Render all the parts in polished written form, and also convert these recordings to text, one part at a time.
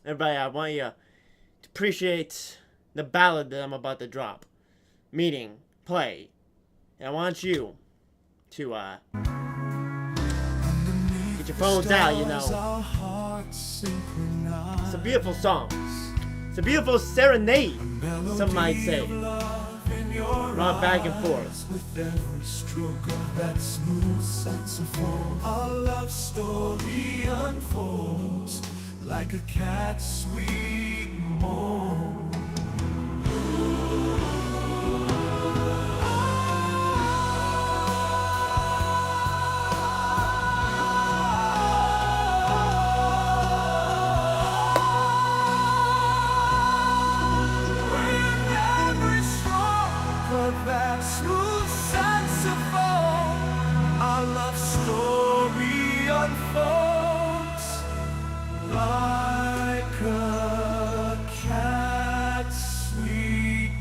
Everybody, I want you to appreciate the ballad that I'm about to drop. Meaning, play. And I want you to, get your phones out, you know. It's a beautiful song. It's a beautiful serenade, some might say. Run back and forth. With every stroke of that smooth saxophone, our love story unfolds like a cat's sweet moan. That smooth saxophone, our love story unfolds like a cat's sweet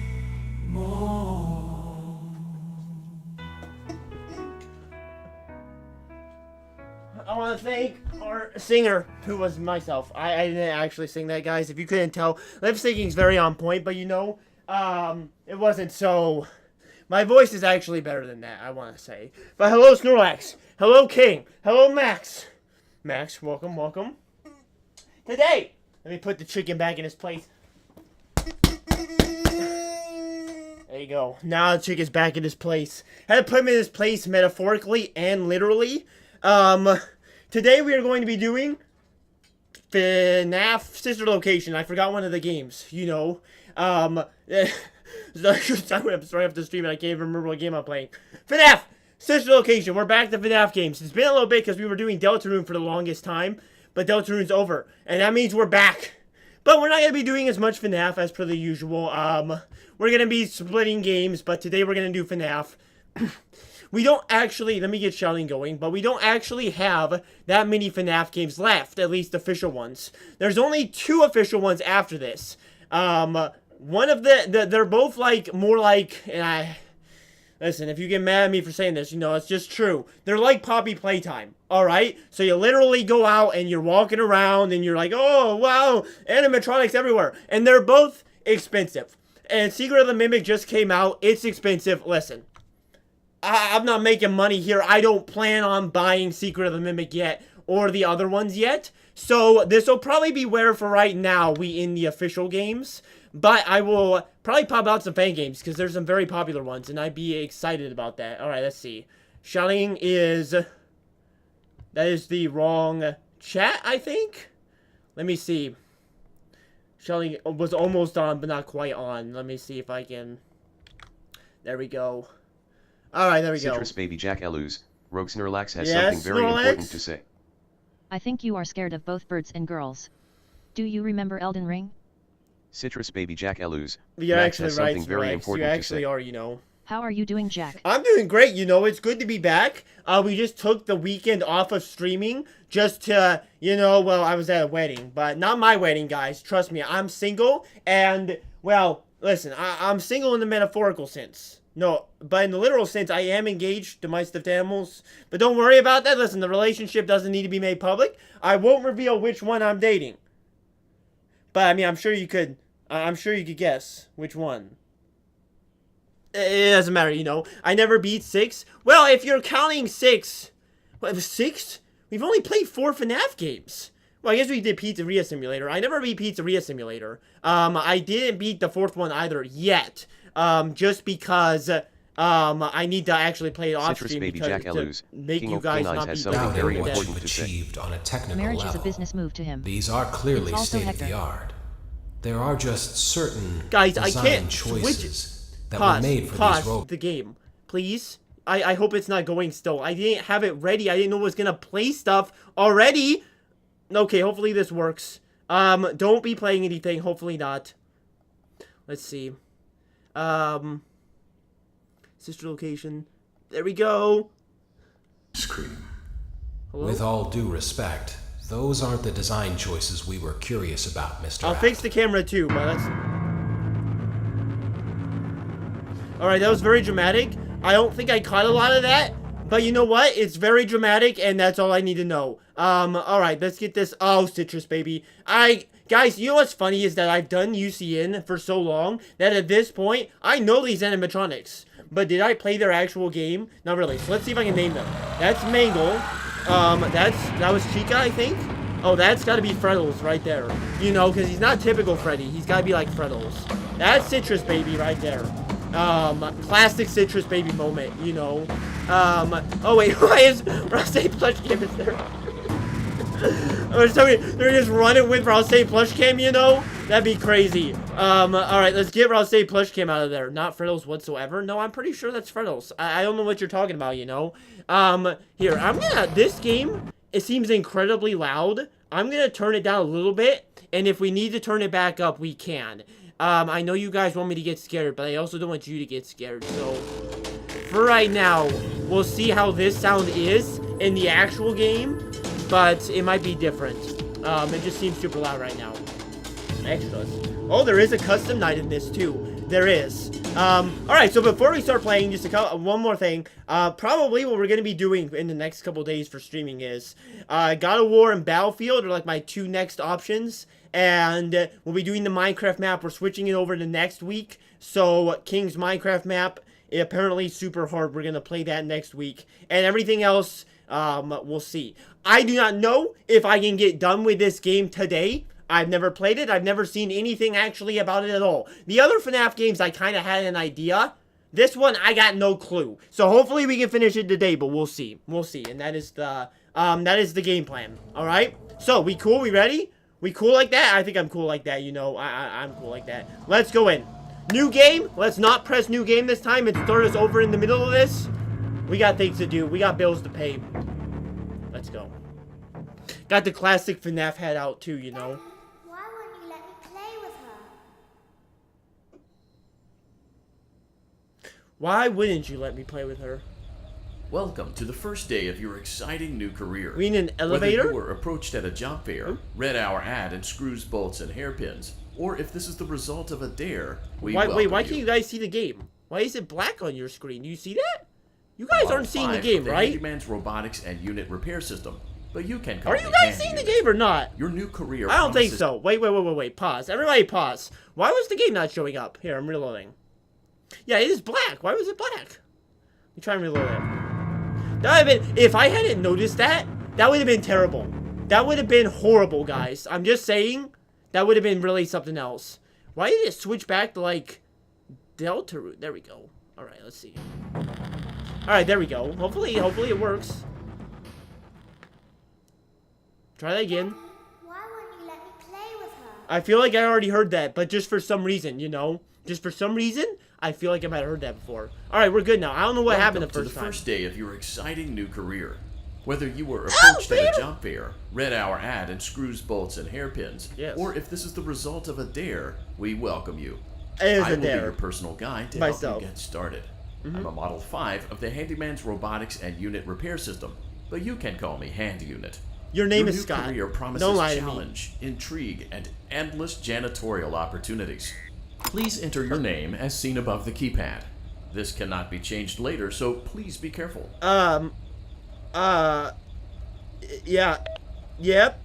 moan. I want to thank our singer, who was myself. I didn't actually sing that, guys. If you couldn't tell, lip syncing is very on point, but you know, it wasn't so... My voice is actually better than that, I want to say. But hello, Snorlax. Hello, King. Hello, Max. Max, welcome, welcome. Today, let me put the chicken back in his place. There you go. Now the chicken's back in his place. Had to put him in his place metaphorically and literally. Today we are going to be doing FNAF Sister Location. I forgot one of the games, you know. I'm sorry after the stream and I can't even remember what game I'm playing. FNAF! Sister Location. We're back to FNAF games. It's been a little bit because we were doing Deltarune for the longest time. But Deltarune's over. And that means we're back. But we're not going to be doing as much FNAF as per the usual. We're going to be splitting games. But today we're going to do FNAF. We don't actually, let me get shouting going, but we don't actually have that many FNAF games left, at least official ones. There's only 2 official ones after this. One of they're both like, more like, and listen, if you get mad at me for saying this, you know, it's just true. They're like Poppy Playtime, alright? So you literally go out and you're walking around and you're like, oh, wow, animatronics everywhere. And they're both expensive. And Secret of the Mimic just came out. It's expensive. Listen. I'm not making money here. I don't plan on buying Secret of the Mimic yet, or the other ones yet. So this will probably be where for right now we in the official games. But I will probably pop out some fan games because there's some very popular ones, and I'd be excited about that. All right, let's see. Shouting is... That is the wrong chat, I think? Let me see. Shouting was almost on, but not quite on. Let me see if I can... There we go. Alright, there we go. Citrus Baby Jack Eluz, Rogue Snorlax has Yes, something very Snorlax? important to say. I think you are scared of both birds and girls. Do you remember Elden Ring? Citrus Baby Jack Eluz, You're Max actually has right, something very Snorlax. important You to actually say. are, you know. How are you doing, Jack? I'm doing great, you know. It's good to be back. We just took the weekend off of streaming just to, you know, well, I was at a wedding. But not my wedding, guys. Trust me, I'm single. And, well, listen, I'm single in the metaphorical sense. No, but in the literal sense, I am engaged to my stuffed animals. But don't worry about that. Listen, the relationship doesn't need to be made public. I won't reveal which one I'm dating. But, I mean, I'm sure you could guess which one. It doesn't matter, you know. I never beat 6. Well, if you're counting 6... What, 6? We've only played 4 FNAF games. Well, I guess we did Pizzeria Simulator. I never beat Pizzeria Simulator. I didn't beat the 4th one either yet. Just because I need to actually play it off stream Baby because Jack to Eluz, make King you of guys Canines not has be something down very with what that. you've important to say. achieved on a technical Marriage level. is a business move to him. These are clearly It's also state of the Hector. art. There are just certain Guys, I design can't choices that were Pause. made for Pause these robots. the game, please. I hope it's not going still. I didn't have it ready. I didn't know it was gonna play stuff already. Okay, hopefully this works. Don't be playing anything. Hopefully not. Let's see. Sister Location. There we go. Scream. Hello? With all due respect, those aren't the design choices we were curious about, Mr. I'll fix the camera too, but that's... Alright, that was very dramatic. I don't think I caught a lot of that. But you know what? It's very dramatic, and that's all I need to know. Alright, let's get this... Oh, Citrus, baby. Guys, you know what's funny is that I've done UCN for so long that at this point, I know these animatronics. But did I play their actual game? Not really. So let's see if I can name them. That's Mangle. That was Chica, I think. Oh, that's got to be Freddles right there. You know, because he's not typical Freddy. He's got to be like Freddles. That's Citrus Baby right there. Classic Citrus Baby moment, you know. Oh wait, why is Rouse Plush Cam is there? Or somebody, they're just running with Rouse Plush Cam, you know? That'd be crazy. Alright, let's get Rouse Plush Cam out of there. Not Freddles whatsoever. No, I'm pretty sure that's Freddles. I don't know what you're talking about, you know? Here, this game, it seems incredibly loud. I'm gonna turn it down a little bit, and if we need to turn it back up, we can. I know you guys want me to get scared, but I also don't want you to get scared, so... For right now, we'll see how this sound is in the actual game, but it might be different. It just seems super loud right now. Extras. Oh, there is a custom night in this, too. There is. Alright, so before we start playing, just one more thing. Probably what we're going to be doing in the next couple days for streaming is God of War and Battlefield are like my two next options. And we'll be doing the Minecraft map. We're switching it over to next week. So King's Minecraft map, apparently super hard. We're going to play that next week. And everything else, we'll see. I do not know if I can get done with this game today. I've never played it. I've never seen anything actually about it at all. The other FNAF games, I kind of had an idea. This one, I got no clue. So hopefully we can finish it today, but we'll see. We'll see. And that is the game plan. All right? So, we cool? We ready? We cool like that? I think I'm cool like that, you know. I'm cool like that. Let's go in. New game. Let's not press new game this time and start us over in the middle of this. We got things to do. We got bills to pay. Let's go. Got the classic FNAF hat out too, you know. Why won't you let me play with her? Why wouldn't you let me play with her? Welcome to the first day of your exciting new career. We need an elevator? Whether you were approached at a job fair, read our ad and screws, bolts, and hairpins, or if this is the result of a dare, we welcome why can't you guys see the game? Why is it black on your screen? Do you see that? You guys aren't seeing the game, right? Handyman's robotics and unit repair system, but you can call Are you guys seeing the game or not? Your new career. I don't think so. Wait. Pause. Everybody pause. Why was the game not showing up? Here, I'm reloading. Yeah, it is black. Why was it black? Let me try and reload it. That would have been, if I hadn't noticed that, that would have been terrible. That would have been horrible, guys. I'm just saying, that would have been really something else. Why did it switch back to, like, Delta route? There we go. Alright, let's see. Alright, there we go. Hopefully it works. Try that again. Why won't you let me play with her? I feel like I already heard that, but just for some reason, you know? Just for some reason, I feel like I might have heard that before. Alright, we're good now. I don't know what happened the first time. First day of your exciting new career. Whether you were approached at a job fair, read our ad and screws, bolts, and hairpins, or if this is the result of a dare, we welcome you. I will be your personal guide to help you get started. Mm-hmm. I'm a Model 5 of the Handyman's Robotics and Unit Repair System, but you can call me Hand Unit. Your name is Scott. Your new career promises challenge, intrigue, and endless janitorial opportunities. Please enter your name as seen above the keypad. This cannot be changed later, so please be careful. Yeah. Yep.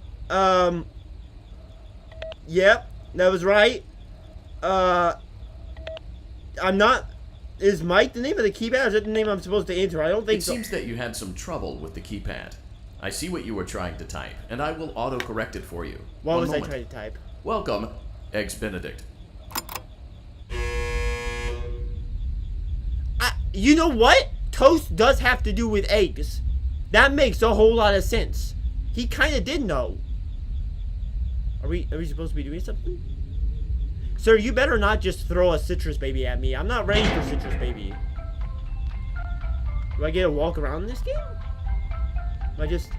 Yep. That was right. I'm not... Is Mike the name of the keypad, or is that the name I'm supposed to enter? I don't think so. It seems that you had some trouble with the keypad. I see what you were trying to type, and I will auto-correct it for you. What was I trying to type? Welcome, Eggs Benedict. You know what? Toast does have to do with eggs. That makes a whole lot of sense. He kind of did know. Are we supposed to be doing something? Sir, you better not just throw a citrus baby at me. I'm not ready for citrus baby. Do I get to walk around in this game? Am I just...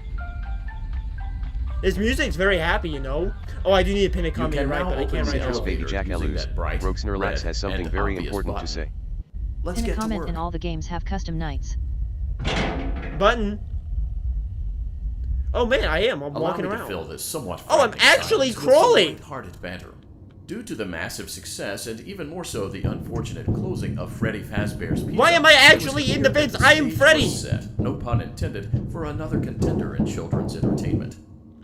This music's very happy, you know? Oh, I do need a pin to come in, right? But I can't right now. Citrus Baby Jack Elus. Roguesnerlax has something very important to say. Let's Pin get a to comment work. and all the games have custom nights. Button. Oh man, I am. I'm Allow walking me to around. fill this somewhat Oh, I'm frantic actually silence with some crawling. lighthearted banter. Due to the massive success and even more so the unfortunate closing of Freddy Fazbear's Pizza, Why am I it was actually in clear the that bins? I am stage Freddy. was set, no pun intended, for another contender in children's entertainment.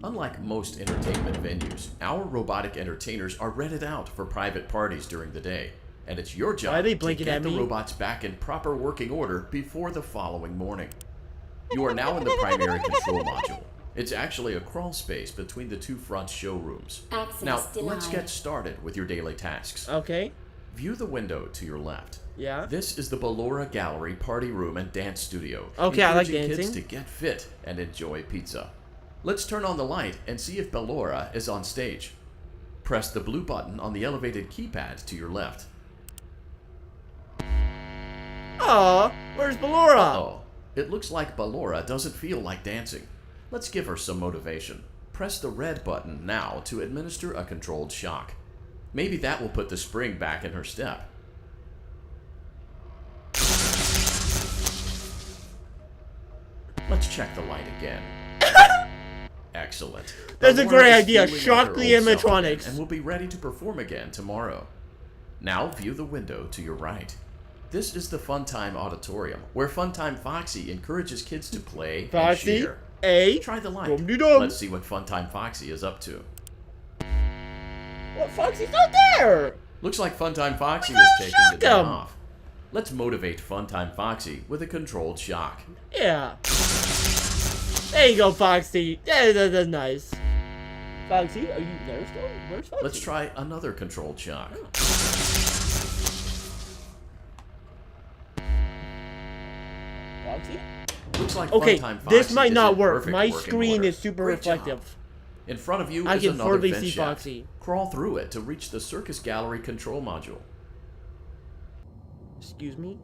Unlike most entertainment venues, our robotic entertainers are rented out for private parties during the day, and it's your Why are job they to blinking get at the me? robots back in proper working order before the following morning. You are now in the primary control module. It's actually a crawl space between the two front showrooms. Access Now, denied. let's get started with your daily tasks. Okay. View the window to your left. Yeah. This is the Ballora Gallery party room and dance studio. Okay, I like encouraging dancing. kids to get fit and enjoy pizza. Let's turn on the light and see if Ballora is on stage. Press the blue button on the elevated keypad to your left. Aw, where's Ballora? Oh, it looks like Ballora doesn't feel like dancing. Let's give her some motivation. Press the red button now to administer a controlled shock. Maybe that will put the spring back in her step. Let's check the light again. Excellent. That's a Ballora great is idea. feeling Shock like her the old self again animatronics. and will be ready to perform again tomorrow. Now view the window to your right. This is the Funtime Auditorium, where Funtime Foxy encourages kids to play and Foxy, share. A. Try the light. Dum-de-dum. Let's see what Funtime Foxy is up to. What, Foxy's not there? Looks like Funtime Foxy We is gotta taking the shock day him. off. Let's motivate Funtime Foxy with a controlled shock. Yeah. There you go, Foxy. Yeah, that's nice. Foxy, are you there still? Where's Foxy? Let's try another controlled shock. Foxy? Looks like Okay, Funtime Foxy this might is not in work. perfect My working screen order. is super Great job. reflective. In front of you I is can another hardly vent see shaft. Foxy. Crawl through it to reach the Circus Gallery control module. Excuse me?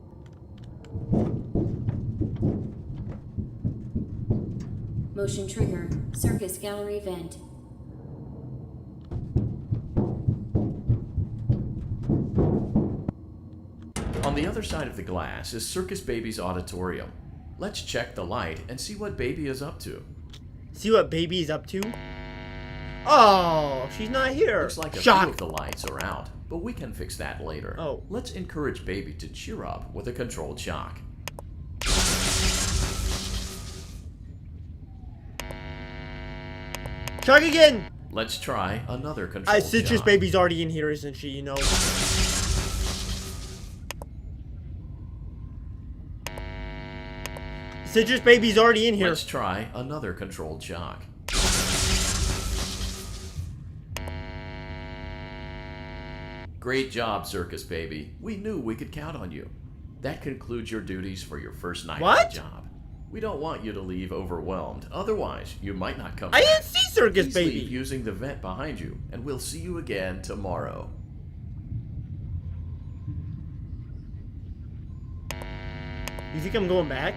Motion trigger. Circus gallery vent. On the other side of the glass is Circus Baby's auditorium. Let's check the light and see what Baby is up to. See what Baby's up to? Oh, she's not here. Looks like a few Shock. of the lights are out, but we can fix that later. Oh. Let's encourage Baby to cheer up with a controlled shock. Shock again. Let's try another controlled Citrus shock. Baby's already in here, isn't she? You know. Citrus Baby's already in here. Let's try another controlled shock. Great job, Circus Baby. We knew we could count on you. That concludes your duties for your first night What? on the job. We don't want you to leave overwhelmed. Otherwise, you might not come I back. didn't see Circus Please Baby. leave using the vent behind you, and we'll see you again tomorrow. You think I'm going back?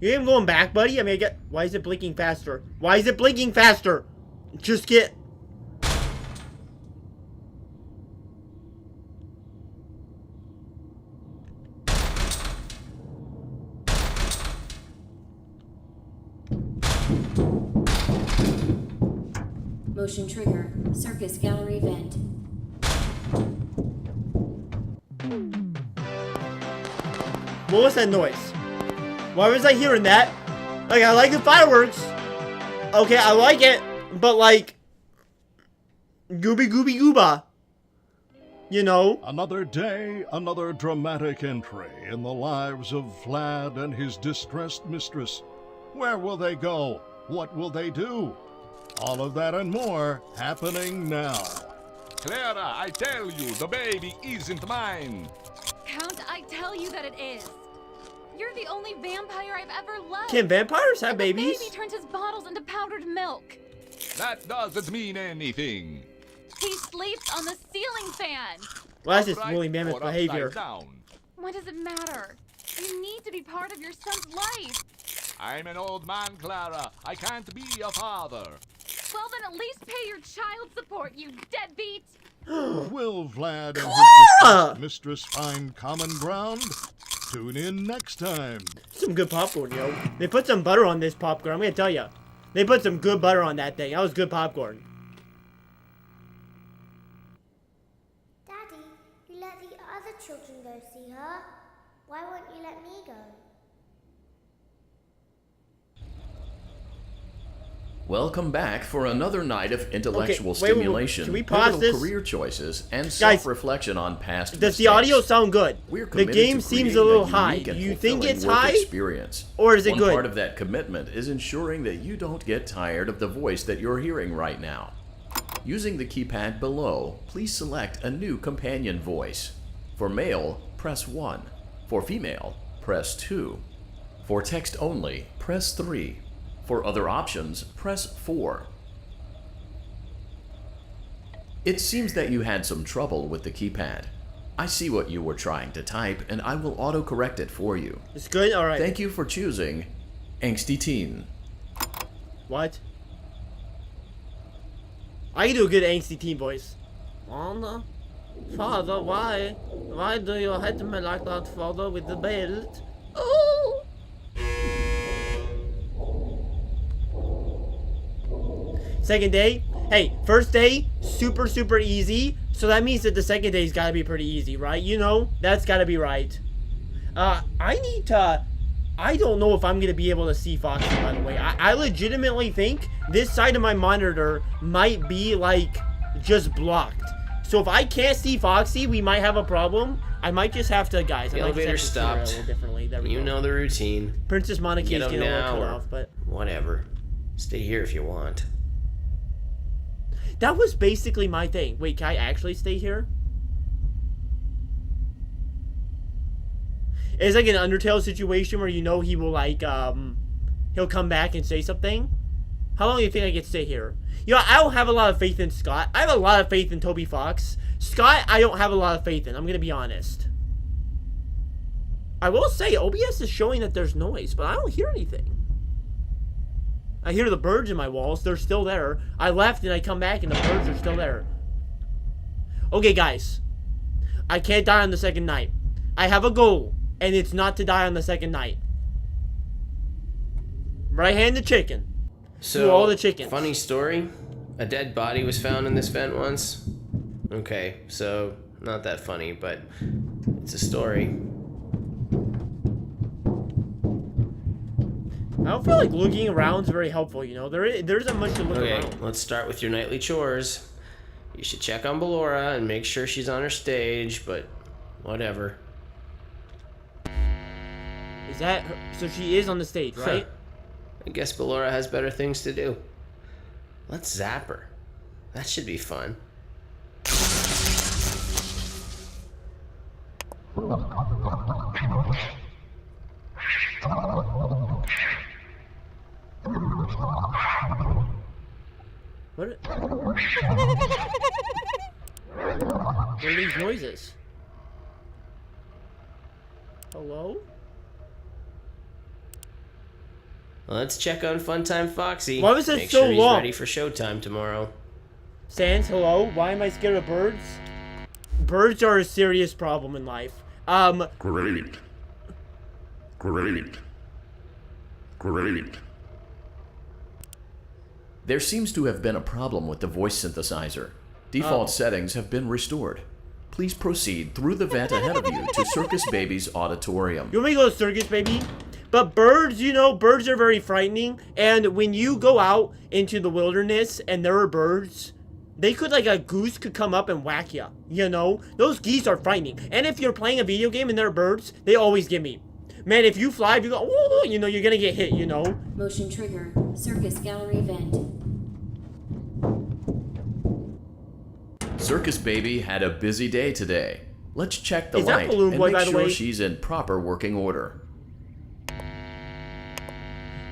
You think I'm going back, buddy? I mean, why is it blinking faster? Why is it blinking faster? Just get... Motion trigger. Circus gallery vent. What was that noise? Why was I hearing that? Like, I like the fireworks. Okay, I like it. But, like... Gooby gooby gooba. You know? Another day, another dramatic entry in the lives of Vlad and his distressed mistress. Where will they go? What will they do? All of that and more happening now. Clara, I tell you, the baby isn't mine. Count, I tell you that it is. You're the only vampire I've ever loved. Can vampires have And babies? The baby turns his bottles into powdered milk. That doesn't mean anything. He sleeps on the ceiling fan. Well, that's just Upright woolly mammoth or upside behavior. down. What does it matter? You need to be part of your son's life. I'm an old man, Clara. I can't be a father. Well, then at least pay your child support, you deadbeat. Will Vlad and his Clara! distressed mistress find common ground? Tune in next time. Some good popcorn, yo. They put some butter on this popcorn, I'm gonna tell ya. They put some good butter on that thing. That was good popcorn. Daddy, you let the other children go see her. Why won't you let me go? Welcome back for another night of intellectual Okay, wait, stimulation, can we pause pivotal this? career choices, and Guys, self-reflection on past Does mistakes. the audio sound good? We're The committed game to seems creating a little unique high. and Do you think fulfilling it's work high? experience. Or is it One good? part of that commitment is ensuring that you don't get tired of the voice that you're hearing right now. Using the keypad below, please select a new companion voice. For male, press 1. For female, press 2. For text only, press 3. For other options, press 4. It seems that you had some trouble with the keypad. I see what you were trying to type, and I will autocorrect it for you. It's good? Alright. Thank you for choosing Angsty Teen. What? I can do a good angsty teen voice. Father, why? Why do you hit me like that, Father, with the belt? Oh! Second day? Hey, first day, super, super easy. So that means that the second day's gotta be pretty easy, right? You know, that's gotta be right. I don't know if I'm gonna be able to see Foxy, by the way. I legitimately think this side of my monitor might be, like, just blocked. So if I can't see Foxy, we might have a problem. I might just have to, guys. The I might elevator just have to steer it stopped. a little differently. There we You go. know the routine. Princess Monocake's Get getting up a little now cut or off, but whatever. Stay here if you want. that was basically my thing. Wait, can I actually stay here? It's like an Undertale situation where you know he will, like, he'll come back and say something. How long do you think I can stay here? You know, I don't have a lot of faith in Scott. I have a lot of faith in Toby Fox. Scott, I don't have a lot of faith in. I'm gonna be honest. I will say, OBS is showing that there's noise, but I don't hear anything. I hear the birds in my walls. They're still there. I left and I come back and the birds are still there. Okay, guys. I can't die on the second night. I have a goal, and it's not to die on the second night. Right hand the chicken. So, Do all the chickens. Funny story. A dead body was found in this vent once. Okay, so not that funny, but it's a story. I don't feel like looking around is very helpful, you know? There isn't much to look Okay, around. let's start with your nightly chores. You should check on Ballora and make sure she's on her stage, but whatever. Is that her? So she is on the stage, right? I guess Ballora has better things to do. Let's zap her. That should be fun. What are these noises? Hello? Let's check on Funtime Foxy. Why was that Make so sure he's long? ready for showtime tomorrow. Sans, hello? Why am I scared of birds? Birds are a serious problem in life. Great. Great. Great. There seems to have been a problem with the voice synthesizer. Default settings have been restored. Please proceed through the vent ahead of you to Circus Baby's auditorium. You want me to go to Circus Baby? But birds, you know, birds are very frightening. And when you go out into the wilderness and there are birds, they could, like, a goose could come up and whack you. You know? Those geese are frightening. And if you're playing a video game and there are birds, they always get me. Man, if you fly, if you go, oh, you know, you're gonna get hit, you know? Motion trigger. Circus gallery vent. Circus Baby had a busy day today. Let's check the Is that light Balloon and Boy, make by the sure way? she's in proper working order.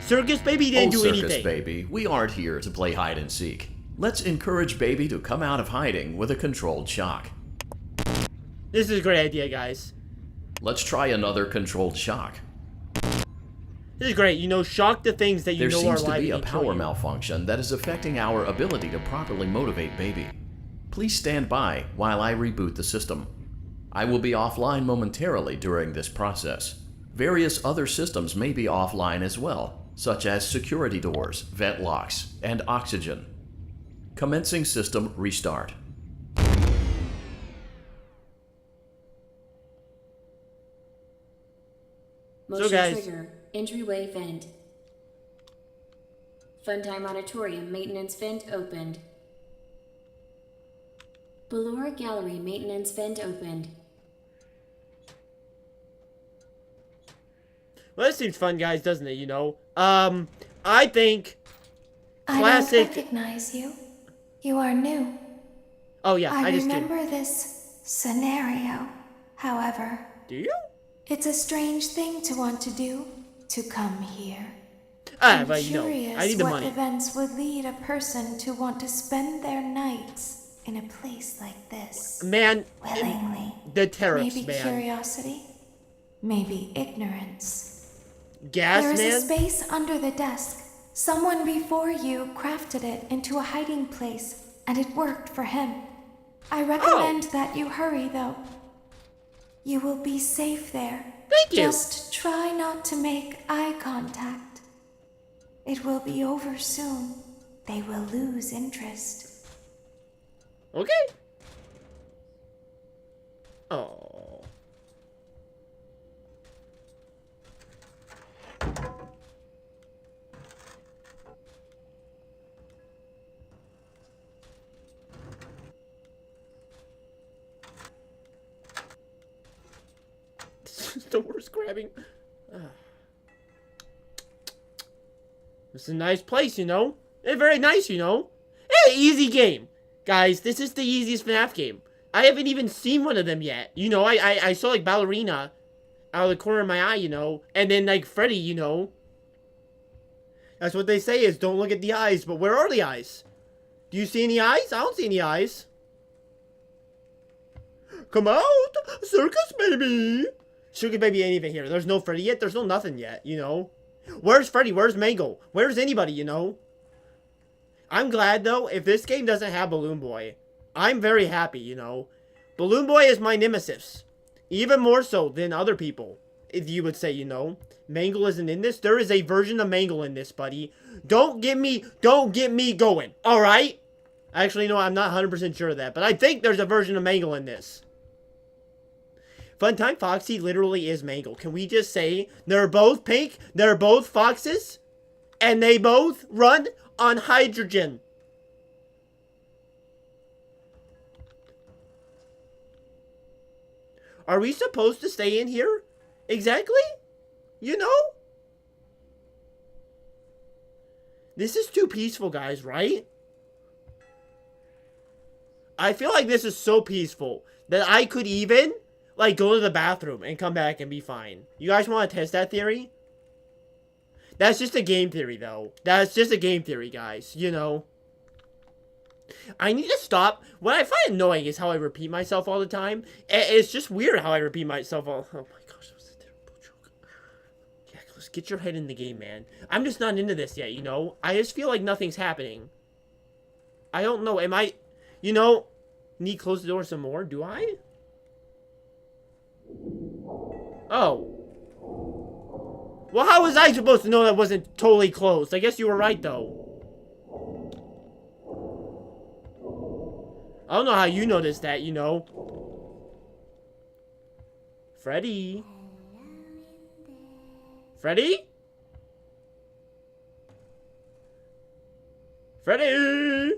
Circus Baby didn't do Circus anything. Baby, we aren't here to play hide and seek. Let's encourage Baby to come out of hiding with a controlled shock. This is a great idea, guys. Let's try another controlled shock. This is great. You know, shock the things that you There know are seems to alive be a and kill power you. malfunction that is affecting our ability to properly motivate Baby. Please stand by while I reboot the system. I will be offline momentarily during this process. Various other systems may be offline as well, such as security doors, vent locks, and oxygen. Commencing system restart. Motion guys- trigger. Entryway vent. Funtime Auditorium maintenance vent opened. Ballora Gallery maintenance vent opened. Well, this seems fun, guys, doesn't it, you know? I think classic... I don't recognize you. You are new. Oh, yeah, I just remember this scenario, however. Do you? It's a strange thing to want to do, to come here. But you know, I need the money. What events would lead a person to want to spend their nights in a place like this? Man, willingly. The tariffs, maybe man. Curiosity, maybe ignorance. Gas, There is man? a space under the desk. Someone before you crafted it into a hiding place, and it worked for him. I recommend that you hurry, though. You will be safe there. Thank you. Just try not to make eye contact. It will be over soon. They will lose interest. Okay. Oh. This is the worst grabbing. This is a nice place, you know? It's very nice, you know? Hey, easy game. Guys, this is the easiest FNAF game. I haven't even seen one of them yet. You know, I saw, like, Ballerina out of the corner of my eye, you know? And then, like, Freddy, you know? That's what they say is don't look at the eyes, but where are the eyes? Do you see any eyes? I don't see any eyes. Come out! Circus baby! Circus baby ain't even here. There's no Freddy yet. There's no nothing yet, you know? Where's Freddy? Where's Mangle? Where's anybody, you know? I'm glad, though, if this game doesn't have Balloon Boy. I'm very happy, you know? Balloon Boy is my nemesis. Even more so than other people, if you would say, you know? Mangle isn't in this. There is a version of Mangle in this, buddy. Don't get me going, alright? Actually, no, I'm not 100% sure of that, but I think there's a version of Mangle in this. Funtime Foxy literally is Mangle. Can we just say they're both pink, they're both foxes, and they both run on hydrogen? Are we supposed to stay in here? Exactly? You know? This is too peaceful, guys, right? I feel like this is so peaceful that I could even, like, go to the bathroom and come back and be fine. You guys want to test that theory? That's just a game theory, though. That's just a game theory, guys. You know? I need to stop. What I find annoying is how I repeat myself all the time. It's just weird how I repeat myself all... Oh my gosh, that was a terrible joke. Yeah, let's get your head in the game, man. I'm just not into this yet, you know? I just feel like nothing's happening. I don't know. Am I... You know... Need to close the door some more? Do I? Oh. Well, how was I supposed to know that wasn't totally closed? I guess you were right, though. I don't know how you noticed that, you know. Freddy? Freddy? Freddy?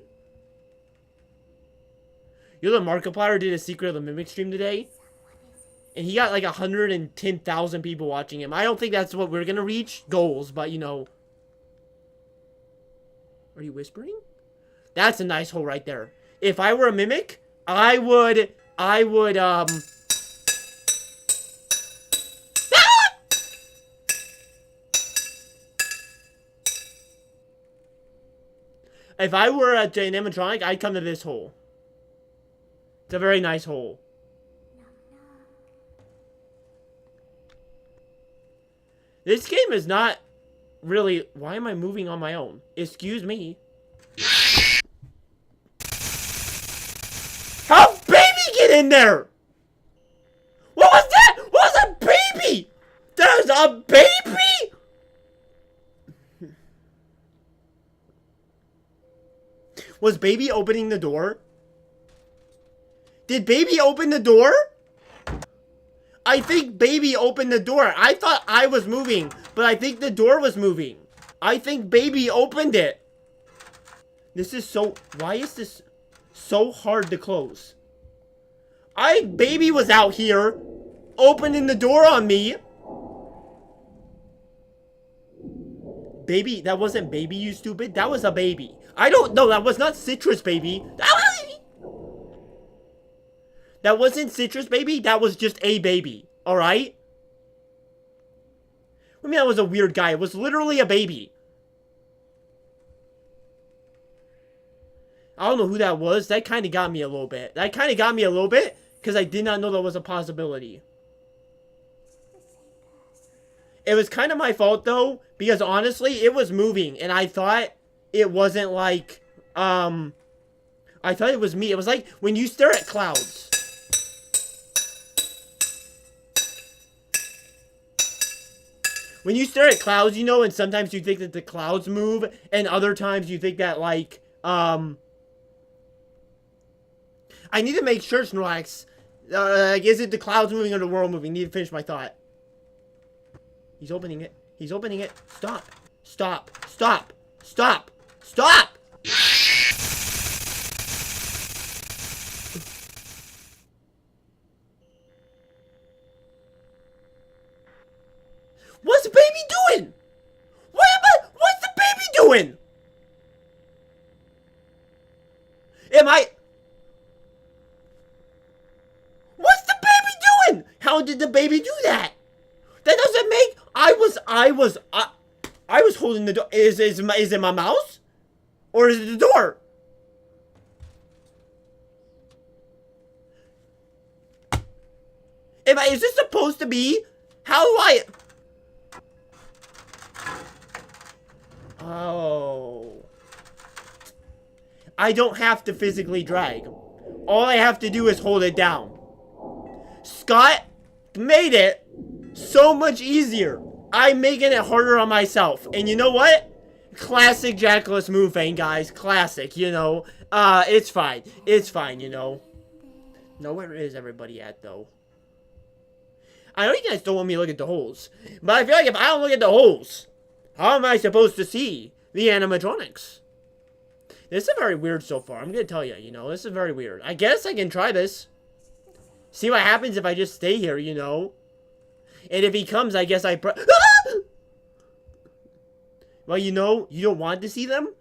You know, the Markiplier did a Secret of the Mimic stream today? And he got like 110,000 people watching him. I don't think that's what we're gonna reach. Goals, but you know. Are you whispering? That's a nice hole right there. If I were a mimic, I would, If I were an animatronic, I'd come to this hole. It's a very nice hole. This game is not really... Why am I moving on my own? Excuse me. How'd baby get in there? What was that? What was a baby? There's a baby? Was baby opening the door? Did baby open the door? I think baby opened the door. I thought I was moving, but I think the door was moving. I think baby opened it. This is so... Why is this so hard to close? Baby was out here opening the door on me. Baby, that wasn't baby, you stupid. That was a baby. I don't know. That was not citrus baby. That wasn't citrus baby. That was just a baby. All right? I mean, that was a weird guy. It was literally a baby. I don't know who that was. That kind of got me a little bit. Because I did not know that was a possibility. It was kind of my fault, though. Because, honestly, it was moving. And I thought it wasn't like... I thought it was me. It was like when you stare at clouds. When you stare at clouds, you know, and sometimes you think that the clouds move. And other times you think that, like... I need to make sure, Snorlax. Is it the clouds moving or the world moving? I need to finish my thought. He's opening it. He's opening it. Stop. Stop. Stop. Stop. Stop! What's the baby doing? What's the baby doing? What's the baby doing? How did the baby do that? That doesn't make... I was holding the door. Is it my mouse? Or is it the door? Is this supposed to be? How do I... Oh. I don't have to physically drag. All I have to do is hold it down. Scott made it so much easier. I'm making it harder on myself. And you know what? Classic Jackalus Moonfang, guys. Classic, you know. It's fine. It's fine, you know. Now, where is everybody at, though? I know you guys don't want me to look at the holes. But I feel like if I don't look at the holes, how am I supposed to see the animatronics? This is very weird so far. I'm going to tell you, you know. This is very weird. I guess I can try this. See what happens if I just stay here, you know. And if he comes, I guess I... Well, you know, you don't want to see them.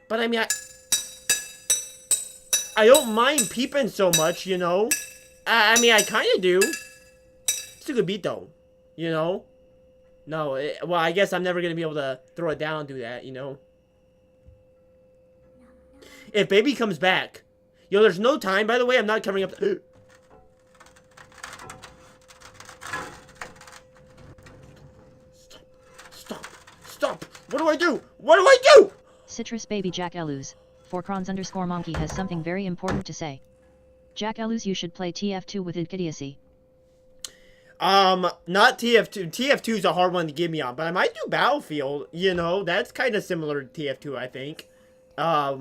But, I mean, I don't mind peeping so much, you know. I mean, I kind of do. It's a good beat, though. You know. No, well, I guess I'm never going to be able to throw it down and do that, you know. If baby comes back. Yo, there's no time, by the way. I'm not covering up... Stop! What do I do? What do I do? Citrus baby Jack Elus, 4crons_monkey has something very important to say. Jack Elus, you should play TF2 with idiocy. Not TF2. TF2 is a hard one to give me on, but I might do Battlefield. You know, that's kind of similar to TF2, I think. But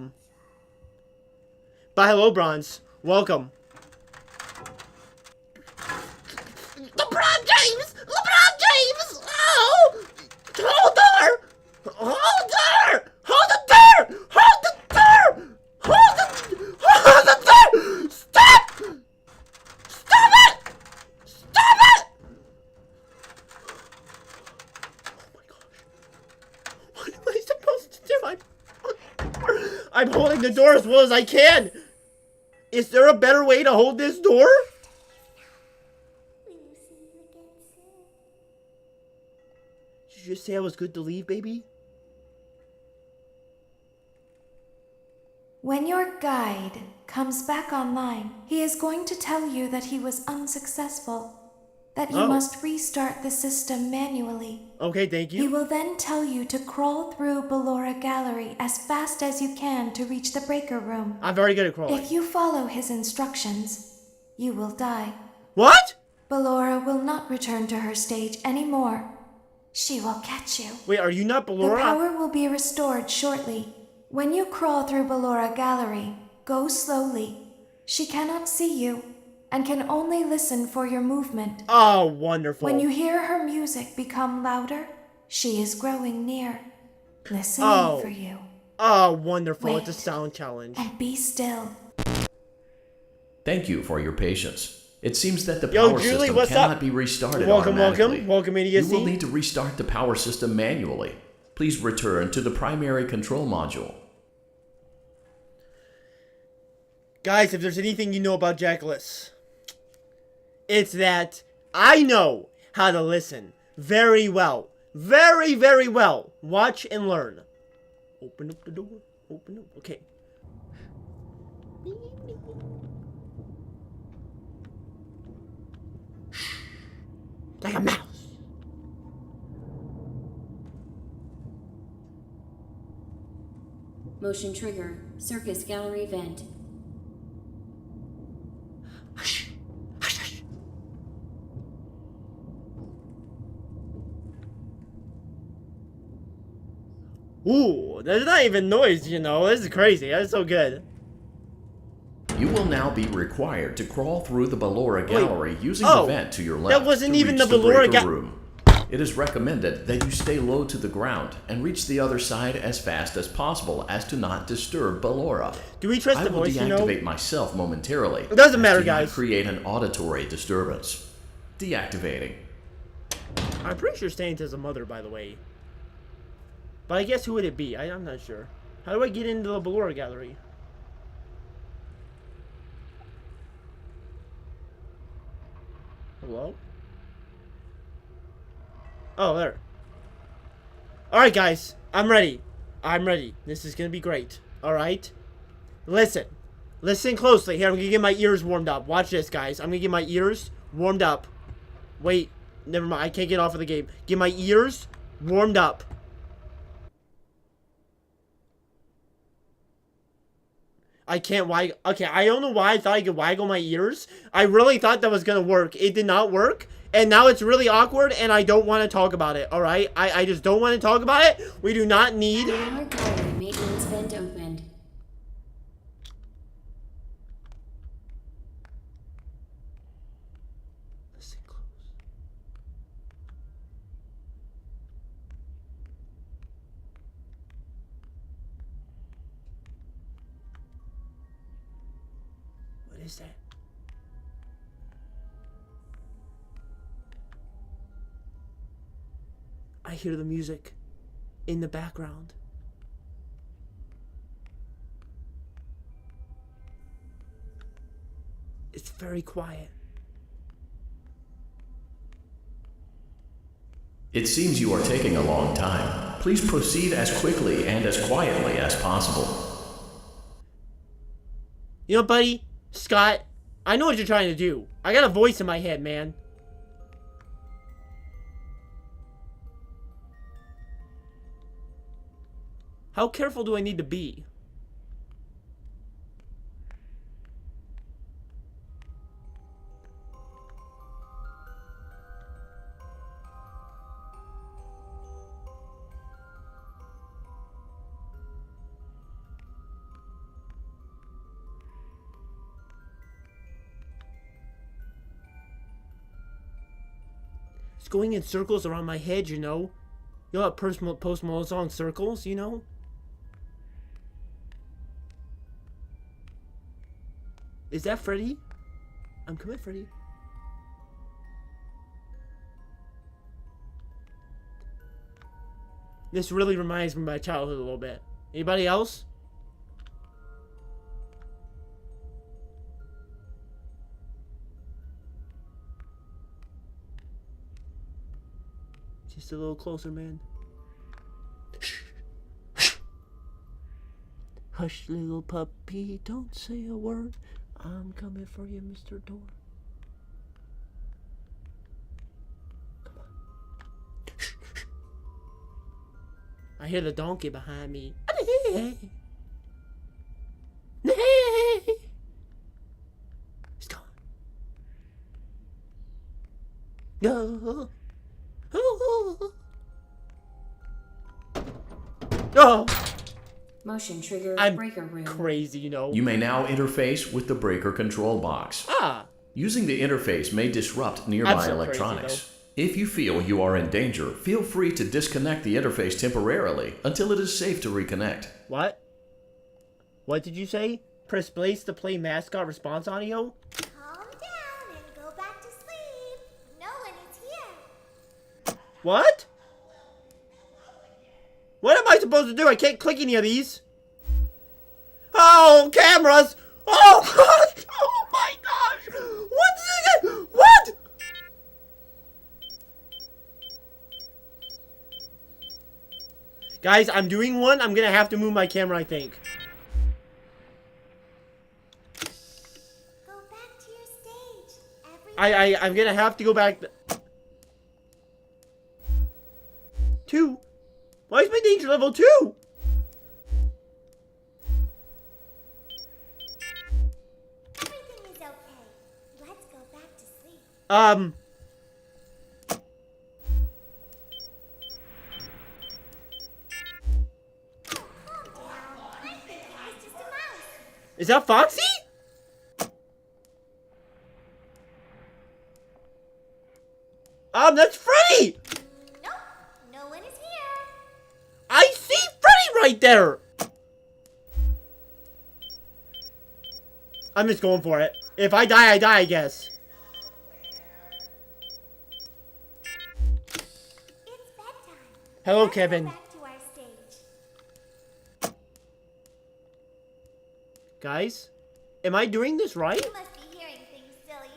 hello, Bronze. Welcome. LeBron James! LeBron James! Oh! Hold the door! Hold the door! Hold the door! Hold the door! Hold the door! Stop! Stop it! Stop it! Oh my gosh. What am I supposed to do? I'm holding the door as well as I can. Is there a better way to hold this door? Did you just say I was good to leave, baby? When your guide comes back online, he is going to tell you that he was unsuccessful, that you must restart the system manually. Okay, thank you. He will then tell you to crawl through Ballora Gallery as fast as you can to reach the breaker room. I'm very good at crawling. If you follow his instructions, you will die. What? Ballora will not return to her stage anymore. She will catch you. Wait, are you not Ballora? The power will be restored shortly. When you crawl through Ballora Gallery, go slowly. She cannot see you and can only listen for your movement. Oh, wonderful. When you hear her music become louder, she is growing near. listening for you. Oh, wonderful. Wait. It's a sound challenge. And be still. Thank you for your patience. It seems that the Yo, power Julie, system what's cannot up? be restarted Welcome, automatically. welcome, You will idiocy. need to restart the power system manually. Please return to the primary control module. Guys, if there's anything you know about Jackalus, it's that I know how to listen very well. Very, very well. Watch and learn. Open up the door. Open up. Okay. Like a mouse. Motion trigger. Circus gallery vent. Ooh, there's not even noise, you know. This is crazy. That's so good. You will now be required to crawl through the Ballora gallery using Oh, the vent to your left. that wasn't to even reach the Ballora breaker room. It is recommended that you stay low to the ground and reach the other side as fast as possible as to not disturb Ballora. Do we trust I the will voice, you know? deactivate myself momentarily. It doesn't matter, as to not guys. create an auditory disturbance. Deactivating. I'm pretty sure Santa's a mother, by the way. But I guess who would it be? I'm not sure. How do I get into the Ballora gallery? Hello? Oh, there. Alright, guys. I'm ready. I'm ready. This is gonna be great. Alright? Listen. Listen closely. Here, I'm gonna get my ears warmed up. Watch this, guys. I'm gonna get my ears warmed up. Wait. Never mind. I can't get off of the game. Get my ears warmed up. I can't waggle. Okay, I don't know why I thought I could waggle my ears. I really thought that was gonna work. It did not work. And now it's really awkward, and I don't want to talk about it, alright? I just don't want to talk about it. We do not need... Maintenance vent opened. Listen close. What is that? I hear the music in the background. It's very quiet. It seems you are taking a long time. Please proceed as quickly and as quietly as possible. You know, buddy, Scott, I know what you're trying to do. I got a voice in my head, man. How careful do I need to be? It's going in circles around my head, you know? You know that Post Malone song, Circles, you know? Is that Freddy? I'm coming, Freddy. This really reminds me of my childhood a little bit. Anybody else? Just a little closer, man. Hush, little puppy, don't say a word. I'm coming for you, Mr. Door. Come on. I hear the donkey behind me. He's gone. No. Oh. Motion trigger. I'm breaker room. Crazy, you know. You may now interface with the breaker control box. Ah. Using the interface may disrupt nearby I'm so electronics. crazy, If you feel you are in danger, feel free to disconnect the interface temporarily until it is safe to reconnect. What? What did you say? Press place to play mascot response audio? Calm down and go back to sleep. No one is here. What? What am I supposed to do? I can't click any of these. Oh, cameras! Oh, God! Oh, my gosh! What's this? What? Guys, I'm doing one. I'm gonna have to move my camera, I think. Go back to your stage. I'm gonna have to go back. 2? Why is my danger level 2? Everything is okay. Let's go back to sleep. Calm down. I think it was just a mouse. Is that Foxy? That's Freddy! Nope, no one is here. I see Freddy right there! I'm just going for it. If I die, I die, I guess. It's bedtime. Hello, Let's Kevin. Go back to our stage. Guys, am I doing this right? You must be hearing things silly.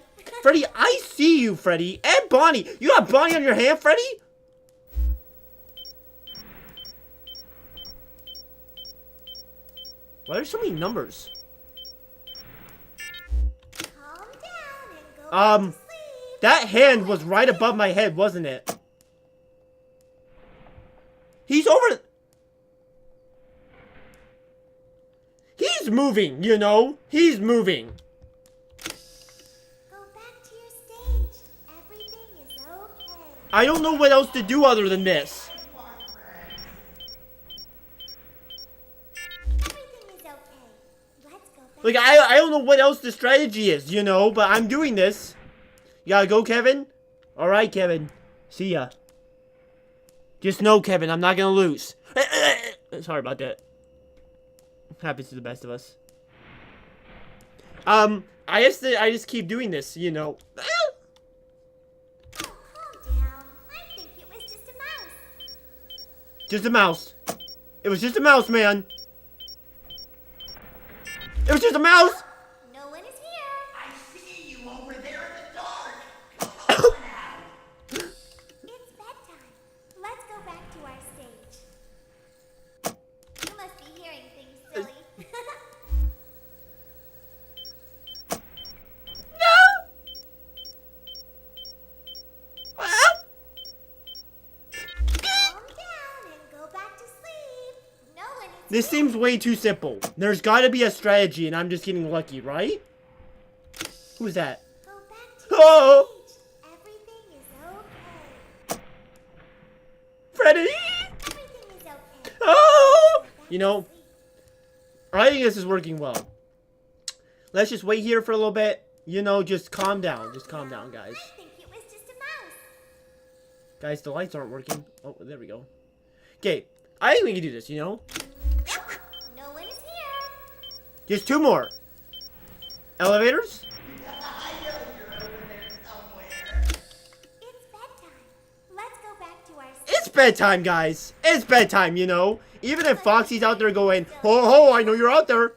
Freddy, I see you, Freddy. And Bonnie. You got Bonnie on your hand, Freddy? Why are there so many numbers? Calm down and go back to sleep. That hand was right above my head, wasn't it? He's over... He's moving, you know? He's moving. Go back to your stage. Everything is okay. I don't know what else to do other than this. Everything is okay. Let's go back. Like, I don't know what else the strategy is, you know? But I'm doing this. You gotta go, Kevin? Alright, Kevin. See ya. Just know, Kevin, I'm not gonna lose. Sorry about that. Happens to the best of us. I just keep doing this, you know. Oh, calm down. I think it was just a mouse. Just a mouse. It was just a mouse, man. It was just a mouse. No one is here. I see you over there in the dark. Come on out. It's bedtime. Let's go back to our stage. You must be hearing things silly. Calm down and go back to sleep. No one is This seems way too simple. There's gotta be a strategy, and I'm just getting lucky, right? Who's that? Go back to Oh! your stage. Everything is okay. Freddy! Everything is okay. Oh! You know, I think this is working well. Let's just wait here for a little bit. You know, just calm down. Just calm down, guys. I think it was just a mouse. Guys, the lights aren't working. Oh, there we go. Okay, I think we can do this, you know? No one is here. Just 2 more. Elevators? I know you're over there somewhere. It's bedtime. Let's go back to our stage. It's bedtime, guys. It's bedtime, you know? Even if Foxy's out there going, ho ho, I know you're out there.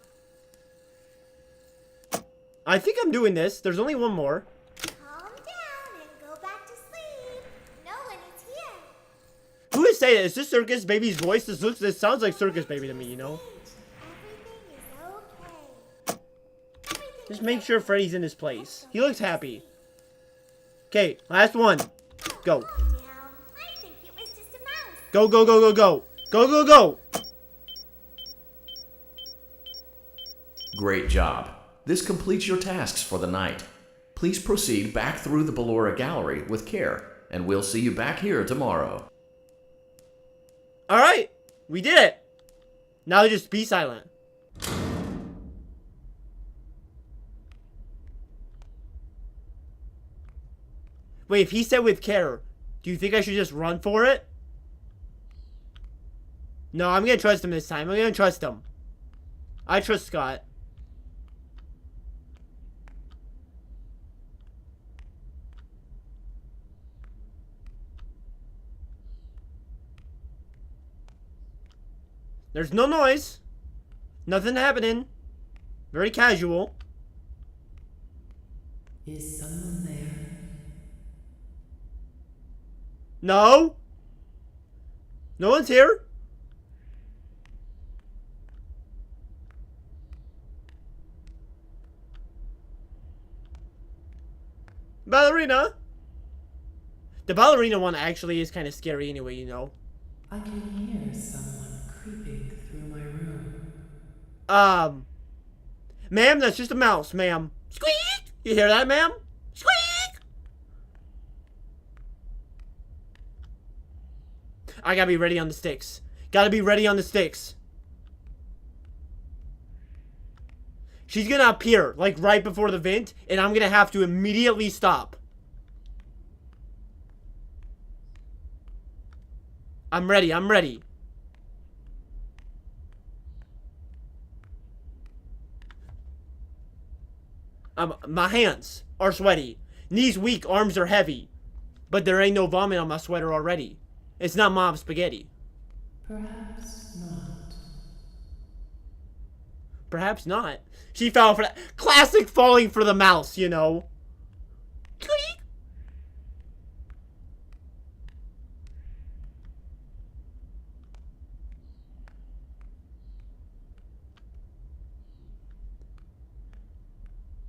I think I'm doing this. There's only one more. Calm down and go back to sleep. No one is here. Who is saying it? Is this Circus Baby's voice? This sounds like Circus Baby to me, you know? Everything is okay. Just make sure Freddy's in his place. He looks happy. Okay, last one. Go. Calm down. I think it was just a mouse. Go, go, go, go, go. Go, go, go. Great job. This completes your tasks for the night. Please proceed back through the Ballora Gallery with care, and we'll see you back here tomorrow. Alright. We did it. Now just be silent. Wait, if he said with care, Do you think I should just run for it? No, I'm gonna trust him this time. I'm gonna trust him. I trust Scott. There's no noise. Nothing happening. Very casual. Is someone there? No. No one's here. Ballerina. The ballerina one actually is kind of scary anyway, you know. I can hear someone creeping through my room. Ma'am, that's just a mouse, ma'am. Squeak! You hear that, ma'am? Squeak! I gotta be ready on the sticks. Gotta be ready on the sticks. She's gonna appear, like, right before the vent, and I'm gonna have to immediately stop. I'm ready, I'm ready. My hands are sweaty. Knees weak, arms are heavy. But there ain't no vomit on my sweater already. It's not mom spaghetti. Perhaps not. Perhaps not. She fell for that. Classic falling for the mouse, you know.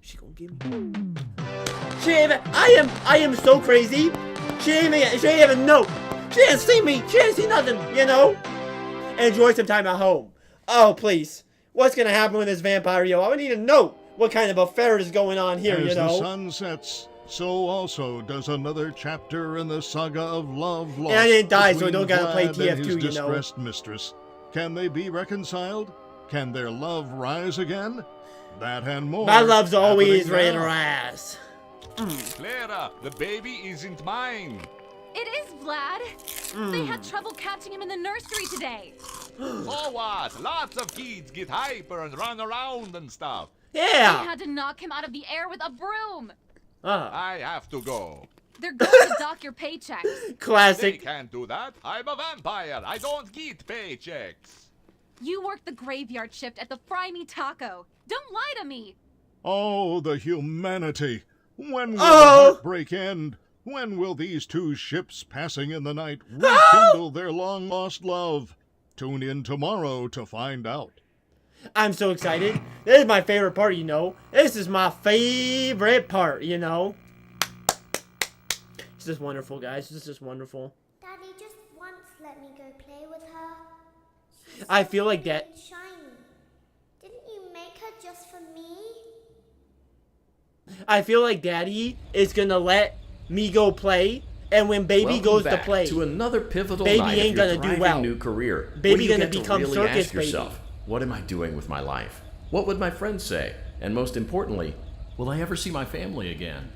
She gonna give me. I am so crazy. She ain't even know. She didn't see me. She didn't see nothing, you know. Enjoy some time at home. Oh, please. What's gonna happen with this vampire, yo? I need to know what kind of affair is going on here, you know. As the sun sets, so also does another chapter in the saga of love lost. And I didn't die, so I don't between gotta play Vlad and TF2, his you know. distressed mistress. Can they be reconciled? Can their love rise again? That and more. My love's always happening ran now. her ass. Clara, the baby isn't mine. It is, Vlad. They had trouble catching him in the nursery today. So what? Lots of kids get hyper and run around and stuff. Yeah. They had to knock him out of the air with a broom. I have to go. They're going to dock your paychecks. Classic. They can't do that. I'm a vampire. I don't get paychecks. You work the graveyard shift at the Fry Me Taco. Don't lie to me. Oh, the humanity. When will the heartbreak end? When will these two ships passing in the night rekindle their long-lost love? Tune in tomorrow to find out. I'm so excited. This is my favorite part, you know. This is my favorite part, you know. This is wonderful, guys. This is just wonderful. Daddy, just once let me go play with her. She's I feel like that. and shiny. Didn't you make her just for me? I feel like Daddy is gonna let me go play, and when Baby Welcome goes back to play, to another pivotal Baby night ain't of your gonna do thriving well. new career. Baby When you gonna get to become really circus ask baby. yourself, what am I doing with my life? What would my friends say? And most importantly, will I ever see my family again?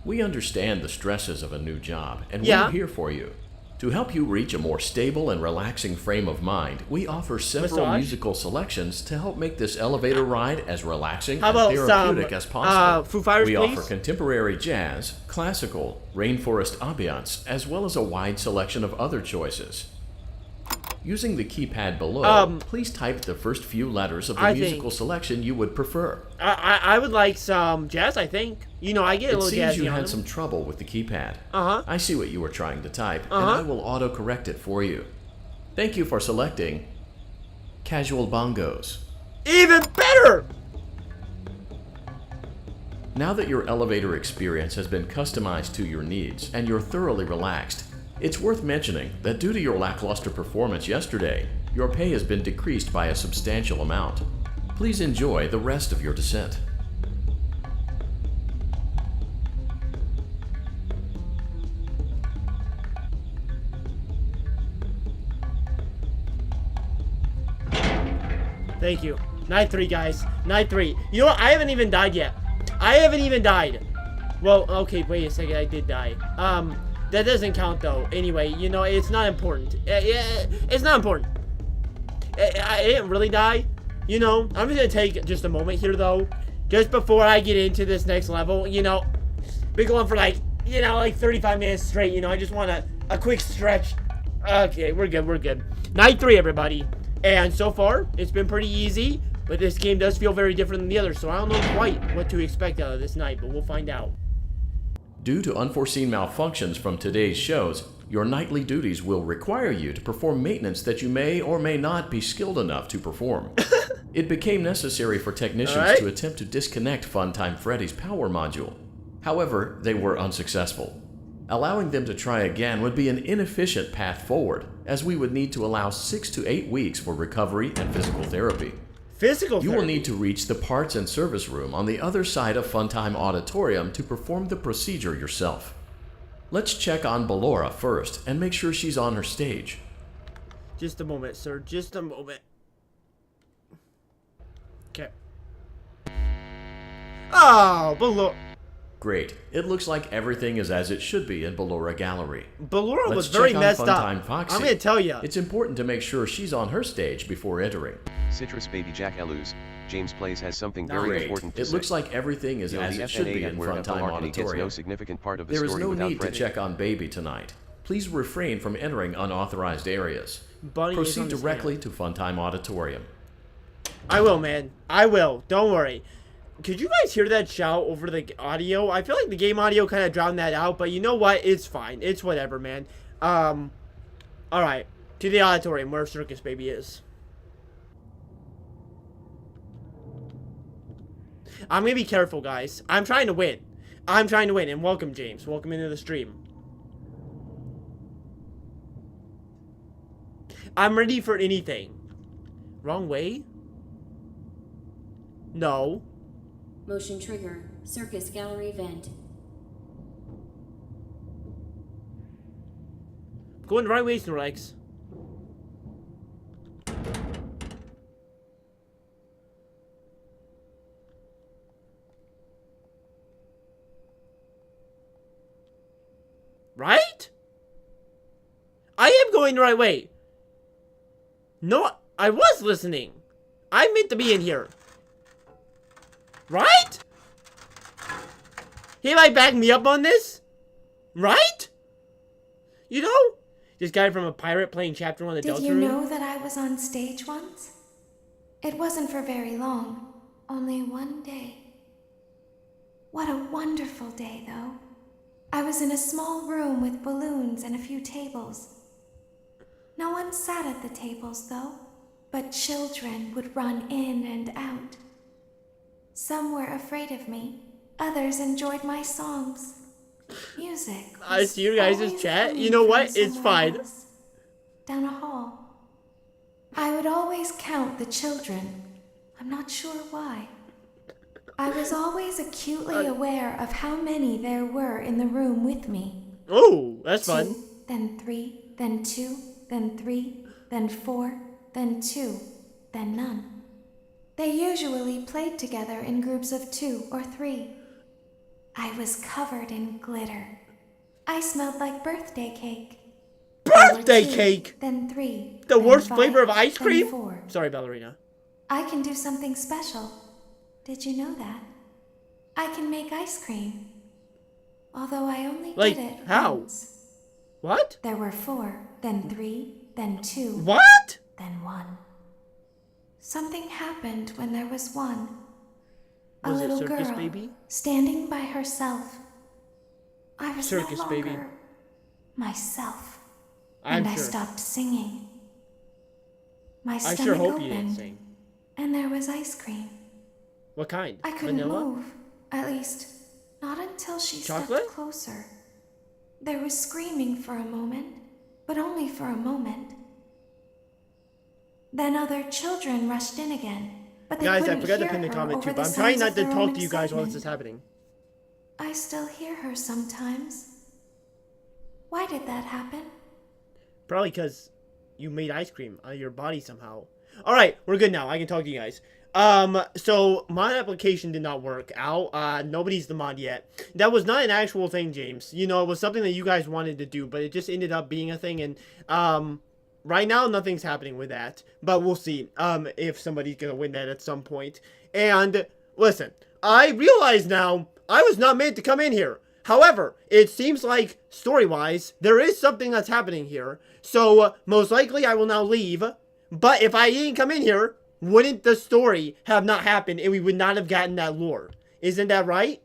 We understand the stresses of a new job, and we're here for you. To help you reach a more stable and relaxing frame of mind, we offer several musical selections to help make this elevator ride as relaxing and therapeutic as possible. Foo Fighters, we please? offer contemporary jazz, classical, rainforest ambiance, as well as a wide selection of other choices. Using the keypad below, please type the first few letters of the musical selection you would prefer. I would like some jazz, I think. You know, I get a little jazzy It seems you on had them. some trouble with the keypad. I see what you were trying to type, and I will auto-correct it for you. Thank you for selecting Casual Bongos. Even better! Now that your elevator experience has been customized to your needs and you're thoroughly relaxed, it's worth mentioning that due to your lackluster performance yesterday, your pay has been decreased by a substantial amount. Please enjoy the rest of your descent. Thank you. Night 3, guys. Night 3. You know what? I haven't even died yet. I haven't even died. Well, okay, wait a second. I did die. That doesn't count though. Anyway, you know, it's not important. It's not important. I didn't really die. You know, I'm just gonna take just a moment here though. Just before I get into this next level, you know, been going for like, you know, like 35 minutes straight. You know, I just want a quick stretch. Okay, we're good, we're good. Night 3, everybody. And so far, it's been pretty easy. But this game does feel very different than the others. So I don't know quite what to expect out of this night. But we'll find out. Due to unforeseen malfunctions from today's shows, your nightly duties will require you to perform maintenance that you may or may not be skilled enough to perform. It became necessary for technicians to attempt to disconnect Funtime Freddy's power module. However, they were unsuccessful. Allowing them to try again would be an inefficient path forward, as we would need to allow 6 to 8 weeks for recovery and physical therapy. You will need to reach the parts and service room on the other side of Funtime Auditorium to perform the procedure yourself. Let's check on Ballora first and make sure she's on her stage. Just a moment, sir. Just a moment. Okay. Oh, Ballora. Great. It looks like everything is as it should be in Ballora Gallery. Ballora was very messed up. Foxy. I'm going to tell you. It's important to make sure she's on her stage before entering. Citrus Baby Jack Eluz, James Plays has something very important to say. It looks like everything is as it should be in Funtime Auditorium. No significant part of the there is story no without need Freddy. to check on Baby tonight. Please refrain from entering unauthorized areas. Proceed directly to Funtime Auditorium. I will, man. I will. Don't worry. Could you guys hear that shout over the audio? I feel like the game audio kind of drowned that out, but you know what? It's fine. It's whatever, man. Alright. To the auditorium where Circus Baby is. I'm gonna be careful, guys. I'm trying to win. I'm trying to win. And welcome, James. Welcome into the stream. I'm ready for anything. Wrong way? No. Motion trigger. Circus gallery vent. Going the right way, Snorlax. Right? I am going the right way. No, I was listening. I meant to be in here. Right? He might back me up on this? Right? You know? This guy from a pirate playing chapter 1 of the Delta Did Room. you know that I was on stage once? It wasn't for very long. Only one day. What a wonderful day, though. I was in a small room with balloons and a few tables. No one sat at the tables, though, but children would run in and out. Some were afraid of me. Others enjoyed my songs. Music. I see you guys' chat. You know what? It's fine. Down a hall. I would always count the children. I'm not sure why. I was always acutely aware of how many there were in the room with me. Oh, that's fun. 2, then 3, then 2, then 3, then 4, then 2, then none. They usually played together in groups of 2 or 3. I was covered in glitter. I smelled like birthday cake. Birthday 2, cake? Then 3. The then worst 5, flavor of ice then cream? 4. Sorry, ballerina. I can do something special. Did you know that? I can make ice cream. Although I only Like, did it how? once. What? There were 4, then 3, then 2. What? Then 1. Something happened when there was 1. A Was it little Circus girl Baby? standing by herself. I was Circus no Baby. longer myself. I'm And I sure. stopped singing. My I stomach sure hope opened, you didn't sing. and there was ice cream. What kind? I couldn't Vanilla? move. At least, not until she Chocolate? stepped closer. There was screaming for a moment, but only for a moment. Then other children rushed in again, but they Guys, I couldn't forgot to hear pin the her comment over too, the but I'm trying sounds not of to their talk own to you guys while this excitement. is happening. I still hear her sometimes. Why did that happen? Probably because you made ice cream out of your body somehow. Alright, we're good now. I can talk to you guys. So mod application did not work out. Nobody's the mod yet. That was not an actual thing, James. You know, it was something that you guys wanted to do, but it just ended up being a thing. And, right now, nothing's happening with that. But we'll see, if somebody's gonna win that at some point. And, listen, I realize now, I was not meant to come in here. However, it seems like, story-wise, there is something that's happening here. So, most likely I will now leave. But if I didn't come in here, wouldn't the story have not happened and we would not have gotten that lore? Isn't that right?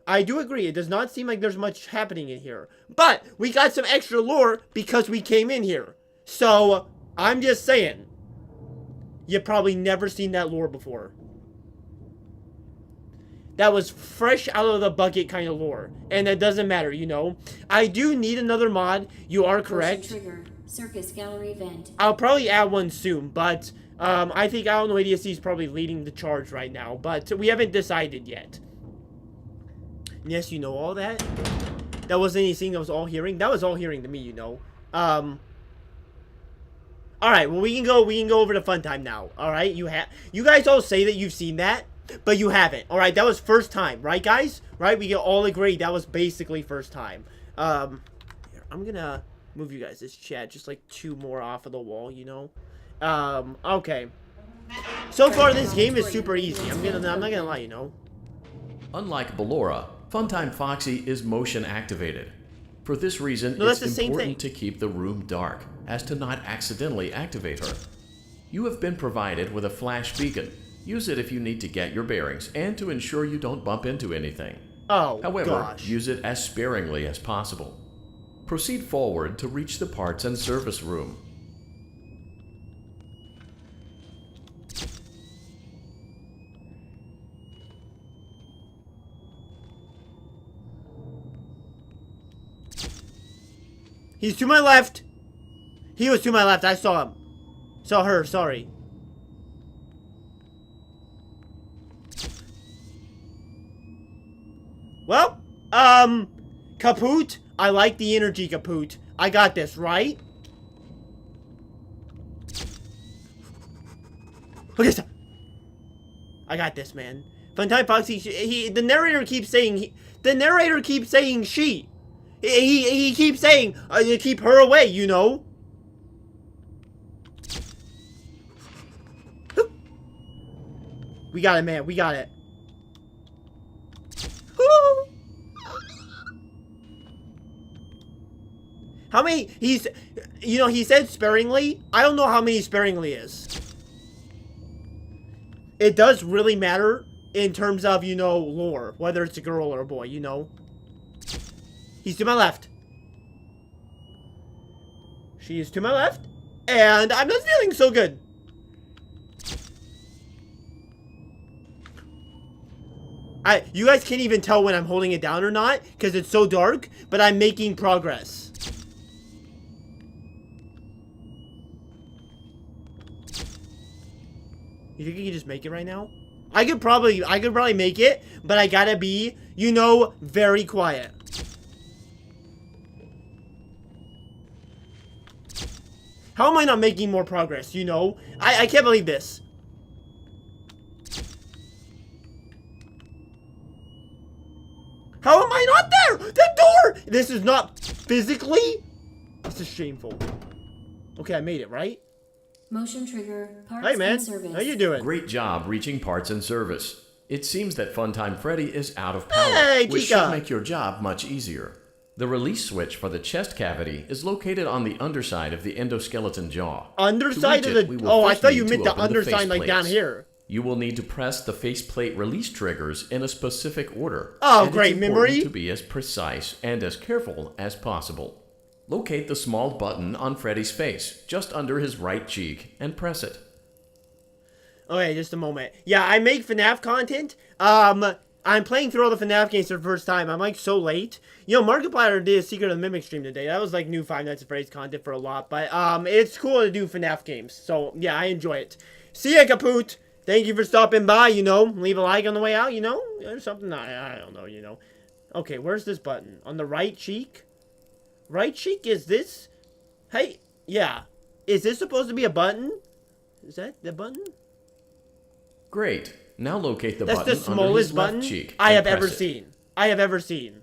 I do agree. It does not seem like there's much happening in here. But we got some extra lore because we came in here. So, I'm just saying. You've probably never seen that lore before. That was fresh out of the bucket kind of lore. And that doesn't matter, you know. I do need another mod. You are correct. Trigger. Circus gallery vent. I'll probably add one soon, but I think I don't know ADSC is probably leading the charge right now, but we haven't decided yet. Yes, you know all that. That wasn't anything that was all hearing. That was all hearing to me, you know. All right, well we can go over to fun time now. All right, you guys all say that you've seen that, but you haven't. All right, that was first time, right, guys? Right? We can all agree that was basically first time. Here, I'm gonna move you guys this chat just like 2 more off of the wall, you know. Okay. So far this game is super easy. I'm not gonna lie, you know. Unlike Ballora, Funtime Foxy is motion activated. For this reason, No, it's that's the same important thing. to keep the room dark, as to not accidentally activate her. You have been provided with a flash beacon. Use it if you need to get your bearings and to ensure you don't bump into anything. Oh, However, gosh. use it as sparingly as possible. Proceed forward to reach the parts and service room. He's to my left. He was to my left. I saw him. Saw her, sorry. Well, Kaput, I like the energy, Kaput. I got this, right? Okay, stop. I got this, man. Funtime Foxy, the narrator keeps saying, she. He keeps saying, keep her away, you know? We got it, man. We got it. How many? He said sparingly. I don't know how many sparingly is. It does really matter in terms of, you know, lore. Whether it's a girl or a boy, you know? He's to my left. She is to my left. And I'm not feeling so good. You guys can't even tell when I'm holding it down or not, because it's so dark, but I'm making progress. You think you can just make it right now? I could probably make it, but I gotta be, you know, very quiet. How am I not making more progress, you know? I can't believe this. How am I not there? The door! This is not physically? This is shameful. Okay, I made it, right? Motion trigger, parts Hey, man. and service. How you doing? Great job reaching parts and service. It seems that Funtime Freddy is out of power, Hey, which Chica. should make your job much easier. The release switch for the chest cavity is located on the underside of the endoskeleton jaw. Underside To of reach the... it, we will Oh, I first thought need you to meant the open underside, like, down faceplates. here. You will need to press the faceplate release triggers in a specific order. Oh, and great it's important memory. to be as precise and as careful as possible. Locate the small button on Freddy's face, just under his right cheek, and press it. Okay, just a moment. Yeah, I make FNAF content. I'm playing through all the FNAF games for the first time. I'm like so late. You know, Markiplier did a Secret of the Mimic stream today. That was like new Five Nights at Freddy's content for a lot. But it's cool to do FNAF games. So yeah, I enjoy it. See ya, Kaput. Thank you for stopping by, you know. Leave a like on the way out, you know. Or something. I don't know, you know. Okay, where's this button? On the right cheek? Right cheek is this? Hey, yeah. Is this supposed to be a button? Is that the button? Great. Now locate the That's button the smallest under his button left cheek. I have and ever press it. seen. I have ever seen.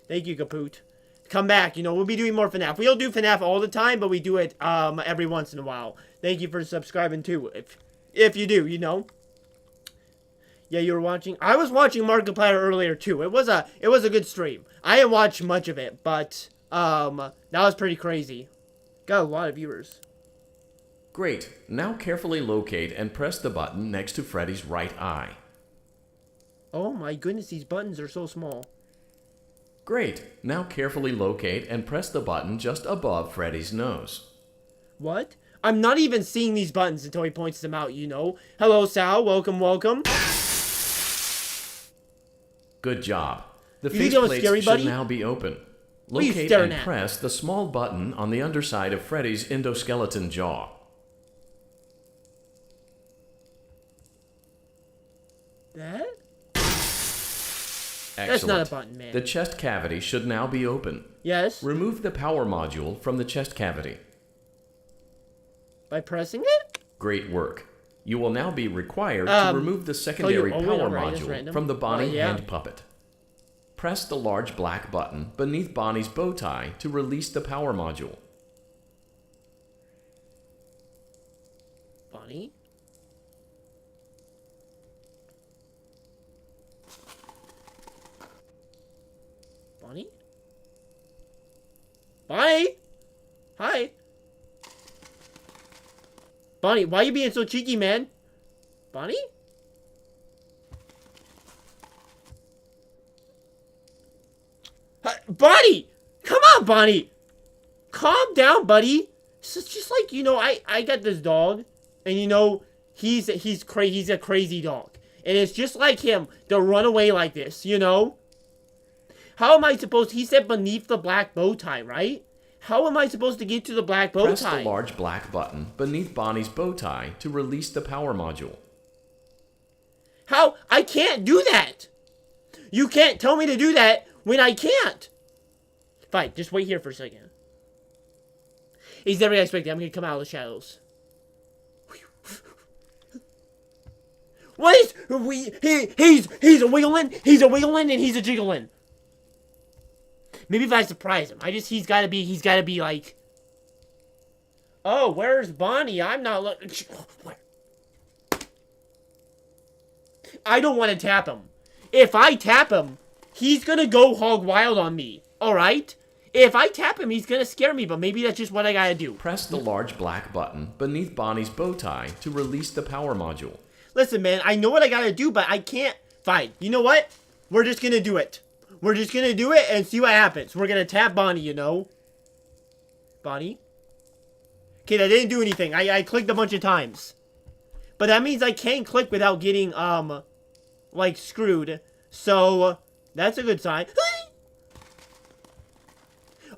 Thank you, Kapoot. Come back. You know, we'll be doing more FNAF. We don't do FNAF all the time, but we do it every once in a while. Thank you for subscribing too. If you do, you know. Yeah, you were watching. I was watching Markiplier earlier too. It was a good stream. I didn't watch much of it, but that was pretty crazy. Got a lot of viewers. Great. Now carefully locate and press the button next to Freddy's right eye. Oh my goodness, these buttons are so small. Great. Now carefully locate and press the button just above Freddy's nose. What? I'm not even seeing these buttons until he points them out, you know. Hello, Sal. Welcome, welcome. Good job. The You think that was faceplates scary, should buddy? now be open. What are you Locate staring and at? press the small button on the underside of Freddy's endoskeleton jaw. That? Excellent. That's not a button, man. The chest cavity should now be open. Yes. Remove the power module from the chest cavity. By pressing it? Great work. You will now be required to Um, remove the oh, secondary oh, wait, power alright, that's module random. from the Bonnie Yeah. hand puppet. Press the large black button beneath Bonnie's bow tie to release the power module. Bonnie? Bonnie? Bonnie? Hi. Bonnie, why are you being so cheeky, man? Bonnie? Bonnie! Come on, Bonnie! Calm down, buddy. It's just like, you know, I got this dog, and you know, he's a crazy dog. And it's just like him to run away like this, you know? How am I supposed he said beneath the black bow tie, right? How am I supposed to get to the black bow Press tie? the large black button beneath Bonnie's bow tie to release the power module. How? I can't do that! You can't tell me to do that when I can't! Fine, just wait here for a second. He's never expecting I'm gonna come out of the shadows. What is he's a wiggling, and he's a jiggling. Maybe if I surprise him, he's gotta be like, oh, where's Bonnie? I'm not looking. I don't want to tap him. If I tap him, he's gonna go hog wild on me. Alright? If I tap him, he's gonna scare me, but maybe that's just what I gotta do. Press the large black button beneath Bonnie's bow tie to release the power module. Listen, man, I know what I gotta do, but I can't. Fine. You know what? We're just gonna do it. We're just gonna do it and see what happens. We're gonna tap Bonnie, you know? Bonnie? Okay, that didn't do anything. I clicked a bunch of times. But that means I can't click without getting, like, screwed. So, that's a good sign.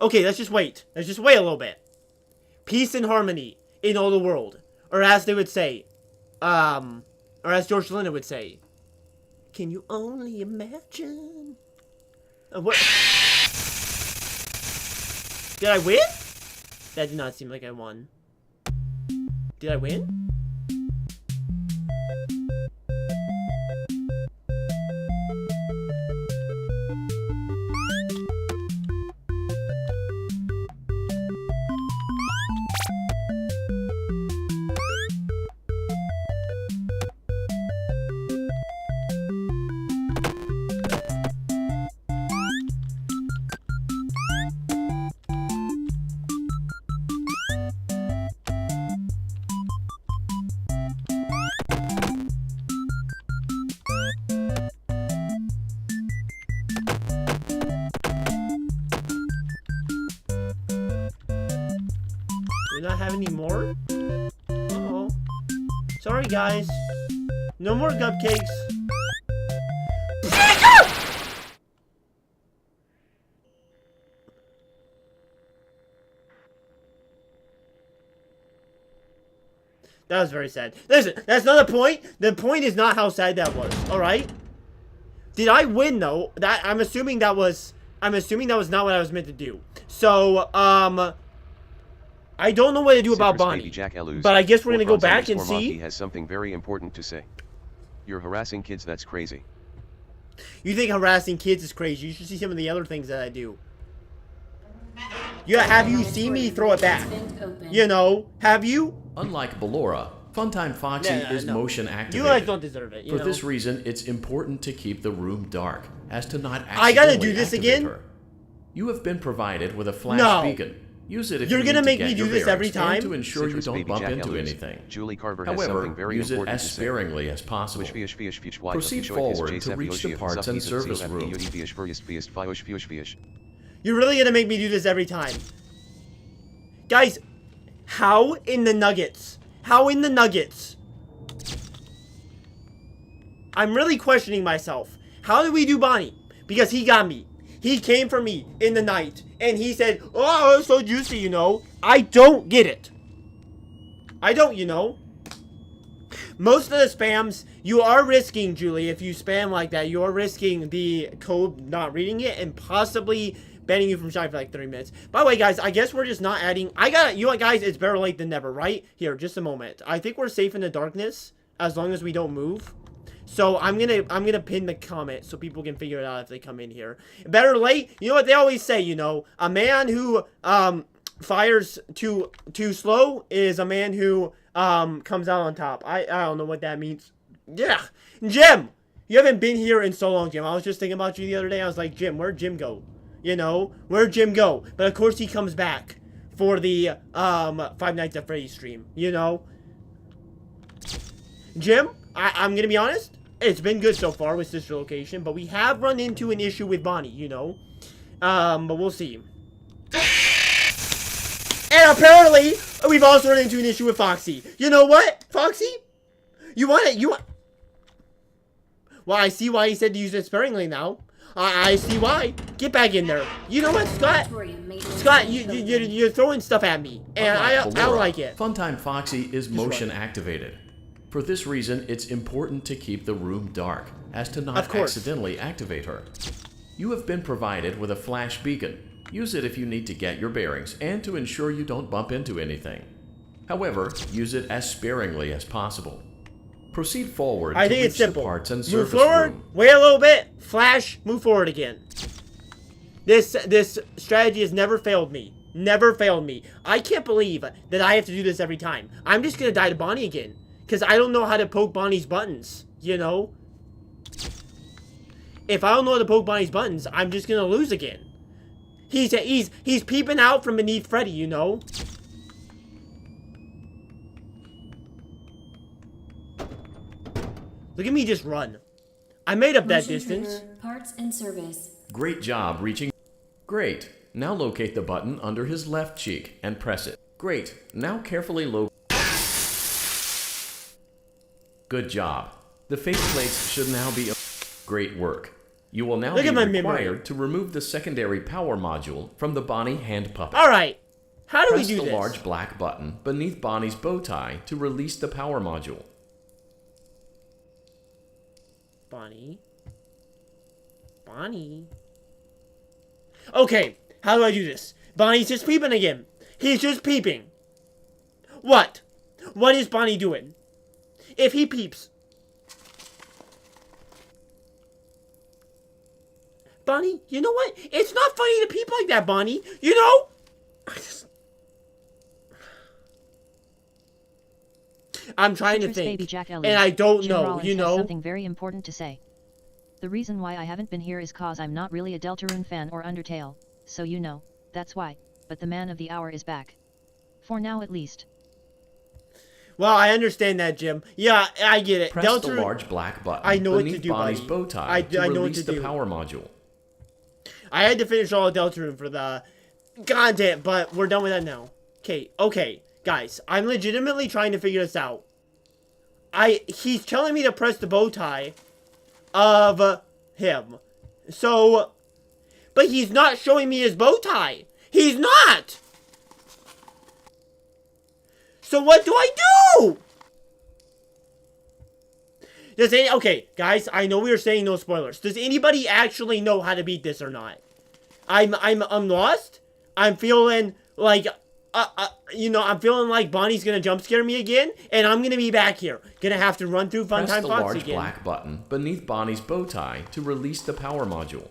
Okay, let's just wait. Let's just wait a little bit. Peace and harmony in all the world. Or as they would say, or as George Lynn would say, can you only imagine? What? Did I win? That did not seem like I won. Did I win? Do not have any more? Uh-oh. Sorry, guys. No more cupcakes. That was very sad. Listen, that's not the point. The point is not how sad that was. All right. Did I win though? I'm assuming that was not what I was meant to do. So I don't know what to do about Citrus Bonnie. Baby Jack Elus, But I guess we're gonna go Forfronts back and underscore see. Monkey has something very important to say. You're harassing kids, that's crazy. You think harassing kids is crazy? You should see some of the other things that I do. Yeah, have you seen me throw it back? You know, have you? Unlike Ballora, Funtime Foxy is motion activated. You guys don't deserve it. For this reason, it's important to keep the room dark, as to not I accidentally gotta do this activate again? her. You have been provided with a flash beacon. Use it if You're you gonna need make to me get do your this every bearings and time? to ensure Citrus you don't Baby bump Jack into Elus, anything. Julie Carver has However, something very use it important as to say. sparingly as possible. Proceed Proceed forward to reach the parts and service room. You're really gonna make me do this every time. Guys, how in the nuggets? How in the nuggets? I'm really questioning myself. How did we do Bonnie? Because he got me. He came for me in the night. And he said, oh, it's so juicy, you know. I don't get it. I don't, you know. Most of the spams, you are risking, Julie, if you spam like that, you are risking the code not reading it and possibly banning you from shopping for like 30 minutes. By the way, guys, I guess we're just not adding... you know what, guys? It's better late than never, right? Here, just a moment. I think we're safe in the darkness as long as we don't move. So I'm gonna pin the comment so people can figure it out if they come in here. Better late. You know what they always say, you know, a man who fires too slow is a man who comes out on top. I don't know what that means. Yeah, Jim, you haven't been here in so long, Jim. I was just thinking about you the other day. I was like, Jim, where'd Jim go? You know, where'd Jim go? But of course he comes back for the Five Nights at Freddy's stream. You know, Jim, I'm gonna be honest. It's been good so far with Sister Location, but we have run into an issue with Bonnie, you know. But we'll see. And apparently, we've also run into an issue with Foxy. You know what, Foxy? You want it? Well, I see why he said to use it sparingly now. I see why. Get back in there. You know what, Scott? Scott, you're throwing stuff at me, and I don't like it. Funtime Foxy is motion activated. For this reason, it's important to keep the room dark, as to not accidentally activate her. You have been provided with a flash beacon. Use it if you need to get your bearings, and to ensure you don't bump into anything. However, use it as sparingly as possible. Proceed forward I to think reach it's simple. the parts and Move service forward, room. wait a little bit, flash, move forward again. This strategy has never failed me. Never failed me. I can't believe that I have to do this every time. I'm just gonna die to Bonnie again. Because I don't know how to poke Bonnie's buttons, you know? If I don't know how to poke Bonnie's buttons, I'm just gonna lose again. He's peeping out from beneath Freddy, you know? Look at me just run. I made up that distance. Parts and service. Great job reaching. Great. Now locate the button under his left cheek and press it. Great. Now carefully locate. Good job. The faceplates should now be... Great work. You will now be required to remove the secondary power module from the Bonnie hand puppet. Alright. How do we do this? Press the large black button beneath Bonnie's bow tie to release the power module. Bonnie. Okay, how do I do this? Bonnie's just peeping again. He's just peeping. What? What is Bonnie doing? If he peeps. Bonnie, you know what? It's not funny to peep like that, Bonnie. You know? I'm trying to think. Baby Jack Ellis, and I don't Jim know, Rollins you has know? something very important to say. The reason why I haven't been here is cause I'm not really a Deltarune fan or Undertale, so you know, that's why, but the man of the hour is back. For now at least. Well, I understand that, Jim. Yeah, I get it. Press the large black button I know what to beneath do, Bonnie's buddy. bow tie to I know what release to the do. power module. I had to finish all of Deltarune for the content, but we're done with that now. Okay, guys. I'm legitimately trying to figure this out. He's telling me to press the bow tie of him. So, but he's not showing me his bow tie. He's not! So what do I do? Okay, guys, I know we were saying no spoilers. Does anybody actually know how to beat this or not? I'm lost. I'm feeling like you know, I'm feeling like Bonnie's gonna jump scare me again, and I'm gonna be back here. Gonna have to run through Funtime Press the Fox large again. black button beneath Bonnie's bow tie to release the power module.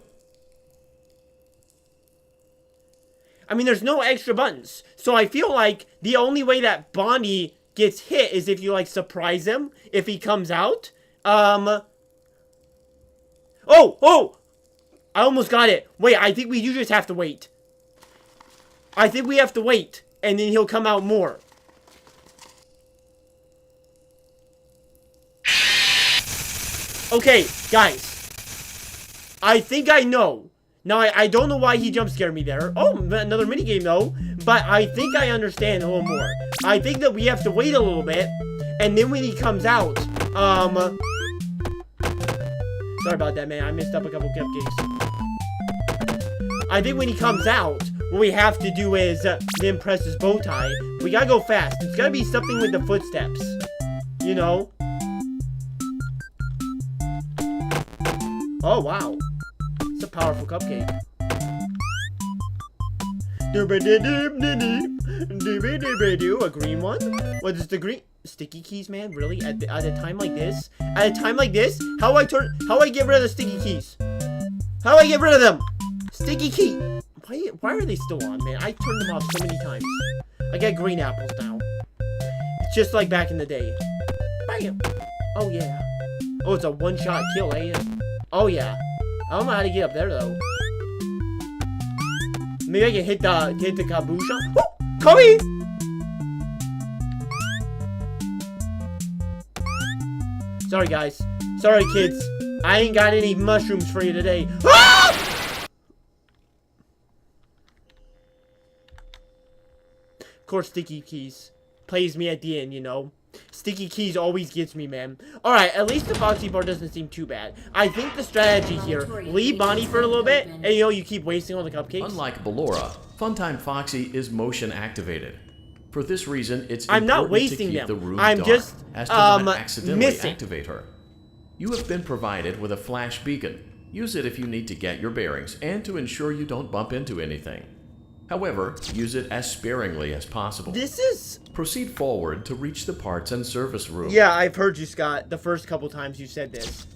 I mean, there's no extra buttons. So I feel like the only way that Bonnie gets hit is if you, like, surprise him. If he comes out. Oh! I almost got it. Wait, I think you just have to wait. I think we have to wait. And then he'll come out more. Okay, guys. I think I know. Now, I don't know why he jump scared me there. Oh, another minigame, though. But I think I understand a little more. I think that we have to wait a little bit. And then when he comes out, sorry about that, man. I messed up a couple cupcakes. I think when he comes out, what we have to do is then press his bow tie. We gotta go fast. It's gotta be something with the footsteps. You know? Oh, wow. It's a powerful cupcake. A green one? What is the green? Sticky keys, man? Really? At a time like this? At a time like this? How do I get rid of the sticky keys? How do I get rid of them? Sticky key. Why are they still on, man? I turned them off so many times. I got green apples now. It's just like back in the day. Bam. Oh, yeah. Oh, it's a one-shot kill, eh? Oh, yeah. I don't know how to get up there, though. Maybe I can hit the caboose. Oh! Kobe! Sorry, guys. Sorry, kids. I ain't got any mushrooms for you today. Ah! Of course, sticky keys plays me at the end, you know. Sticky keys always gets me, man. Alright, at least the Foxy part doesn't seem too bad. I think the strategy here, leave Bonnie for a little bit, and you know, you keep wasting all the cupcakes. Unlike Ballora, Funtime Foxy is motion activated. For this reason, it's I'm not important to wasting keep them. the room I'm dark, just, as to not accidentally missing. activate her. You have been provided with a flash beacon. Use it if you need to get your bearings and to ensure you don't bump into anything. However, use it as sparingly as possible. This is... Proceed forward to reach the parts and service room. Yeah, I've heard you, Scott, the first couple times you said this.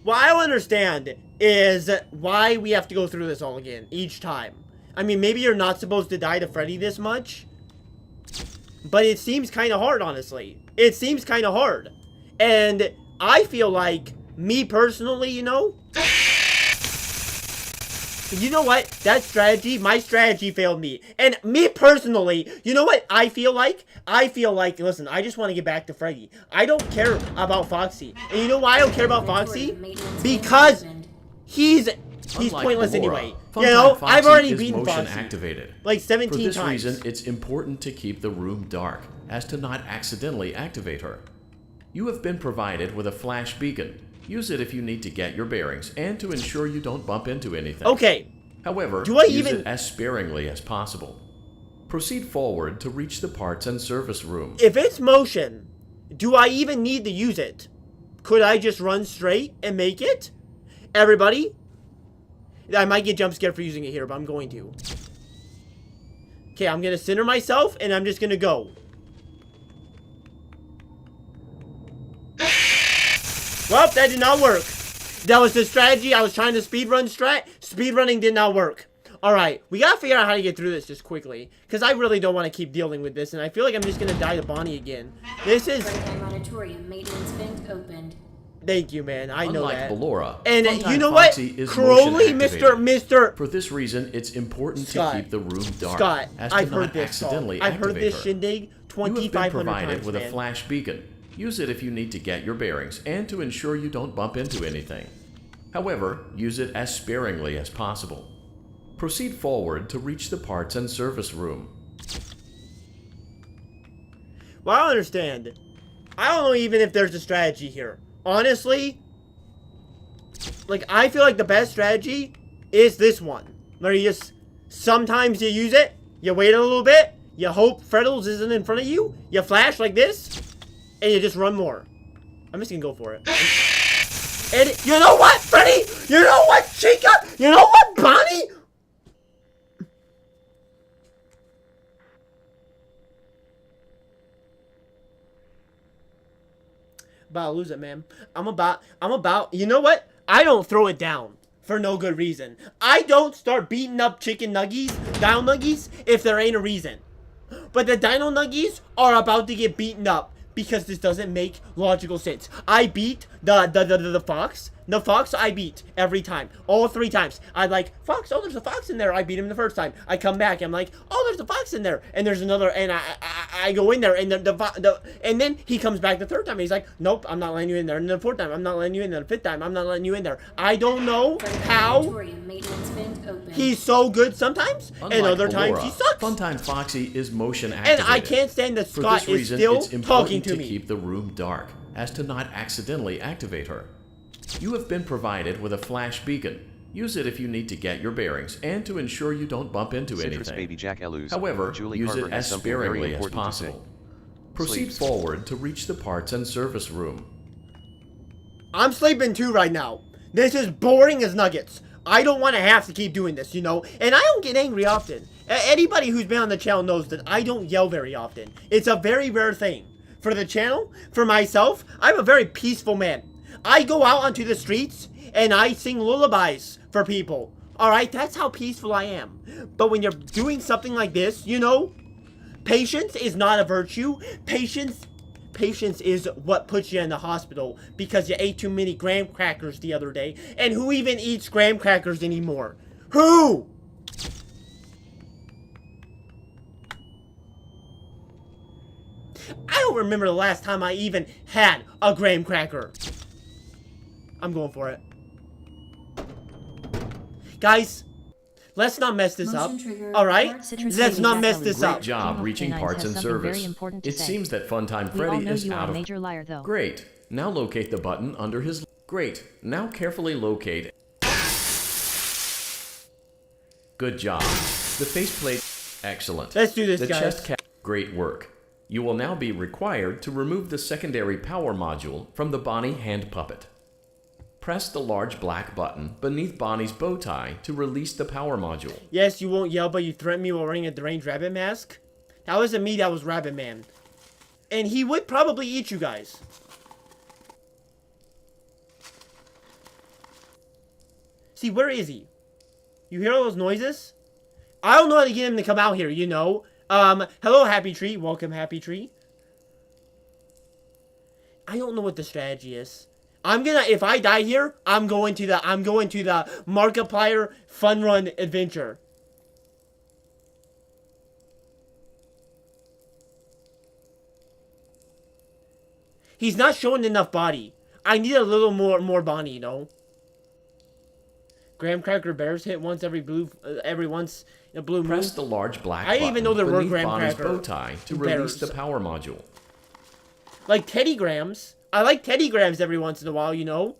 What I don't understand is why we have to go through this all again, each time. I mean, maybe you're not supposed to die to Freddy this much, but it seems kind of hard, honestly. It seems kind of hard. And I feel like, me personally, you know... You know what? That strategy, my strategy failed me. And me personally, you know what I feel like? I feel like, listen, I just want to get back to Freddy. I don't care about Foxy. And you know why I don't care about Foxy? Because he's pointless anyway. You know, I've already beaten Foxy. Activated. Like 17 times. For this reason, it's important to keep the room dark, as to not accidentally activate her. You have been provided with a flash beacon. Use it if you need to get your bearings and to ensure you don't bump into anything. Okay. However, use it as sparingly as possible. Proceed forward to reach the parts and service room. If it's motion, do I even need to use it? Could I just run straight and make it? Everybody? I might get jump scared for using it here, but I'm going to. Okay, I'm going to center myself and I'm just going to go. Well, that did not work. That was the strategy. I was trying to speedrun strat. Speedrunning did not work. Alright, we gotta figure out how to get through this just quickly. Because I really don't want to keep dealing with this. And I feel like I'm just gonna die to Bonnie again. This is... Maintenance vent opened. Thank you, man. I know that. Unlike Ballora, and Funtime you know what? Foxy is Crowley, motion Mr. For this reason, it's important Scott, to keep the room dark. Scott, as to I've not heard this accidentally song. I've heard activate this her. shindig 2,500 times, You have been provided with man. a flash beacon. Use it if you need to get your bearings and to ensure you don't bump into anything. However, use it as sparingly as possible. Proceed forward to reach the parts and service room. Well, I don't understand. I don't know even if there's a strategy here. Honestly, like, I feel like the best strategy is this one. Where you just, sometimes you use it, you wait a little bit, you hope Freddles isn't in front of you, you flash like this, and you just run more. I'm just gonna go for it. And you know what, Freddy? You know what, Chica? You know what, Bonnie? About to lose it, man. I'm about, you know what? I don't throw it down for no good reason. I don't start beating up chicken nuggies, dino nuggies, if there ain't a reason. But the dino nuggies are about to get beaten up because this doesn't make logical sense. I beat the fox. The fox I beat every time. All 3 times. I like, fox, oh, there's a fox in there. I beat him the first time. I come back. I'm like, oh, there's a fox in there. And there's another, and I go in there, and and then he comes back the 3rd time. And he's like, nope, I'm not letting you in there. And the 4th time, I'm not letting you in there. The 5th time, I'm not letting you in there. I don't know how he's so good sometimes, and other times he sucks. Funtime Foxy is motion activated. And I can't stand that Scott is still talking to me. Keep the room dark, as to not accidentally activate her. You have been provided with a flash beacon. Use it if you need to get your bearings and to ensure you don't bump into Citrus anything. Baby Jack Elus. However, Julie use Carver it has as something very sparingly as important to say. possible. Proceed Sleep. forward to reach the parts and service room. I'm sleeping too right now. This is boring as nuggets. I don't want to have to keep doing this, you know? And I don't get angry often. Anybody who's been on the channel knows that I don't yell very often. It's a very rare thing. For the channel, for myself, I'm a very peaceful man. I go out onto the streets and I sing lullabies for people. Alright, that's how peaceful I am. But when you're doing something like this, you know, patience is not a virtue. Patience is what puts you in the hospital because you ate too many graham crackers the other day. And who even eats graham crackers anymore? Who? I don't remember the last time I even had a graham cracker. I'm going for it. Guys, let's not mess this up. Alright? Let's not mess this up. Great job reaching parts and service. It seems that Funtime Freddy is out of... major liar, though. Great. Now locate the button under his... Great. Now carefully locate... Good job. The faceplate... Excellent. Let's do this, the guys. Chest cap... Great work. You will now be required to remove the secondary power module from the Bonnie hand puppet. Press the large black button beneath Bonnie's bow tie to release the power module. Yes, you won't yell, but you threaten me while wearing a deranged rabbit mask? That wasn't me, that was Rabbit Man. And he would probably eat you guys. See, where is he? You hear all those noises? I don't know how to get him to come out here, you know. Hello, Happy Tree. Welcome, Happy Tree. I don't know what the strategy is. If I die here, I'm going to the Markiplier Fun Run adventure. He's not showing enough body. I need a little more Bonnie, you know. Graham Cracker Bears hit once every blue moon. Press the large black I didn't even know there were beneath Graham Bonnie's Cracker bow tie to release the power module. Like Teddy Grahams. I like Teddy Grahams every once in a while, you know.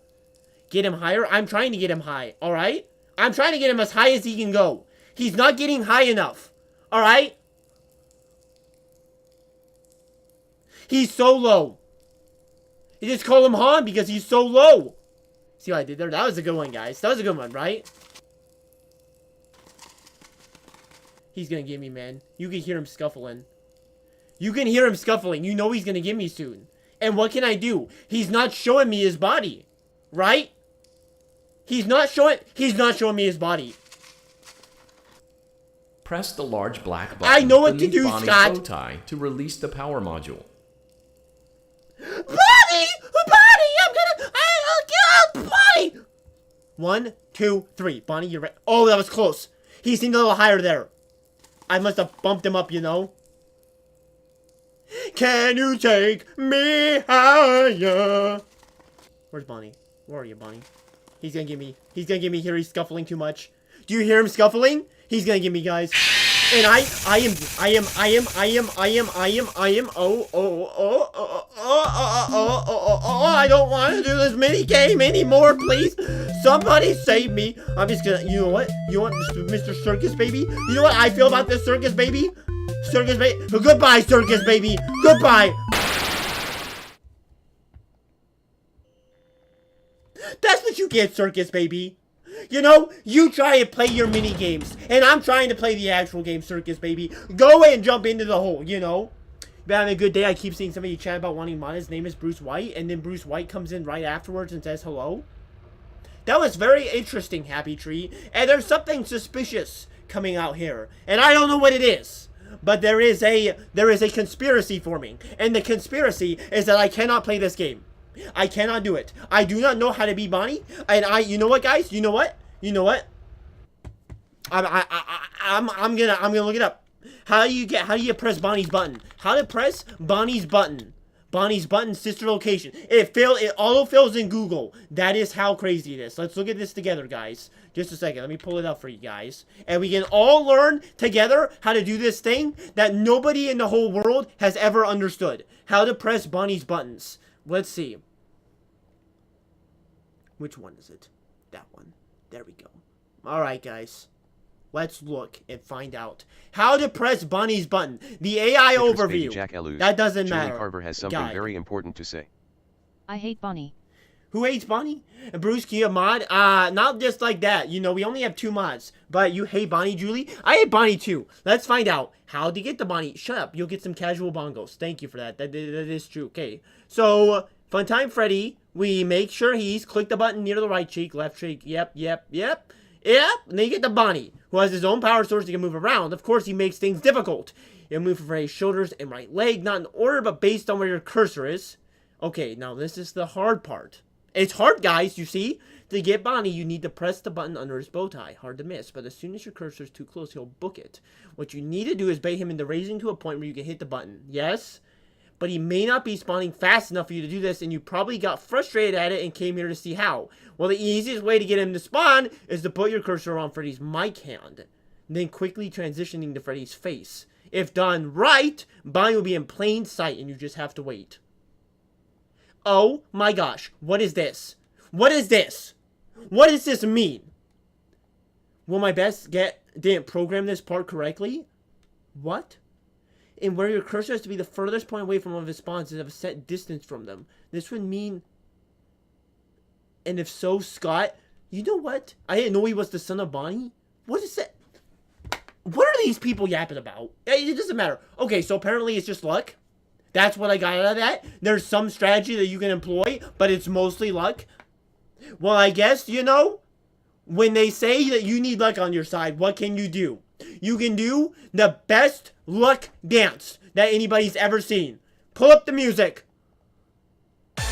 Get him higher. I'm trying to get him high, alright? I'm trying to get him as high as he can go. He's not getting high enough, alright? He's so low. You just call him Han because he's so low. See what I did there? That was a good one, guys. That was a good one, right? He's gonna get me, man. You can hear him scuffling. You can hear him scuffling. You know he's gonna get me soon. And what can I do? He's not showing me his body. Right? He's not showing me his body. Press the large black button. I know what to beneath do, Bonnie's Scott. bow tie to release the power module. Bonnie! Bonnie! I'll get out! Bonnie! 1, 2, 3. Bonnie, you're right. Oh, that was close. He seemed a little higher there. I must have bumped him up, you know. Can you take me higher? Where's Bonnie? Where are you, Bonnie? He's gonna get me. He's gonna get me here. He's scuffling too much. Do you hear him scuffling? He's gonna get me, guys. And I don't want to do this mini game anymore, please. Somebody save me. I'm just gonna, you know what, Mr. Circus Baby? You know what I feel about this Circus Baby? Circus Baby, goodbye, Circus Baby, goodbye. That's what you get, Circus Baby. You know, you try and play your mini games, and I'm trying to play the actual game, Circus Baby. Go and jump into the hole, you know. been having a good day. I keep seeing somebody chat about wanting mod. His name is Bruce White, and then Bruce White comes in right afterwards and says hello. That was very interesting, Happy Tree. And there's something suspicious coming out here, and I don't know what it is. But there is a conspiracy forming, and the conspiracy is that I cannot play this game. I cannot do it. I do not know how to be Bonnie, and you know what, guys? You know what? I'm gonna look it up. How do you press Bonnie's button? How to press Bonnie's button? Bonnie's button sister location. It auto-fills in Google. That is how crazy it is. Let's look at this together, guys. Just a second. Let me pull it up for you guys. And we can all learn together how to do this thing that nobody in the whole world has ever understood. How to press Bonnie's buttons. Let's see. Which one is it? That one. There we go. Alright, guys. Let's look and find out how to press Bonnie's button. The AI overview. That doesn't matter. Julie Carver has something very important to say. I hate Bonnie. Who hates Bonnie? Bruce Kia mod? Not just like that. You know, we only have 2 mods. But you hate Bonnie, Julie? I hate Bonnie too. Let's find out how to get the Bonnie. Shut up. You'll get some casual bongos. Thank you for that. That is true. Okay. So, Funtime Freddy. We make sure he's click the button near the right cheek, left cheek. Yep. And then you get the Bonnie, who has his own power source he can move around. Of course, he makes things difficult. You move from Freddy's shoulders and right leg, not in order, but based on where your cursor is. Okay, now this is the hard part. It's hard, guys, you see? To get Bonnie, you need to press the button under his bow tie. Hard to miss, but as soon as your cursor is too close, he'll book it. What you need to do is bait him into raising to a point where you can hit the button. Yes? But he may not be spawning fast enough for you to do this, and you probably got frustrated at it and came here to see how. Well, the easiest way to get him to spawn is to put your cursor on Freddy's mic hand, then quickly transitioning to Freddy's face. If done right, Bonnie will be in plain sight, and you just have to wait. Oh my gosh, what is this? What is this? What does this mean? Will my best get didn't program this part correctly? What? And where your cursor has to be the furthest point away from one of his spawns is of a set distance from them. This would mean... And if so, Scott... You know what? I didn't know he was the son of Bonnie. What is that? What are these people yapping about? It doesn't matter. Okay, so apparently it's just luck. That's what I got out of that. There's some strategy that you can employ, but it's mostly luck. Well, I guess, you know, when they say that you need luck on your side, what can you do? You can do the best luck dance that anybody's ever seen. Pull up the music. This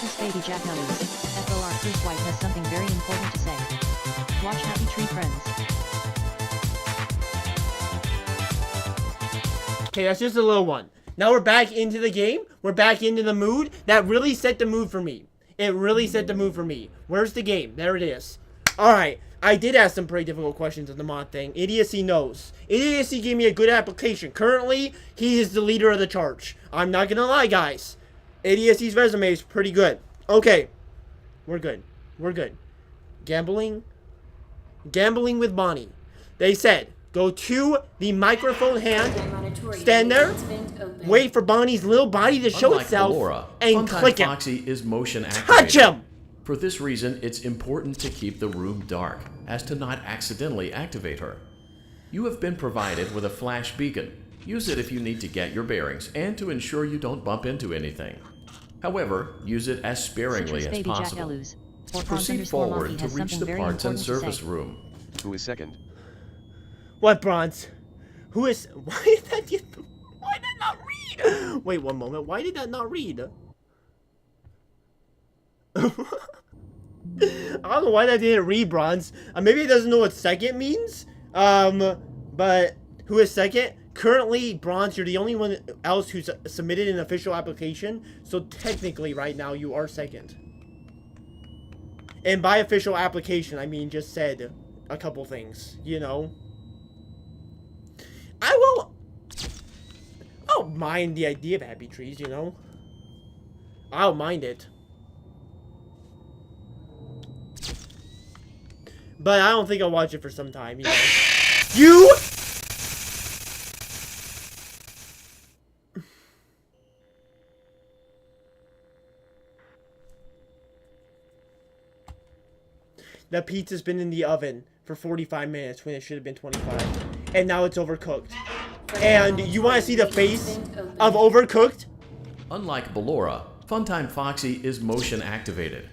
is Baby Jack Nutters. FOR Bruce White has something very important to say. Watch Happy Tree Friends. Okay, that's just a little one. Now we're back into the game. We're back into the mood. That really set the mood for me. It really set the mood for me. Where's the game? There it is. Alright. I did ask some pretty difficult questions on the mod thing. Idiocy knows. Idiocy gave me a good application. Currently, he is the leader of the charge. I'm not gonna lie, guys. Idiocy's resume is pretty good. Okay. We're good. We're good. Gambling with Bonnie. They said, go to the microphone hand, stand there, wait for Bonnie's little body to show itself, and click him. Foxy is motion activated. Touch him! For this reason, it's important to keep the room dark, as to not accidentally activate her. You have been provided with a flash beacon. Use it if you need to get your bearings, and to ensure you don't bump into anything. However, use it as sparingly as possible. Proceed forward to reach the parts and service room. Who is second? What, Bronze? Who is... Why did that not read? Wait one moment. Why did that not read? I don't know why that didn't read, Bronze. Maybe it doesn't know what second means. But who is second? Currently, Bronze, you're the only one else who's submitted an official application. So technically, right now, you are second. And by official application, I mean just said a couple things, you know. I don't mind the idea of Happy Trees, you know. I don't mind it. But I don't think I'll watch it for some time, you know. You! The pizza's been in the oven for 45 minutes when it should have been 25. And now it's overcooked. and you want to see the face of Overcooked? Unlike Ballora, Funtime Foxy is motion activated.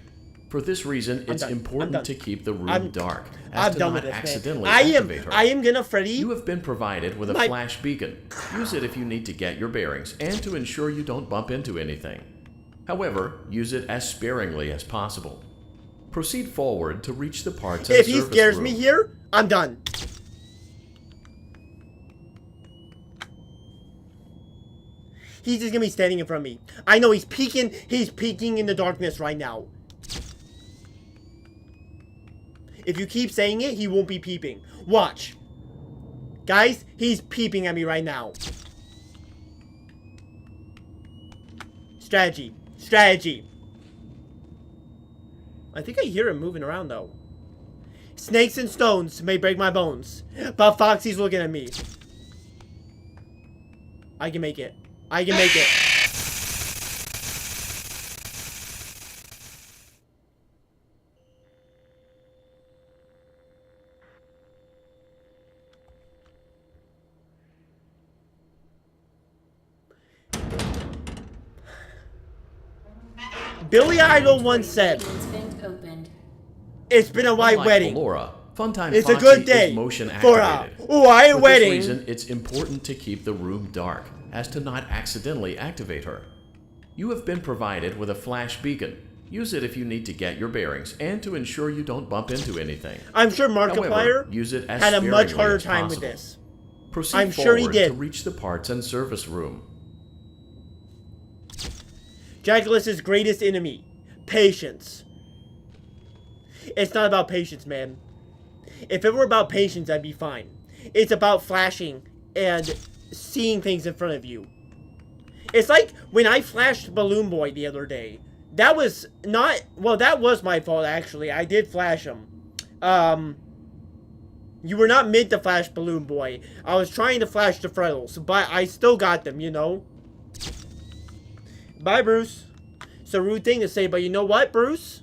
For this reason, it's important to keep the room dark, as to not accidentally activate her. I am gonna Freddy. You have been provided with a flash beacon. Use it if you need to get your bearings and to ensure you don't bump into anything. However, use it as sparingly as possible. Proceed forward to reach the parts and If service he scares room. me here, I'm done. He's just gonna be standing in front of me. I know he's peeking in the darkness right now. If you keep saying it, he won't be peeping. Watch. Guys, he's peeping at me right now. Strategy. Strategy. I think I hear him moving around, though. Snakes and stones may break my bones, but Foxy's looking at me. I can make it. I can make it. Billy Idol once said, "It's been a white wedding. It's a good day for a white wedding." For this reason, it's important to keep the room dark, as to not accidentally activate her. You have been provided with a flash beacon. Use it if you need to get your bearings and to ensure you don't bump into anything. I'm sure Markiplier use it as had a much sparingly harder as time with possible. this. Proceed I'm sure he forward did. to reach the parts and service room. Jackalus's greatest enemy, patience. It's not about patience, man. If it were about patience, I'd be fine. It's about flashing and seeing things in front of you. It's like when I flashed Balloon Boy the other day. That was not... Well, that was my fault, actually. I did flash him. You were not mid to flash Balloon Boy. I was trying to flash the Freddles, but I still got them, you know? Bye, Bruce. It's a rude thing to say, but you know what, Bruce?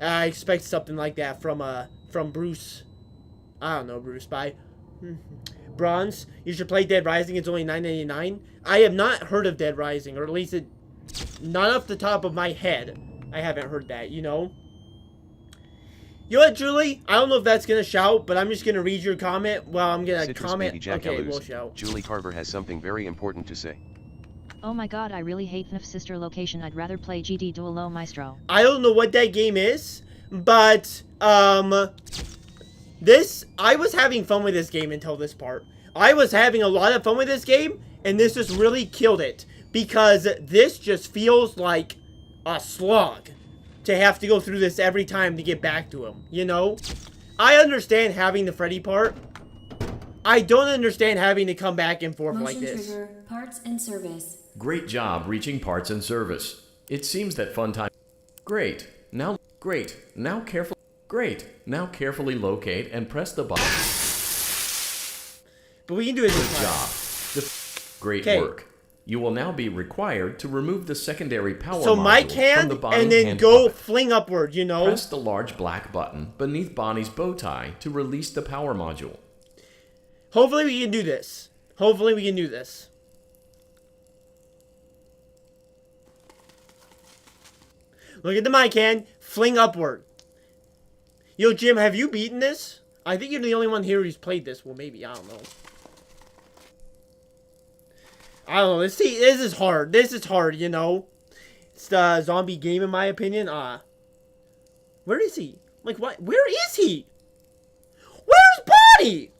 I expect something like that from Bruce. I don't know, Bruce. Bye. Bronze, you should play Dead Rising. It's only $9.99. I have not heard of Dead Rising, or at least not off the top of my head. I haven't heard that, you know? You know what, Julie? I don't know if that's going to shout, but I'm just going to read your comment. Well, I'm going to comment. Okay, we'll shout. Julie Carver has something very important to say. Oh my god, I really hate FNAF sister location. I'd rather play GD Duelo Maestro. I don't know what that game is, but, I was having fun with this game until this part. I was having a lot of fun with this game, and this just really killed it. Because this just feels like a slog to have to go through this every time to get back to him, you know? I understand having the Freddy part. I don't understand having to come back and forth like this. Trigger, parts and service. Great job reaching parts and service. It seems that Funtime... Great. Now carefully locate and press the button. But we can do it this time. Great work. You will now be required to remove the secondary power so module Mike hand from the Bonnie and then hand go puppet. fling upward, you know? Press the large black button beneath Bonnie's bow tie to release the power module. Hopefully we can do this. Hopefully we can do this. Look at the mic hand. Fling upward. Yo, Jim, have you beaten this? I think you're the only one here who's played this. Well, maybe. I don't know. I don't know. This is hard. This is hard, you know? It's the zombie game, in my opinion. Where is he? Like, what? Where is he? Where's Bonnie?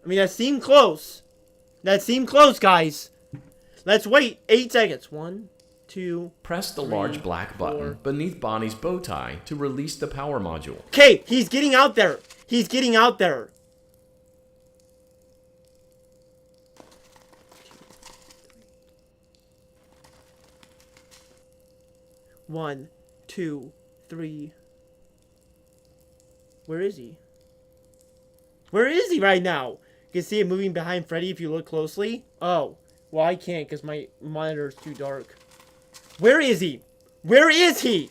I mean, that seemed close. That seemed close, guys. Let's wait. 8 seconds. 1, 2. Press the large black button beneath Bonnie's bow tie to release the power module. Okay, he's getting out there. He's getting out there. 1, 2, 3. Where is he? Where is he right now? You can see him moving behind Freddy if you look closely. Oh, well, I can't because my monitor is too dark. Where is he? Where is he?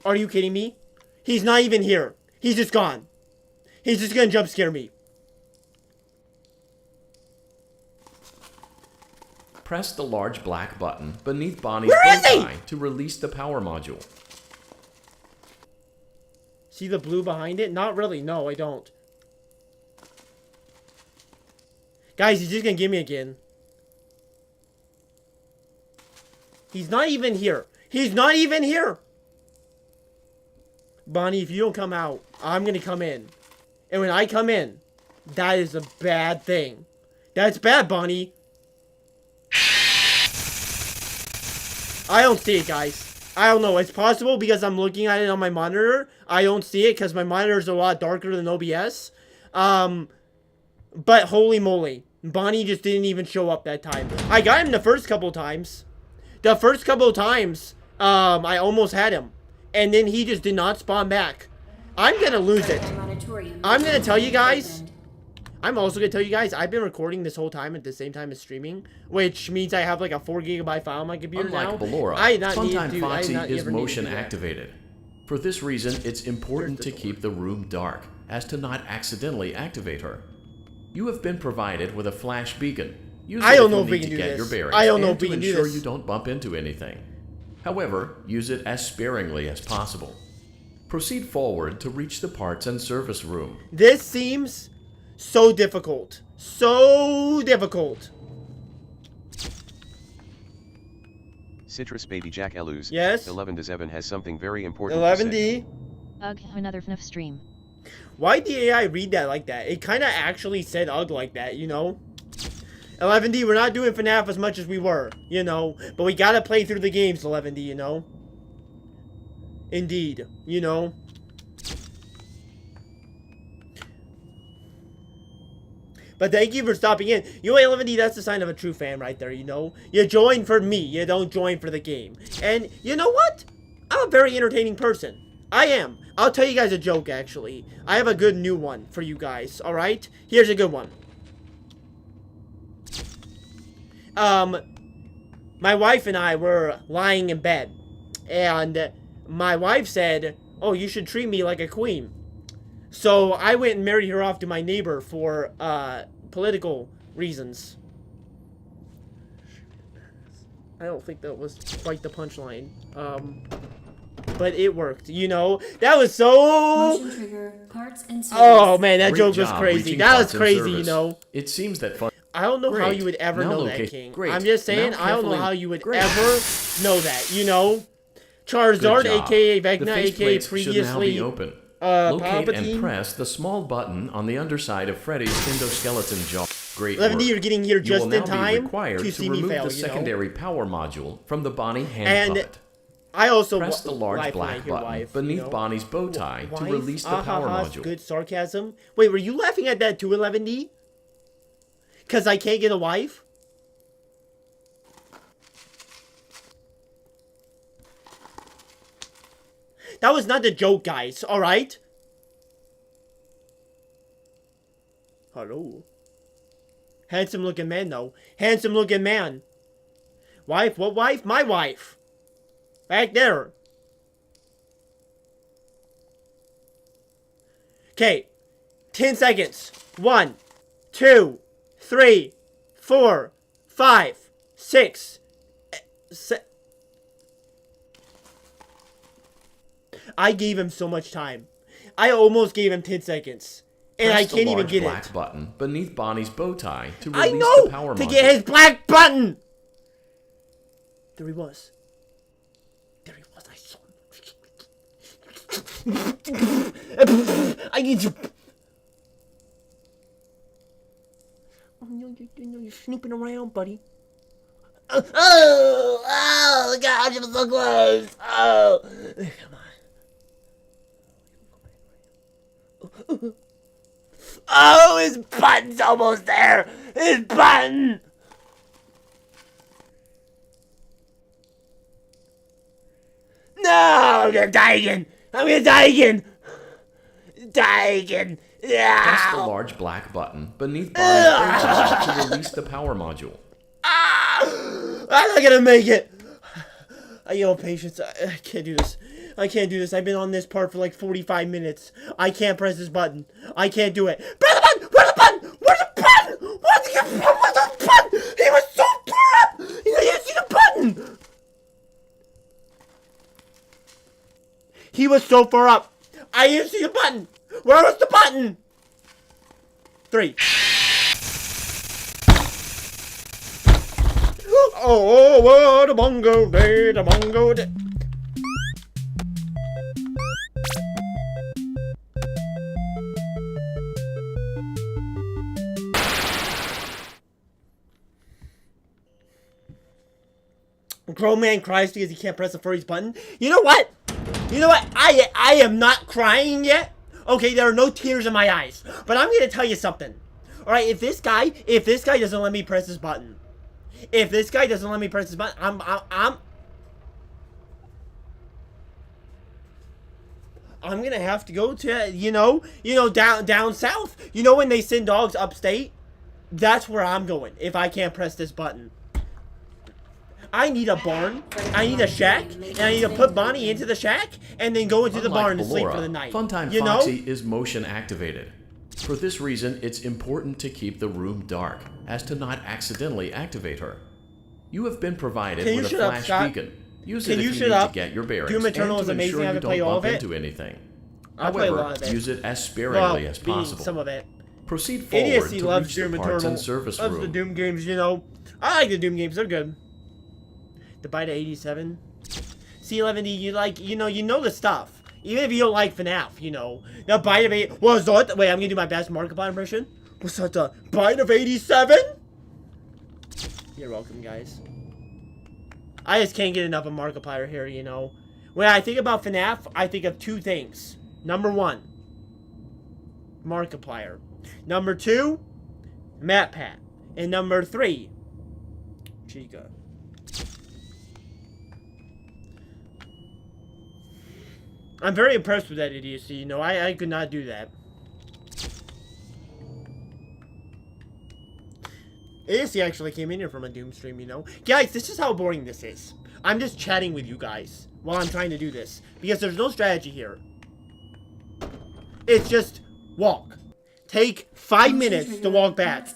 Are you kidding me? He's not even here. He's just gone. He's just gonna jump scare me. Press the large black button beneath Bonnie's Where is bow tie to release the power module. See the blue behind it? Not really. No, I don't. Guys, he's just gonna get me again. He's not even here. He's not even here. Bonnie, if you don't come out, I'm gonna come in. And when I come in, that is a bad thing. That's bad, Bonnie. I don't see it, guys. I don't know. It's possible because I'm looking at it on my monitor. I don't see it because my monitor is a lot darker than OBS. But holy moly. Bonnie just didn't even show up that time. I got him the first couple times. The first couple times, I almost had him. And then he just did not spawn back. I'm going to lose it. I'm going to tell you guys. I'm also going to tell you guys, I've been recording this whole time at the same time as streaming, which means I have like a 4 GB file on my computer now. Unlike Ballora, Funtime Foxy is motion activated. For this reason, it's important to keep the room dark, as to not accidentally activate her. You have been provided with a flash beacon. Use I it don't if know you if we need can to do get this. your bearings I don't know and if we to can do ensure this. you don't bump into anything. However, use it as sparingly as possible. Proceed forward to reach the parts and service room. This seems so difficult. So difficult. Citrus Baby Jack Elus. Yes? 11-7 has something very important 11D. Ugh, another FNAF stream. Why'd the AI read that like that? It kind of actually said ugh like that, you know? 11D, we're not doing FNAF as much as we were, you know? But we gotta play through the games, 11D, you know? Indeed, you know? But thank you for stopping in. You know, 11D, that's a sign of a true fan right there, you know? You join for me, you don't join for the game. And you know what? I'm a very entertaining person. I am. I'll tell you guys a joke, actually. I have a good new one for you guys, alright? Here's a good one. My wife and I were lying in bed. And my wife said, oh, you should treat me like a queen. So I went and married her off to my neighbor for, political reasons. I don't think that was quite the punchline. But it worked, you know? That was so... Motion trigger, parts and service. Oh, man, that Great joke was job crazy. reaching That was parts and crazy, you service. know? It seems that fun. I don't know how Great. you would ever Now know that, locate- King. Great. I'm just saying, Now I don't know carefully- how you would Great. ever know that, you know? Good Charizard, job. aka The Vecna, aka faceplates should now be previously open. Locate Palpatine. and press the small button on the underside of Freddy's endoskeleton jaw. Great 11D, work. you're getting here You just will in now be time required to see me remove fail, the you know? secondary power module from the Bonnie hand And puppet. I also Press the large wife when I black hear button wife, beneath you know? Bonnie's bow tie to Wife? release the power module. Good sarcasm. Wait, were you laughing at that too, 11D? Because I can't get a wife? That was not the joke, guys, alright? Hello? Handsome looking man, though. Handsome looking man. Wife? What wife? My wife. Back there. Okay. 10 seconds. 1, 2, 3, 4, 5, 6, 7. I gave him so much time. I almost gave him 10 seconds. And I can't even get black it. button beneath Bonnie's bow tie to I release know! the power To module. get his black button! There he was. There he was. I saw him. I need you. Oh, you're snooping around, buddy. Oh, gosh, I'm so close. Oh, come on. Oh, his button's almost there. His button. No, I'm gonna die again. I'm gonna die again. Die again. Press the large black button beneath Bonnie's bow tie to release the power module. Ah! I'm not gonna make it. I have patience. I can't do this. I can't do this. I've been on this part for like 45 minutes. I can't press this button. I can't do it. Press the button! Where's the button? Where's the button? Where's the button? He was so far up! You didn't see the button! He was so far up. I didn't see the button. Where was the button? 3. Oh, what a bongo day, the bongo day. Grown man cries because he can't press the furry's button. You know what? You know what? I am not crying yet. Okay, there are no tears in my eyes. But I'm gonna tell you something. Alright, if this guy doesn't let me press this button. If this guy doesn't let me press this button, I'm gonna have to go to, down south. You know when they send dogs upstate? That's where I'm going if I can't press this button. I need a barn, I need a shack, and I need to put Bonnie into the shack, and then go into the barn to sleep for the night. Funtime Foxy is motion activated. For this reason, it's important to keep the room dark, as to not accidentally activate her. You have been provided with a flash beacon. Use it if you need to get your bearings, Doom Eternal is amazing. I haven't played all of it. Into anything. I'll play a lot of it. Use it as sparingly as possible. Some of it. Proceed forward Idiocy to loves reach Doom the parts Eternal. and service Loves room. the Doom games, you know. I like the Doom games. They're good. The Bite of 87. C11D, you know the stuff. Even if you don't like FNAF, you know. The Bite of 8. What's that? Wait, I'm gonna do my best Markiplier impression. What's that? The Bite of 87? You're welcome, guys. I just can't get enough of Markiplier here, you know. When I think about FNAF, I think of 2 things. Number 1, Markiplier. Number 2, MatPat. And number 3, Chica. I'm very impressed with that idiocy, you know. I could not do that. Idiocy actually came in here from a Doom stream, you know. Guys, this is how boring this is. I'm just chatting with you guys while I'm trying to do this. Because there's no strategy here. It's just walk. Take 5 minutes to walk back.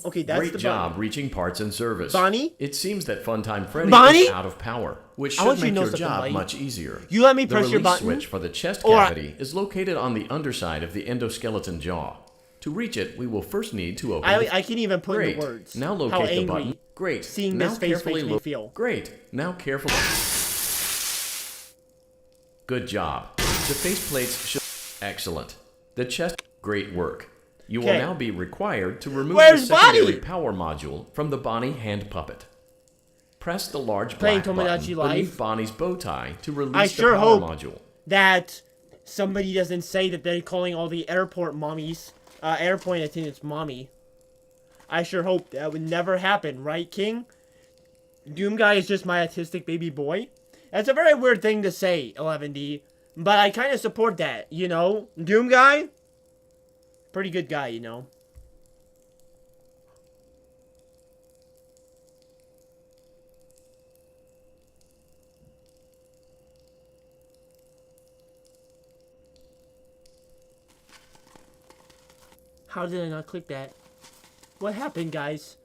Okay, that's Great the job button. reaching parts and service. Bonnie? It seems that Funtime Freddy Bonnie? is out of power, which should make your job much easier. You let me press your button? The release switch for the chest cavity is located on the underside of the endoskeleton jaw. To reach it, we will first need to open I can't even put in the words. Now locate how the angry button. Great. Seeing now this face carefully makes me feel. Great. Now carefully. Good job. The faceplates should... Excellent. The chest... Great work. You will now be required to remove the secondary power module from the Bonnie hand puppet. Press the large black button beneath Bonnie's bow tie to release the power module. That somebody doesn't say that they're calling all the airport mommies, airport attendants mommy. I sure hope that would never happen, right, King? Doom Guy is just my autistic baby boy. That's a very weird thing to say, 11D. But I kind of support that, you know? Doom Guy? Pretty good guy, you know? How did I not click that? What happened, guys?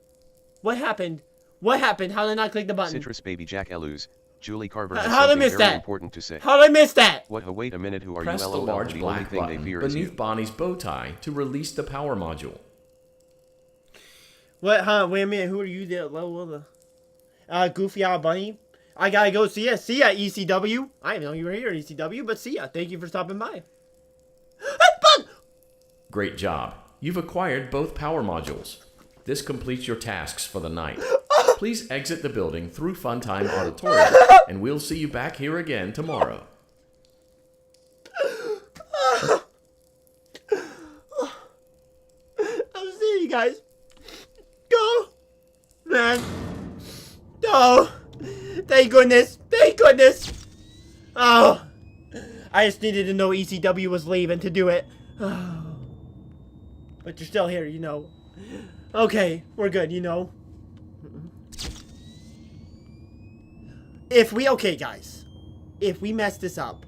What happened? What happened? How did I not click the button? Citrus Baby Jack Eluz. Julie Carver has How did I miss something very that? important to say. How did I miss that? What? Wait a minute. Who are Press you? the large the only black thing they button fear is you. beneath Bonnie's bow tie to release the power module. What? Huh? Wait a minute. Who are you? Goofy Owl Bunny. I gotta go see ya. See ya, ECW. I didn't know you were here, ECW, but see ya. Thank you for stopping by. Great job. You've acquired both power modules. This completes your tasks for the night. Please exit the building through Funtime Auditorium, and we'll see you back here again tomorrow. I'm seeing you guys. Go! Man. Oh! Thank goodness! Thank goodness! Oh! I just needed to know ECW was leaving to do it. Oh. But you're still here, you know. Okay, we're good, you know. Okay, guys. If we mess this up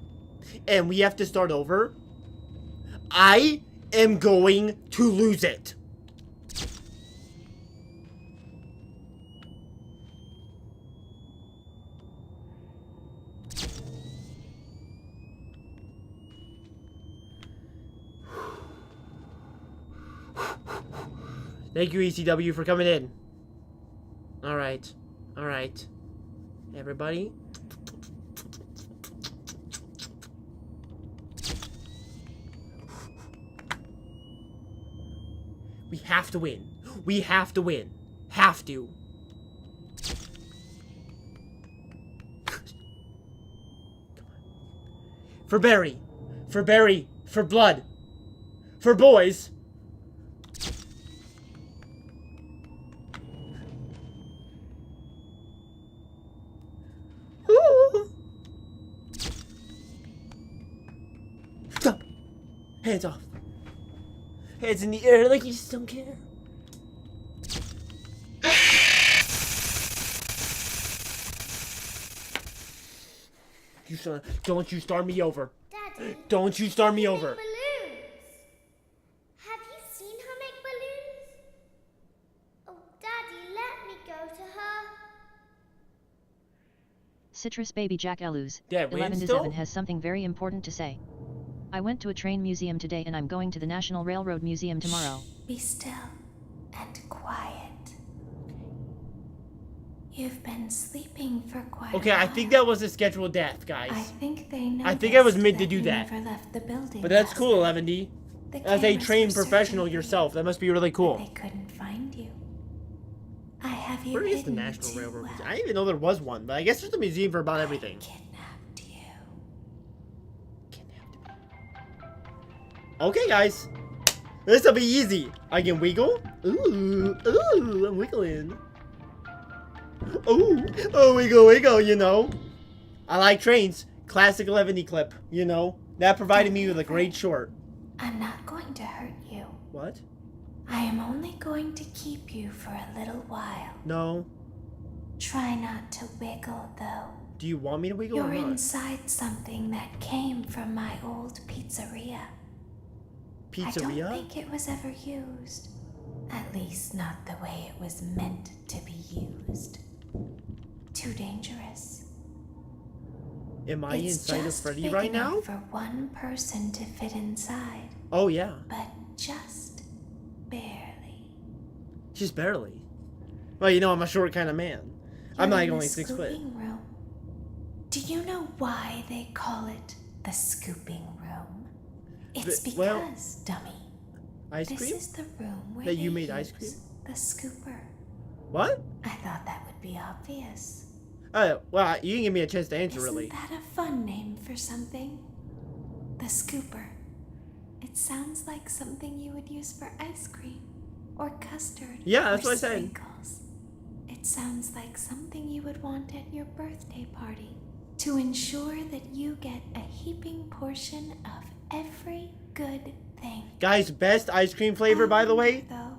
and we have to start over, I am going to lose it. Thank you, ECW, for coming in. Alright. Alright. Everybody. We have to win. We have to win. Have to. For Barry. For Barry. For blood. For boys. Ooh. Stop. Hands off. Hands in the air like you just don't care. Don't you start me over. Daddy, don't you start me over. Balloons. Have you seen her make balloons? Oh, Daddy, let me go to her. Citrus Baby Jack Elus, Dad, 11 to still? 7 has something very important to say. I went to a train museum today and I'm going to the National Railroad Museum tomorrow. Be still and quiet. You've been sleeping for quite a Okay, while. I think that was a scheduled death, guys. I think they know. I think I was meant to do that. Never left the building. But that's cool, 11D. The As a cameras trained were professional circulating, yourself, that must be really cool. They couldn't find you. I have you Where is the hidden National too Railroad well. Museum? I didn't even know there was one, but I guess there's a museum for about everything. Okay, guys. This'll be easy. I can wiggle. Ooh, ooh, I'm wiggling. Ooh, oh, wiggle, wiggle, you know. I like trains. Classic 11D clip, you know. That provided me with a great short. I'm not going to hurt you. What? I am only going to keep you for a little while. No. Try not to wiggle, though. Do you want me to wiggle You're or not? inside something that came from my old pizzeria. I Pizzeria? don't think it was ever used. At least not the way it was meant to be used. Too dangerous. Am I It's inside of just Freddy big right now? enough for one person to fit inside, Oh, yeah. but just barely. Just barely. Well, you know, I'm a short kind of man. I'm You're like in only the 6 foot. scooping room. Do you know why they call it the scooping room? It's because, well, dummy. Ice This cream? is the room where That you they made ice use cream? the scooper. What? I thought that would be obvious. Well, you didn't give me a chance to answer, really. Isn't that a fun name for something? The scooper. It sounds like something you would use for ice cream or custard. Yeah, that's or what I said. sprinkles. It sounds like something you would want at your birthday party to ensure that you get a heaping portion of every good thing. Guys, best ice cream flavor, by the way? Though,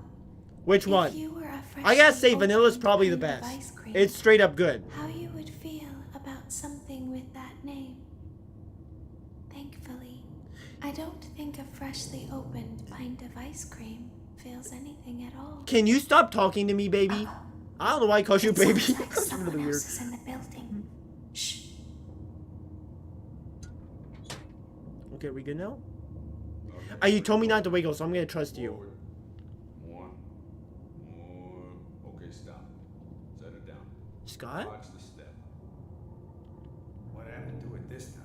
Which if one? you were a I gotta freshly say, vanilla's opened probably the kind of best. ice cream, It's straight up good. how you would feel about something with that name. Thankfully, I don't think a freshly opened pint of ice cream feels anything at all. Can you stop talking to me, baby? I don't know why I call you It baby. sounds like That's someone really weird. else is in the building. Shh. Okay, we good now? You told me not to wiggle, so I'm gonna trust you. More. Okay, stop. Set it down. Scott? Watch the step. What happened to it this time?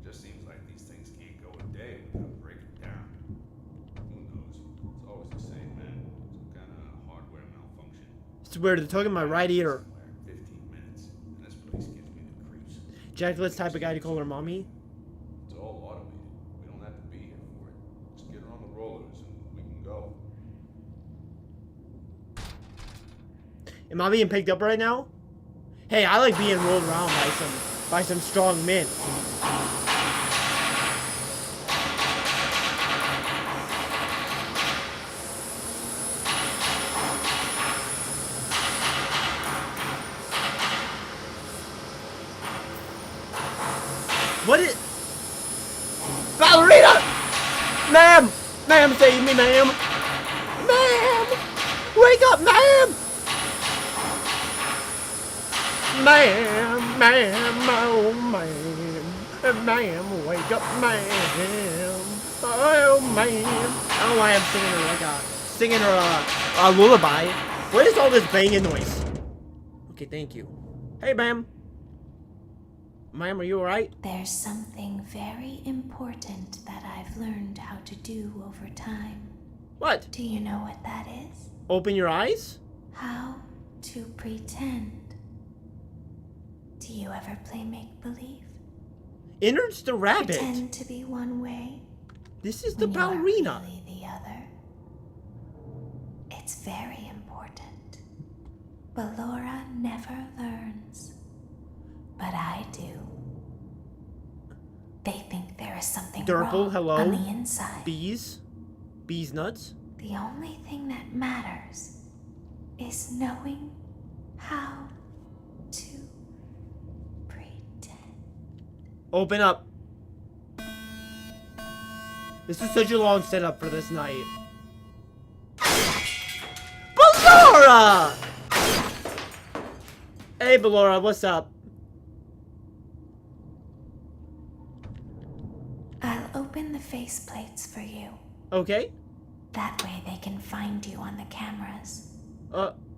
Just seems like these things can't go a day without breaking down. Who knows? It's always the same, man. Some kind of hardware malfunction. Swear to the talking my right ear. 15 minutes, and this place gives me the creeps. Jacqueline's type of guy to call her mommy. It's all automated. We don't have to be here for it. Just get her on the rollers and we can go. Am I being picked up right now? Hey, I like being rolled around by some strong men. Ma'am! Ma'am, save me, ma'am! Ma'am! Wake up, ma'am! Ma'am, ma'am, oh, ma'am. Ma'am, wake up, ma'am. Oh, ma'am. I don't know why I'm singing her a lullaby. What is all this banging noise? Okay, thank you. Hey, ma'am. Ma'am, are you alright? There's something very important that I've learned how to do over time. What? Do you know what that is? Open your eyes? How to pretend. Do you ever play make-believe? Enters the rabbit. Pretend to be one way. This is the ballerina. Really the other. It's very important. Ballora never learns. But I do. They think there is something wrong hello. on the inside. Bees? Bees nuts? The only thing that matters is knowing how to pretend. Open up. This is such a long setup for this night. Ballora! Hey, Ballora, what's up? I'll open the faceplates for you. Okay. That way they can find you on the cameras.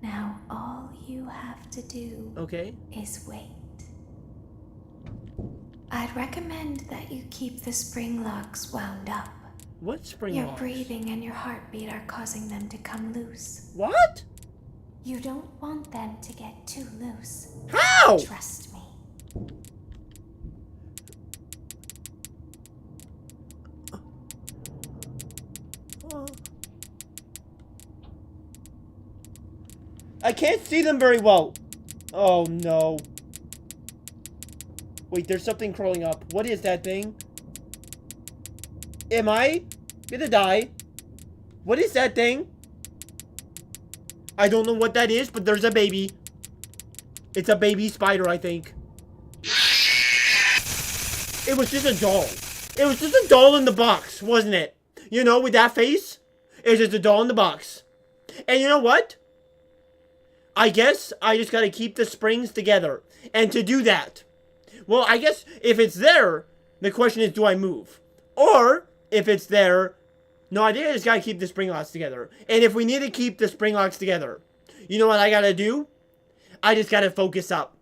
Now all you have to do is wait. I'd recommend that you keep the spring locks wound up. What spring Your locks? breathing and your heartbeat are causing them to come loose. What? You don't want them to get too loose. How? Trust me. I can't see them very well. Oh no. Wait, there's something crawling up. What is that thing? Am I gonna die? What is that thing? I don't know what that is, but there's a baby. It's a baby spider, I think. It was just a doll. It was just a doll in the box, wasn't it? You know, with that face? It was just a doll in the box. And you know what? I guess I just gotta keep the springs together. And to do that, well, I guess if it's there, the question is, do I move? Or, if it's there, no, I just gotta keep the spring locks together. And if we need to keep the spring locks together, you know what I gotta do? I just gotta focus up.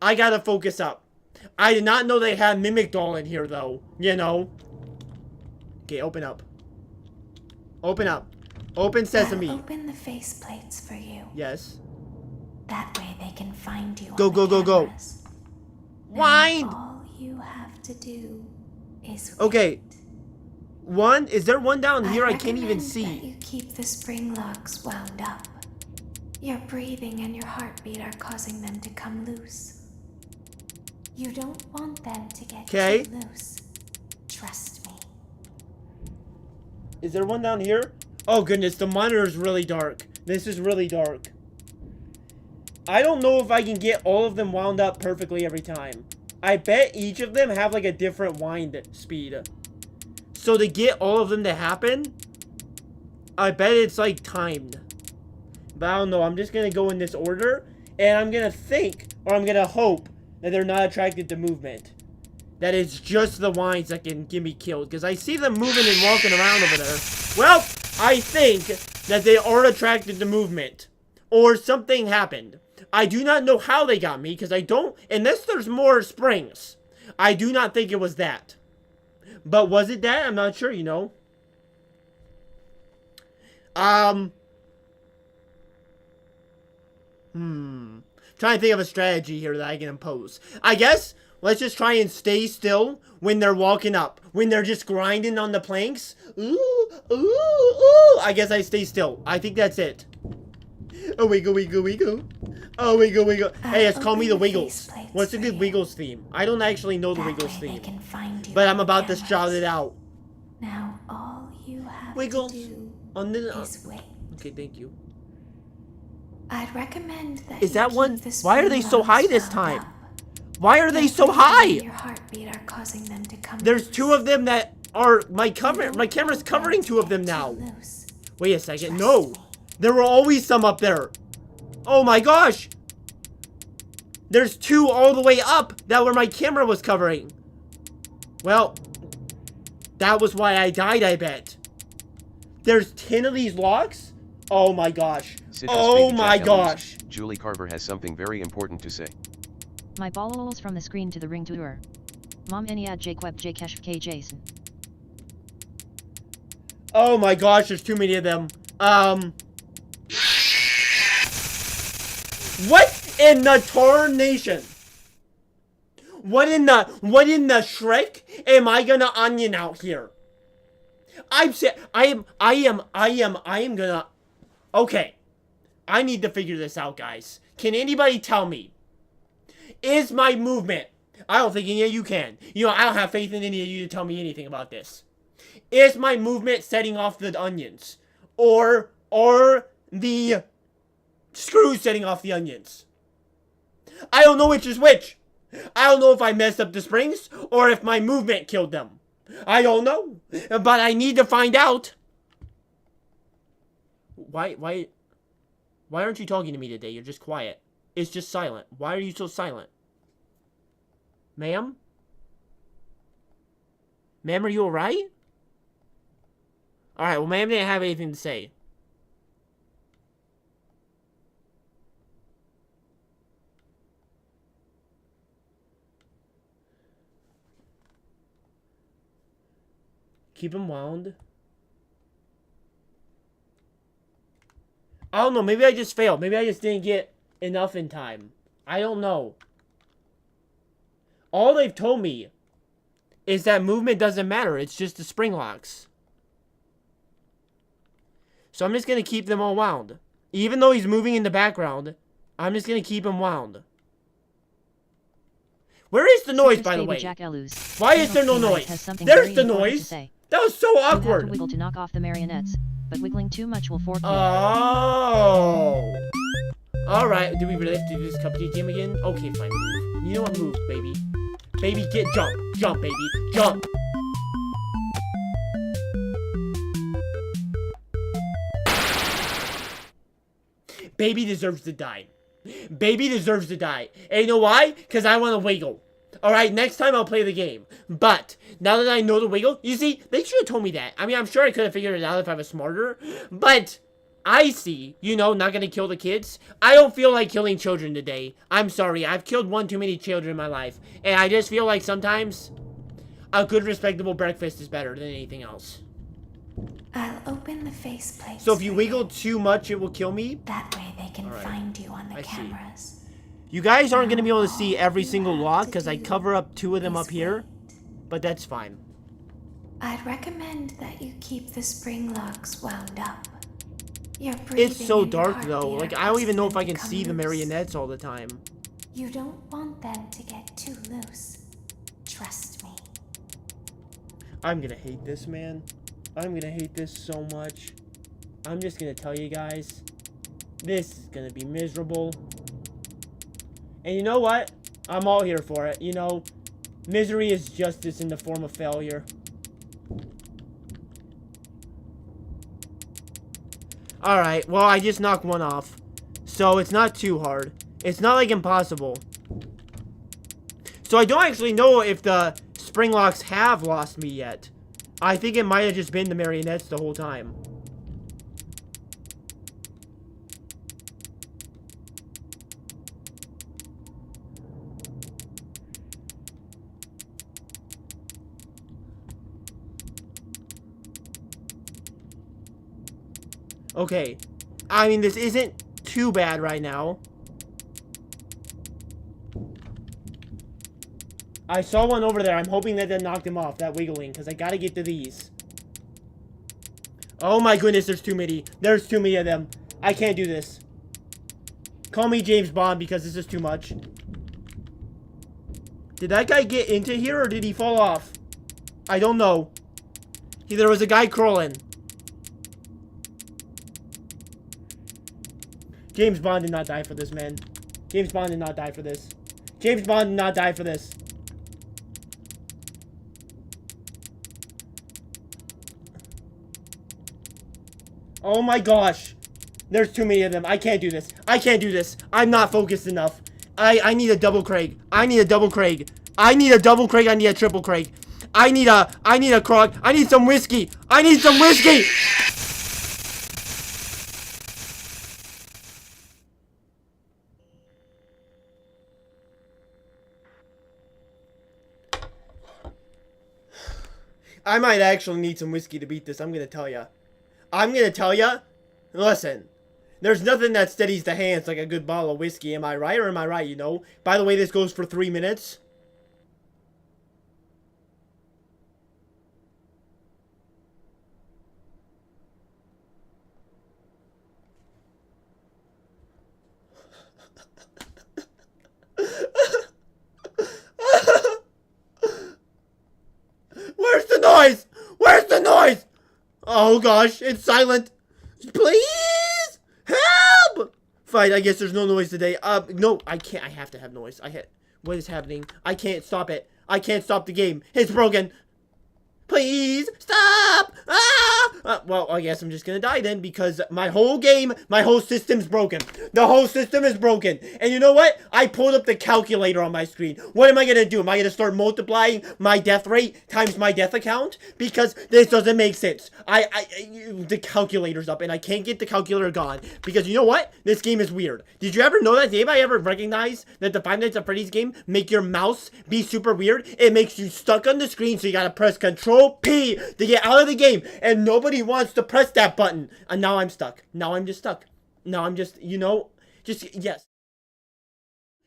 I gotta focus up. I did not know they had Mimic Doll in here, though. You know. Okay, open up. Open up. Open sesame. I'll open the faceplates for you. Yes. That way they can find you. Go, go, go, go. Wind! All you have to do is wait. Okay. One, is there one down here? I can't even recommend see. That you keep the spring locks wound up. Your breathing and your heartbeat are causing them to come loose. You don't want them to get too loose. Trust me. Is there one down here? Oh goodness, the monitor is really dark. This is really dark. I don't know if I can get all of them wound up perfectly every time. I bet each of them have like a different wind speed. So to get all of them to happen, I bet it's like timed. But I don't know, I'm just gonna go in this order, and I'm gonna think, or I'm gonna hope, that they're not attracted to movement. That it's just the winds that can get me killed, because I see them moving and walking around over there. Well, I think that they are attracted to movement, or something happened. I do not know how they got me, because I don't, unless there's more springs. I do not think it was that. But was it that? I'm not sure, you know. Trying to think of a strategy here that I can impose. I guess, let's just try and stay still when they're walking up. When they're just grinding on the planks. Ooh, ooh, ooh. I guess I stay still. I think that's it. Oh, wiggle, wiggle, wiggle. Oh, wiggle, wiggle. Hey, it's called me the Wiggles. What's a good Wiggles theme? I don't actually know the Wiggles theme. But I'm about to shout it out. Now all you have Wiggles to do on the is wait. Okay, thank you. I'd recommend that Is that you one? keep the Why are they spring so high locks this wound time? up. Why are they Your so breathing high? and your heartbeat are causing them to come There's loose. two of them that are my camera's covering 2 of them now. Wait a second. No. There were always some up there. Oh my gosh. There's 2 all the way up that were my camera was covering. Well, that was why I died, I bet. There's 10 of these locks? Oh my gosh. Oh my gosh. Julie Carver has something very important to say. My balls from the screen to the ring to her. Mom Eniad Jaqueb Jkesh K Jason. Oh my gosh, there's too many of them. What in the tarnation? What in the Shrek am I gonna onion out here? I am gonna, okay. I need to figure this out, guys. Can anybody tell me? Is my movement, I don't think any of you can. You know, I don't have faith in any of you to tell me anything about this. Is my movement setting off the onions? Or the screws setting off the onions? I don't know which is which. I don't know if I messed up the springs or if my movement killed them. I don't know. But I need to find out. Why aren't you talking to me today? You're just quiet. It's just silent. Why are you so silent? Ma'am? Ma'am, are you alright? Alright, well, ma'am didn't have anything to say. Keep him wound. I don't know. Maybe I just failed. Maybe I just didn't get enough in time. I don't know. All they've told me is that movement doesn't matter. It's just the spring locks. So I'm just going to keep them all wound. Even though he's moving in the background, I'm just going to keep him wound. Where is the noise, by the way? Why is there no noise? There's the noise. That was so awkward. You have to wiggle to knock off the marionettes, but wiggling too much will fork you. Oh. Alright, do we really have to do this cupcake game again? Okay, fine. Move. You know what? Move, baby. Baby, get jump. Jump, baby. Jump. Baby deserves to die. Baby deserves to die. And you know why? Because I want to wiggle. Alright, next time I'll play the game. But, now that I know the wiggle, you see, they should have told me that. I mean, I'm sure I could have figured it out if I was smarter. But, I see, you know, not gonna kill the kids. I don't feel like killing children today. I'm sorry, I've killed one too many children in my life. And I just feel like sometimes, a good respectable breakfast is better than anything else. I'll open the faceplate. So if you wiggle too much, it will kill me? That way they can find you on the cameras. You guys aren't going to be able to see every single lock because I cover up 2 of them up here. But that's fine. I'd recommend that you keep the spring locks wound up. Your breathing It's so and dark though. heartbeat Like, are I don't even know if I constantly can see the becoming loose. marionettes all the time. You don't want them to get too loose. Trust me. I'm going to hate this, man. I'm going to hate this so much. I'm just going to tell you guys. This is going to be miserable. And you know what? I'm all here for it. You know, misery is justice in the form of failure. Alright, well, I just knocked one off. So, it's not too hard. It's not, like, impossible. So, I don't actually know if the spring locks have lost me yet. I think it might have just been the marionettes the whole time. Okay. I mean, this isn't too bad right now. I saw one over there. I'm hoping that knocked him off, that wiggling, because I gotta get to these. Oh my goodness, there's too many. There's too many of them. I can't do this. Call me James Bond, because this is too much. Did that guy get into here, or did he fall off? I don't know. There was a guy crawling. James Bond did not die for this, man. James Bond did not die for this. James Bond did not die for this. Oh my gosh. There's too many of them. I can't do this. I can't do this. I'm not focused enough. I need a double Craig. I need a double Craig. I need a double Craig. I need a triple Craig. I need a Krog. I need some whiskey. I need some whiskey. I might actually need some whiskey to beat this. I'm gonna tell ya. I'm gonna tell ya. Listen. There's nothing that steadies the hands like a good bottle of whiskey. Am I right or am I right, you know? By the way, this goes for 3 minutes. Where's the noise? Where's the noise? Oh gosh, it's silent. Please help! Fine, I guess there's no noise today. No, I can't. I have to have noise. What is happening? I can't stop it. I can't stop the game. It's broken. Please stop! Well, I guess I'm just gonna die then because my whole system's broken. The whole system is broken. And you know what? I pulled up the calculator on my screen. What am I gonna do? Am I gonna start multiplying my death rate times my death account? Because this doesn't make sense. The calculator's up and I can't get the calculator gone. Because you know what? This game is weird. Did you ever know that? Did anybody ever recognize that the Five Nights at Freddy's game make your mouse be super weird? It makes you stuck on the screen, so you gotta press Control P to get out of the game, and nobody wants to press that button. And now I'm stuck. Now I'm just stuck. Now I'm just, yes.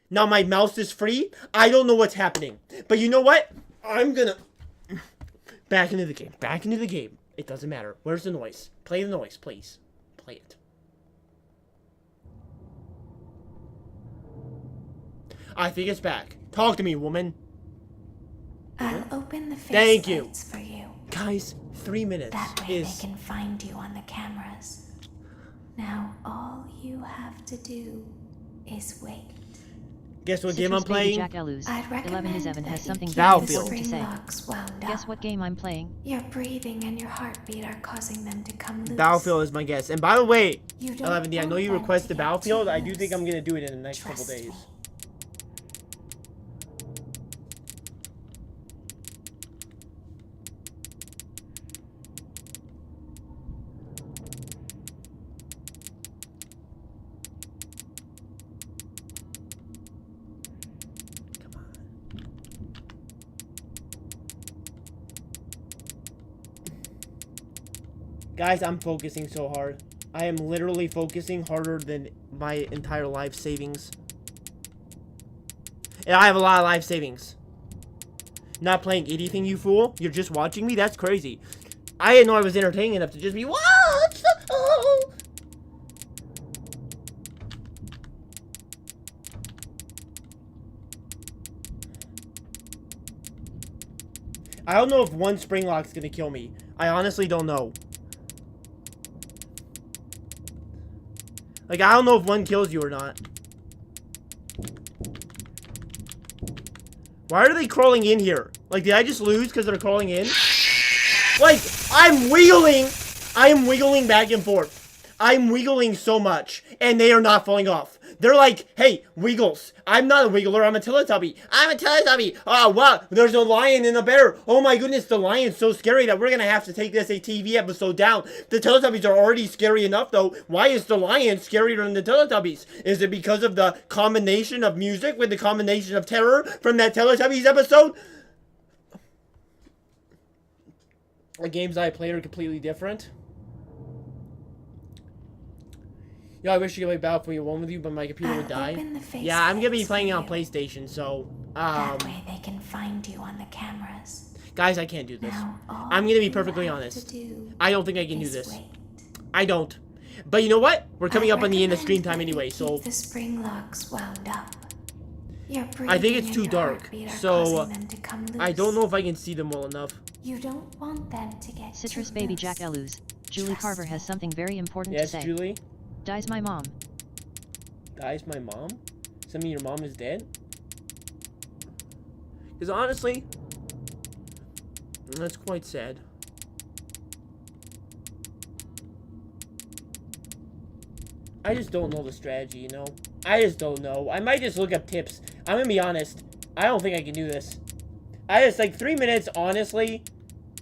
Now my mouse is free. I don't know what's happening. But you know what? I'm gonna... Back into the game. Back into the game. It doesn't matter. Where's the noise? Play the noise, please. Play it. I think it's back. Talk to me, woman. I'll open the face Thank you. lights for you. Guys, 3 minutes That way is... they can find you on the cameras. Now all you have to do is wait. Guess what Citrus game I'm Baby playing? Jack Eluz. I'd recommend 11 has something very Battlefield. important to say. locks wound Guess up. what game I'm playing? Your breathing and your heartbeat are causing them to come loose. Battlefield is my guess. And by the way, You don't 11D, I know want you them requested to get Battlefield. too I do think loose. I'm going to do it in the next couple Trust days. me. Guys, I'm focusing so hard. I am literally focusing harder than my entire life savings. And I have a lot of life savings. Not playing anything, you fool. You're just watching me? That's crazy. I didn't know I was entertaining enough to just be watched. Oh. I don't know if one spring lock's gonna kill me. I honestly don't know. Like, I don't know if one kills you or not. Why are they crawling in here? Like, did I just lose because they're crawling in? Like, I'm wiggling back and forth. I'm wiggling so much, and they are not falling off. They're like, hey, Wiggles. I'm not a Wiggler, I'm a Teletubby. I'm a Teletubby. Oh, wow, there's a lion and a bear. Oh my goodness, the lion's so scary that we're gonna have to take this a TV episode down. The Teletubbies are already scary enough, though. Why is the lion scarier than the Teletubbies? Is it because of the combination of music with the combination of terror from that Teletubbies episode? The games I play are completely different. Yeah, I wish you could play Battlefield 1 with you, but my computer would die. Yeah, I'm gonna be playing it on PlayStation, so That way they can find you on the cameras. guys, I can't do this. Now, all I'm gonna be you perfectly have honest. to do I don't think I can do is this. wait. I don't. But you know what? We're coming I up on the end of recommend screen time that you anyway, so keep the spring locks wound up. Your I think breathing it's and too your dark. heartbeat are So causing them to come I loose. don't know if I can see them well enough. You don't want them to get Citrus too Baby loose. Jack Eluz. Julie Carver has something very important Yes, to say. Julie? Dies my mom. Dies my mom? Does that mean your mom is dead? Because honestly, that's quite sad. I just don't know the strategy, you know? I just don't know. I might just look up tips. I'm gonna be honest. I don't think I can do this. I just, like, 3 minutes, honestly.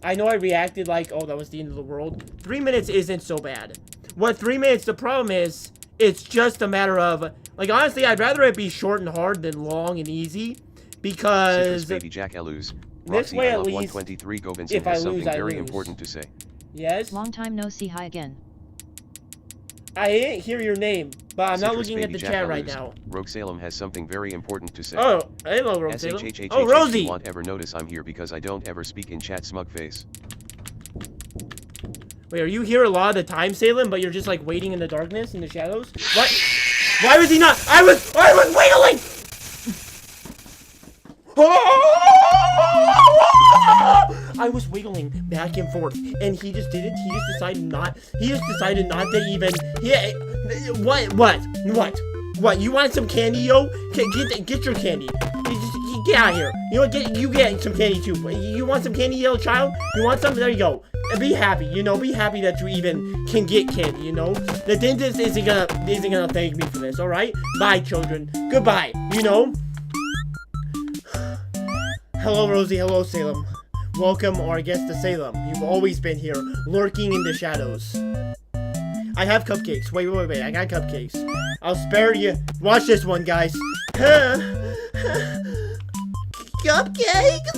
I know I reacted like, oh, that was the end of the world. 3 minutes isn't so bad. What 3 minutes, the problem is, it's just a matter of, like, honestly, I'd rather it be short and hard than long and easy. Because Citrus Baby Jack Eluz. this Roxy, way I at love least, 123 Govinson if I has lose, something I very lose. important to say. Yes? Long time no see, hi again. I didn't hear your name, but I'm not Citrus looking at Baby the Jack chat right Eluz. now. Rogue Salem has something very important to say. Oh, hello, Rogue Salem. SHHHHH, Oh, Rosie! You won't ever notice I'm here because I don't ever speak in chat, smug face. Wait, are you here a lot of the time, Salem, but you're just like waiting in the darkness, in the shadows? What? Why was he not? I was wailing! I was wiggling back and forth, and he just didn't. He just decided not. He just decided not to even. Yeah. What? You want some candy, yo? Get your candy. Get out of here. You know what? You get some candy too. You want some candy, little child? You want some? There you go. And be happy. You know, be happy that you even can get candy. You know, the dentist isn't gonna thank me for this. All right? Bye, children. Goodbye. You know. Hello, Rosie. Hello, Salem. Welcome, or I guess to Salem. You've always been here, lurking in the shadows. I have cupcakes. Wait. I got cupcakes. I'll spare you. Watch this one, guys. Cupcakes?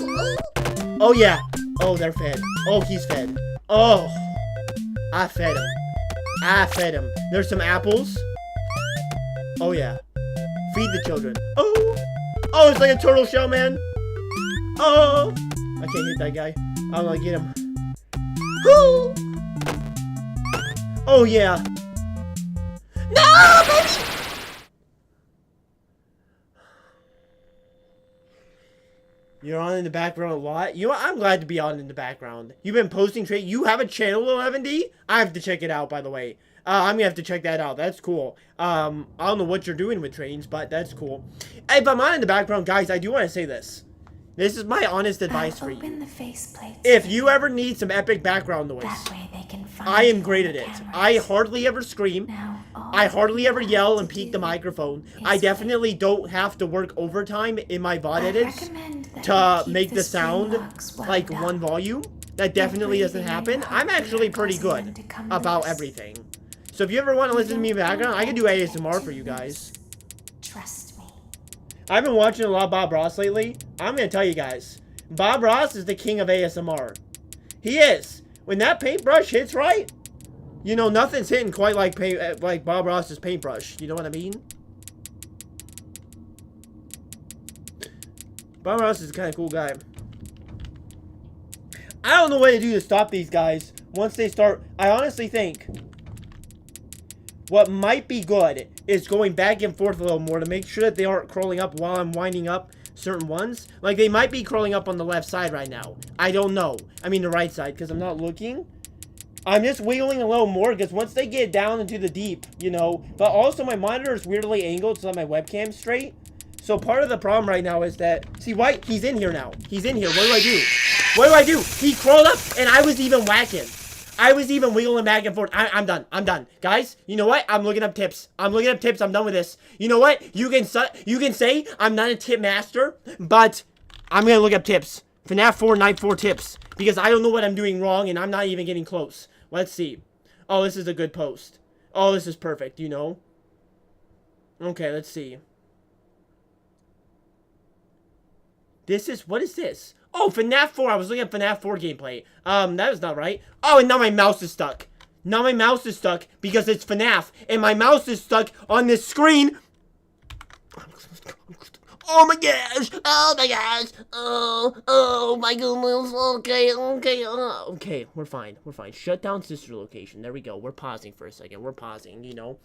Oh, yeah. Oh, they're fed. Oh, he's fed. Oh. I fed him. There's some apples. Oh, yeah. Feed the children. Oh. Oh, it's like a turtle shell, man. Oh. I can't hit that guy. I'm gonna get him. Woo! Oh, yeah. No, baby! You're on in the background a lot. You know what? I'm glad to be on in the background. You've been posting trade. You have a channel, 11D? I have to check it out, by the way. I'm gonna have to check that out. That's cool. I don't know what you're doing with trains, but that's cool. Hey, but I'm on in the background, guys. I do want to say this. This is my honest advice for you. The faceplates. If you ever need some epic background noise, I am great at it. I hardly ever scream. I hardly ever yell and peek the microphone. I definitely don't have to work overtime in my VOD edits to make the sound like one volume. That definitely doesn't happen. I'm actually pretty good about everything. So if you ever want to listen to me in the background, I can do ASMR for you guys. Trust me. I've been watching a lot of Bob Ross lately. I'm going to tell you guys. Bob Ross is the king of ASMR. He is. When that paintbrush hits right, you know, nothing's hitting quite like Bob Ross's paintbrush. You know what I mean? Bob Ross is a kind of cool guy. I don't know what to do to stop these guys once they start. I honestly think what might be good is going back and forth a little more to make sure that they aren't crawling up while I'm winding up certain ones. Like, they might be crawling up on the left side right now. I don't know. I mean the right side, because I'm not looking. I'm just wiggling a little more, because once they get down into the deep, you know. But also, my monitor is weirdly angled so that my webcam's straight. So part of the problem right now is that... See, White? He's in here now. He's in here. What do I do? What do I do? He crawled up, and I was even whacking. I was even wiggling back and forth. I'm done. I'm done. Guys, you know what? I'm looking up tips. I'm looking up tips. I'm done with this. You know what? You can say I'm not a tip master, but I'm going to look up tips. FNAF 4 Night 4 tips. Because I don't know what I'm doing wrong, and I'm not even getting close. Let's see. Oh, this is a good post. Oh, this is perfect, you know? Okay, let's see. What is this? Oh, FNAF 4. I was looking at FNAF 4 gameplay. That was not right. Oh, and now my mouse is stuck. Now my mouse is stuck because it's FNAF. And my mouse is stuck on this screen. Oh my gosh. Oh my gosh. Oh my goodness. Okay, we're fine. We're fine. Shut down sister location. There we go. We're pausing for a second. We're pausing, you know.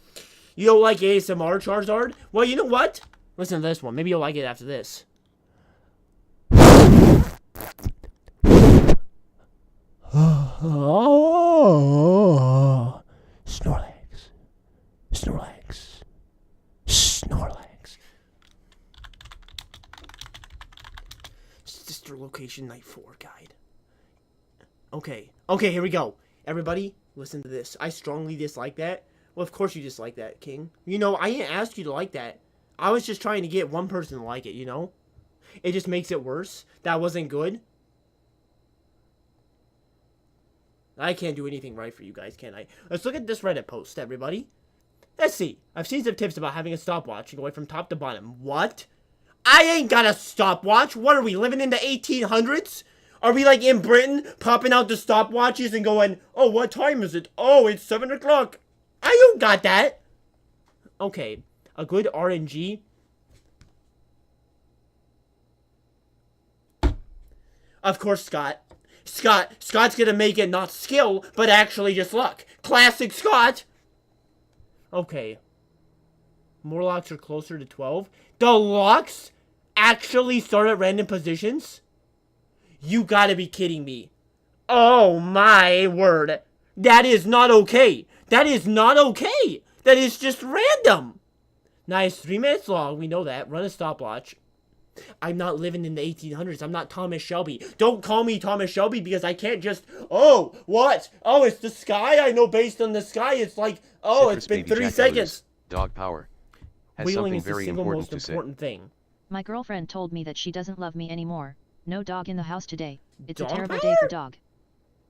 You don't like ASMR, Charizard? Well, you know what? Listen to this one. Maybe you'll like it after this. Snorlax. Snorlax. Snorlax. Sister location night 4 guide. Okay. Okay, here we go. Everybody, listen to this. I strongly dislike that. Well, of course you dislike that, King. You know, I didn't ask you to like that. I was just trying to get one person to like it, you know? It just makes it worse. That wasn't good. I can't do anything right for you guys, can I? Let's look at this Reddit post, everybody. Let's see. I've seen some tips about having a stopwatch and going from top to bottom. What? I ain't got a stopwatch. What are we, living in the 1800s? Are we like in Britain, popping out the stopwatches and going, oh, what time is it? Oh, it's 7 o'clock. I don't got that. Okay, a good RNG. Of course, Scott. Scott's gonna make it not skill, but actually just luck. Classic Scott. Okay. More locks are closer to 12. The locks actually start at random positions? You gotta be kidding me. Oh my word. That is not okay. That is not okay. That is just random. Nice, 3 minutes long. We know that. Run a stopwatch. I'm not living in the 1800s. I'm not Thomas Shelby. Don't call me Thomas Shelby because I can't just, oh, what? Oh, it's the sky? I know based on the sky, it's like, oh, Citrus it's been Baby 3 Jack seconds. Dog power. Has Wheeling something is the very single important most to important thing. My girlfriend told me that she doesn't love me anymore. No dog in the house today. It's Dog a terrible power? day for dog.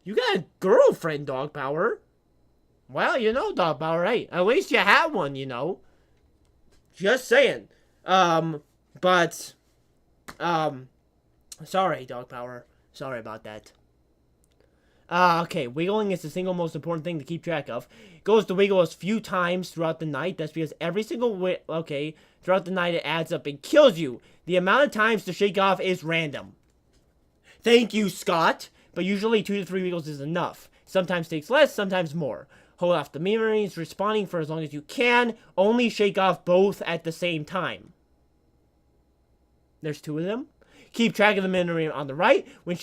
You got a girlfriend, Dog Power. Well, you know, Dog Power, right? At least you had one, you know. Just saying. Sorry, Dog Power. Sorry about that. Okay, wiggling is the single most important thing to keep track of. Goes to wiggle as few times throughout the night. That's because every single throughout the night it adds up and kills you. The amount of times to shake off is random. Thank you, Scott. But usually 2 to 3 wiggles is enough. Sometimes takes less, sometimes more. Hold off the memories, responding for as long as you can. Only shake off both at the same time. There's 2 of them. Keep track of the memory on the right. When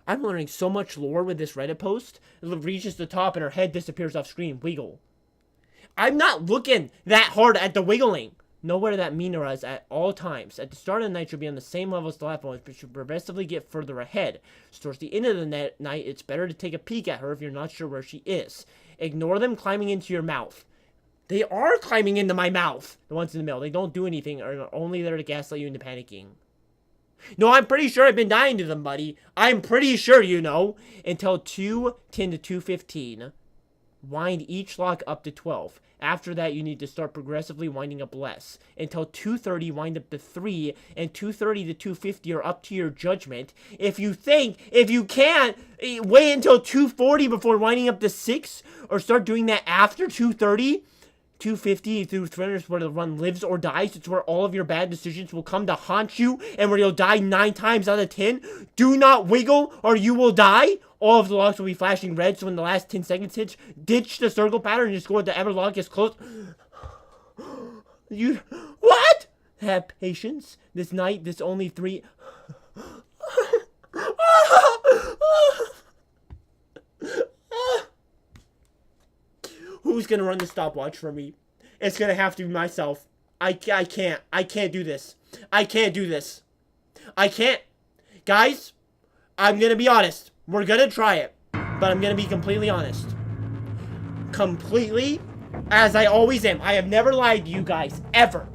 I'm learning so much lore with this Reddit post. It reaches the top and her head disappears off screen. Wiggle. I'm not looking that hard at the wiggling. Know where that meter is at all times. At the start of the night, you'll be on the same level as the last one, but should progressively get further ahead. So towards the end of the night, it's better to take a peek at her if you're not sure where she is. Ignore them climbing into your mouth. They are climbing into my mouth. The ones in the middle. They don't do anything, are only there to gaslight you into panicking. No, I'm pretty sure I've been dying to them, buddy. I'm pretty sure you know. Until 2:10 to 2:15. Wind each lock up to 12. After that, you need to start progressively winding up less. Until 2:30, wind up to 3, and 2:30 to 2:50 are up to your judgment. If you can't, wait until 2:40 before winding up to 6, or start doing that after 2:30. 250 through 300 is where the run lives or dies. It's where all of your bad decisions will come to haunt you and where you'll die 9 times out of 10. Do not wiggle or you will die. All of the locks will be flashing red, so when the last 10 seconds hits, ditch the circle pattern and just go with the ever lock gets close. What? Have patience. This night, this only 3... Who's gonna run the stopwatch for me? It's gonna have to be myself. I can't do this. I can't do this. I can't. Guys, I'm gonna be honest. We're gonna try it. But I'm gonna be completely honest. Completely, as I always am. I have never lied to you guys. Ever.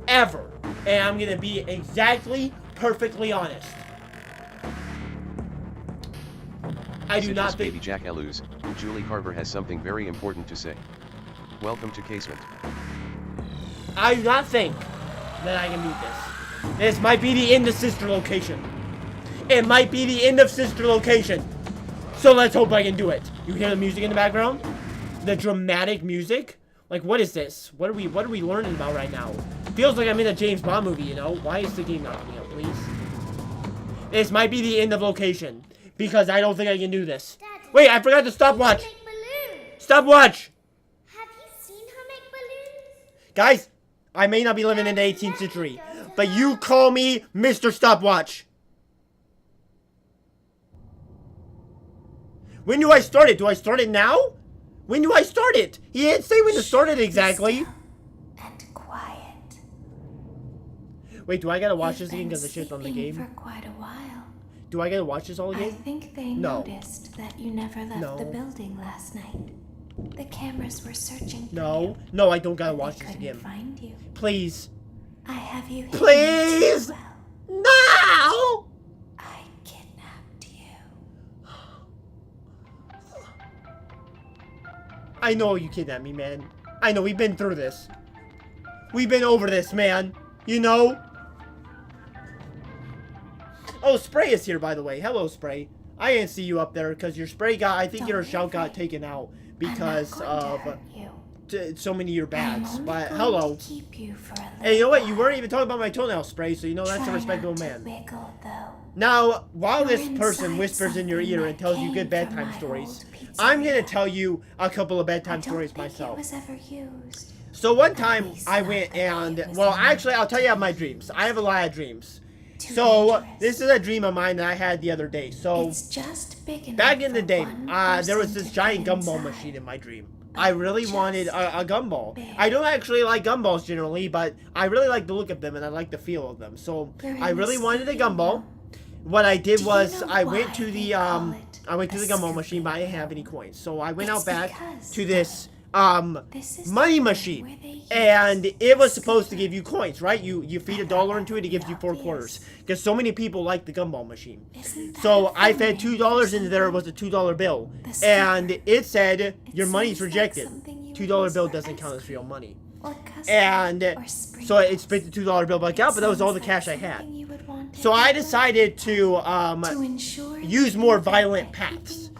Ever. And I'm gonna be exactly, perfectly honest. I do not think... Baby Jack Elus, Julie Carver has something very important to say. Welcome to Casement. I do not think that I can beat this. This might be the end of Sister Location. It might be the end of Sister Location. So let's hope I can do it. You hear the music in the background? The dramatic music? Like, what is this? What are we learning about right now? Feels like I'm in a James Bond movie, you know? Why is the game not coming up, please? This might be the end of Location. Because I don't think I can do this. Dad, wait, I forgot the stopwatch. Stopwatch. Have you seen her make balloons? Guys, I may not be living in the 18th century, but you call me Mr. Stopwatch. When do I start it? Do I start it now? When do I start it? He didn't say when to start it exactly. And quiet. Wait, do I gotta watch this again because the shit's on the game? For quite a while. Do I gotta watch this all again? I think they noticed that you never left the building last night. The cameras were searching for No. No, I don't gotta you. watch They this couldn't again. find you. Please. I have you hidden Please! too well. No! I kidnapped you. I know you kidnapped me, man. I know, we've been through this. We've been over this, man. You know? Oh, Spray is here, by the way. Hello, Spray. I didn't see you up there because your Spray got, I think your shout got taken out because of so many of your bads. But hello. Hey, you know what? You weren't even talking about my toenail Spray, so you know that's a respectable man. Now, while this person whispers in your ear and tells you good bedtime stories, I'm going to tell you a couple of bedtime stories myself. So one time I went and, well, actually, I'll tell you about my dreams. I have a lot of dreams. So this is a dream of mine that I had the other day. So back in the day, there was this giant gumball machine in my dream. I really wanted a gumball. I don't actually like gumballs generally, but I really like the look of them and I like the feel of them. So I really wanted a gumball. What I did was I went to the gumball machine, but I didn't have any coins. So I went out back to this money machine, and it was supposed to give you coins, right? You feed $1 into it, it gives you 4 quarters, because so many people like the gumball machine. So I fed $2 into there. It was a $2 bill, and it said your money's rejected. $2 bill doesn't count as real money. And so it spit the $2 bill back out, but that was all the cash I had. So I decided to use more violent paths,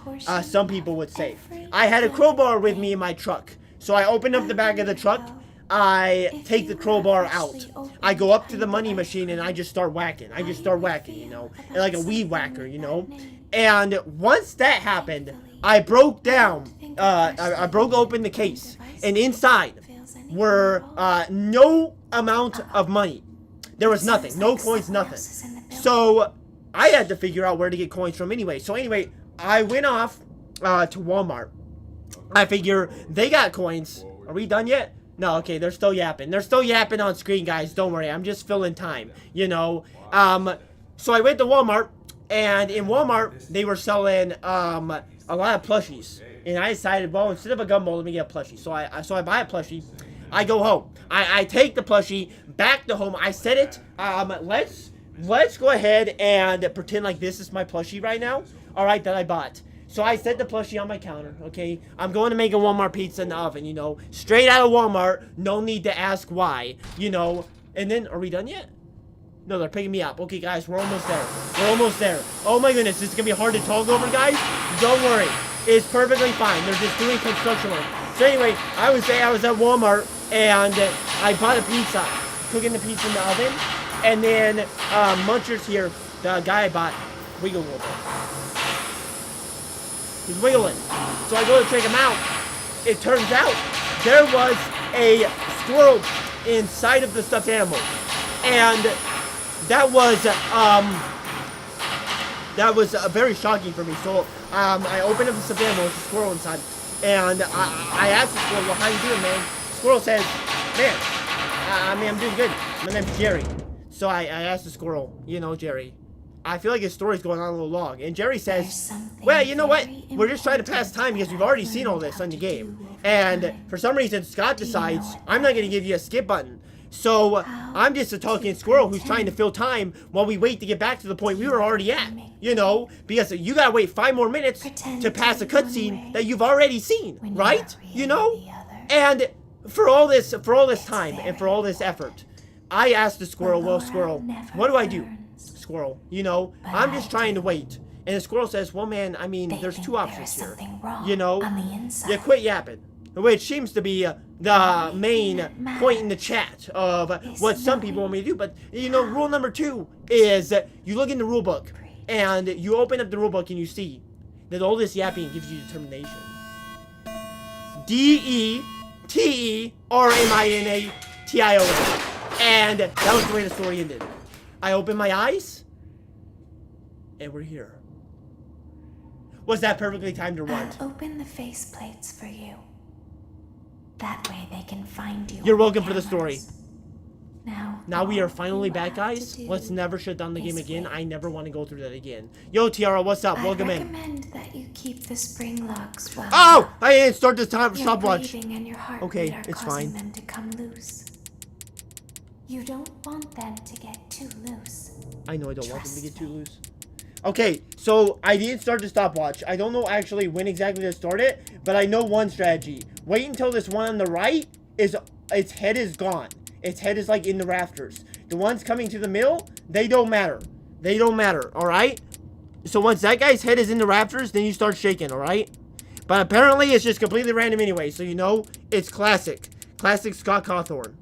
some people would say. I had a crowbar with me in my truck. So I open up the back of the truck, I take the crowbar out. I go up to the money machine and I just start whacking. You know, like a weed whacker, you know. And once that happened, I broke down, I broke open the case. And inside were no amount of money. There was nothing, no coins, nothing. So I had to figure out where to get coins from anyway. So anyway, I went off to Walmart. I figure they got coins. Are we done yet? No, okay, they're still yapping. They're still yapping on screen, guys. Don't worry, I'm just filling time, you know. So I went to Walmart, and in Walmart, they were selling a lot of plushies. And I decided, well, instead of a gumball, let me get a plushie. So I buy a plushie. I go home. I take the plushie back to home. I set it. Let's go ahead and pretend like this is my plushie right now. All right, that I bought. So I set the plushie on my counter, okay? I'm going to make a Walmart pizza in the oven, you know. Straight out of Walmart. No need to ask why, you know. And then, are we done yet? No, they're picking me up. Okay, guys, we're almost there. We're almost there. Oh, my goodness. This is going to be hard to talk over, guys. Don't worry. It's perfectly fine. They're just doing construction work. So anyway, I was at Walmart, and I bought a pizza. Cooking the pizza in the oven. And then, Muncher's here. The guy I bought. Wiggle a little bit. He's wiggling. So I go to check him out. It turns out there was a squirrel inside of the stuffed animal. And that was very shocking for me. So I opened up the stuffed animal with a squirrel inside. And I asked the squirrel, well, how you doing, man? The squirrel says, man, I'm doing good. My name's Jerry. So I asked the squirrel, you know, Jerry, I feel like his story's going on a little long. And Jerry says, well, you know what? We're just trying to pass time because we've already seen all this on the game. And for some reason, Scott decides, I'm not going to give you a skip button. So I'm just a talking squirrel who's trying to fill time while we wait to get back to the point we were already at. You know, because you got to wait 5 more minutes to pass a cutscene that you've already seen, right? You know? And for all this time and for all this effort, I asked the squirrel, well, squirrel, what do I do? Squirrel, you know, I'm just trying to wait. And the squirrel says, well, man, I mean, there's 2 options here. You know, you quit yapping, which seems to be the main point in the chat of what some people want me to do. But, you know, rule number 2 is you look in the rule book and you open up the rule book and you see that all this yapping gives you determination. DETERMINATION. And that was the way the story ended. I opened my eyes, and we're here. Was that perfectly timed or what? I'll open the faceplates for you. That way they can find you. You're welcome for the story. Now we are finally back, guys. Let's never shut down the game again. I never want to go through that again. Yo, Tiara, what's up? Welcome in. I recommend that you keep the spring locks wound Oh! up. I didn't start the time Your stopwatch. breathing and your heartbeat Okay, are it's causing fine. them to come loose. You don't want them to get too loose. I know I don't want them to get too loose. Okay, so I didn't start the stopwatch. I don't know actually when exactly to start it, but I know one strategy. Wait until this one on the right is, its head is gone. Its head is like in the rafters. The ones coming to the middle, they don't matter. They don't matter, alright? So once that guy's head is in the rafters, then you start shaking, alright? But apparently it's just completely random anyway, so you know it's classic. Classic Scott Cawthorn.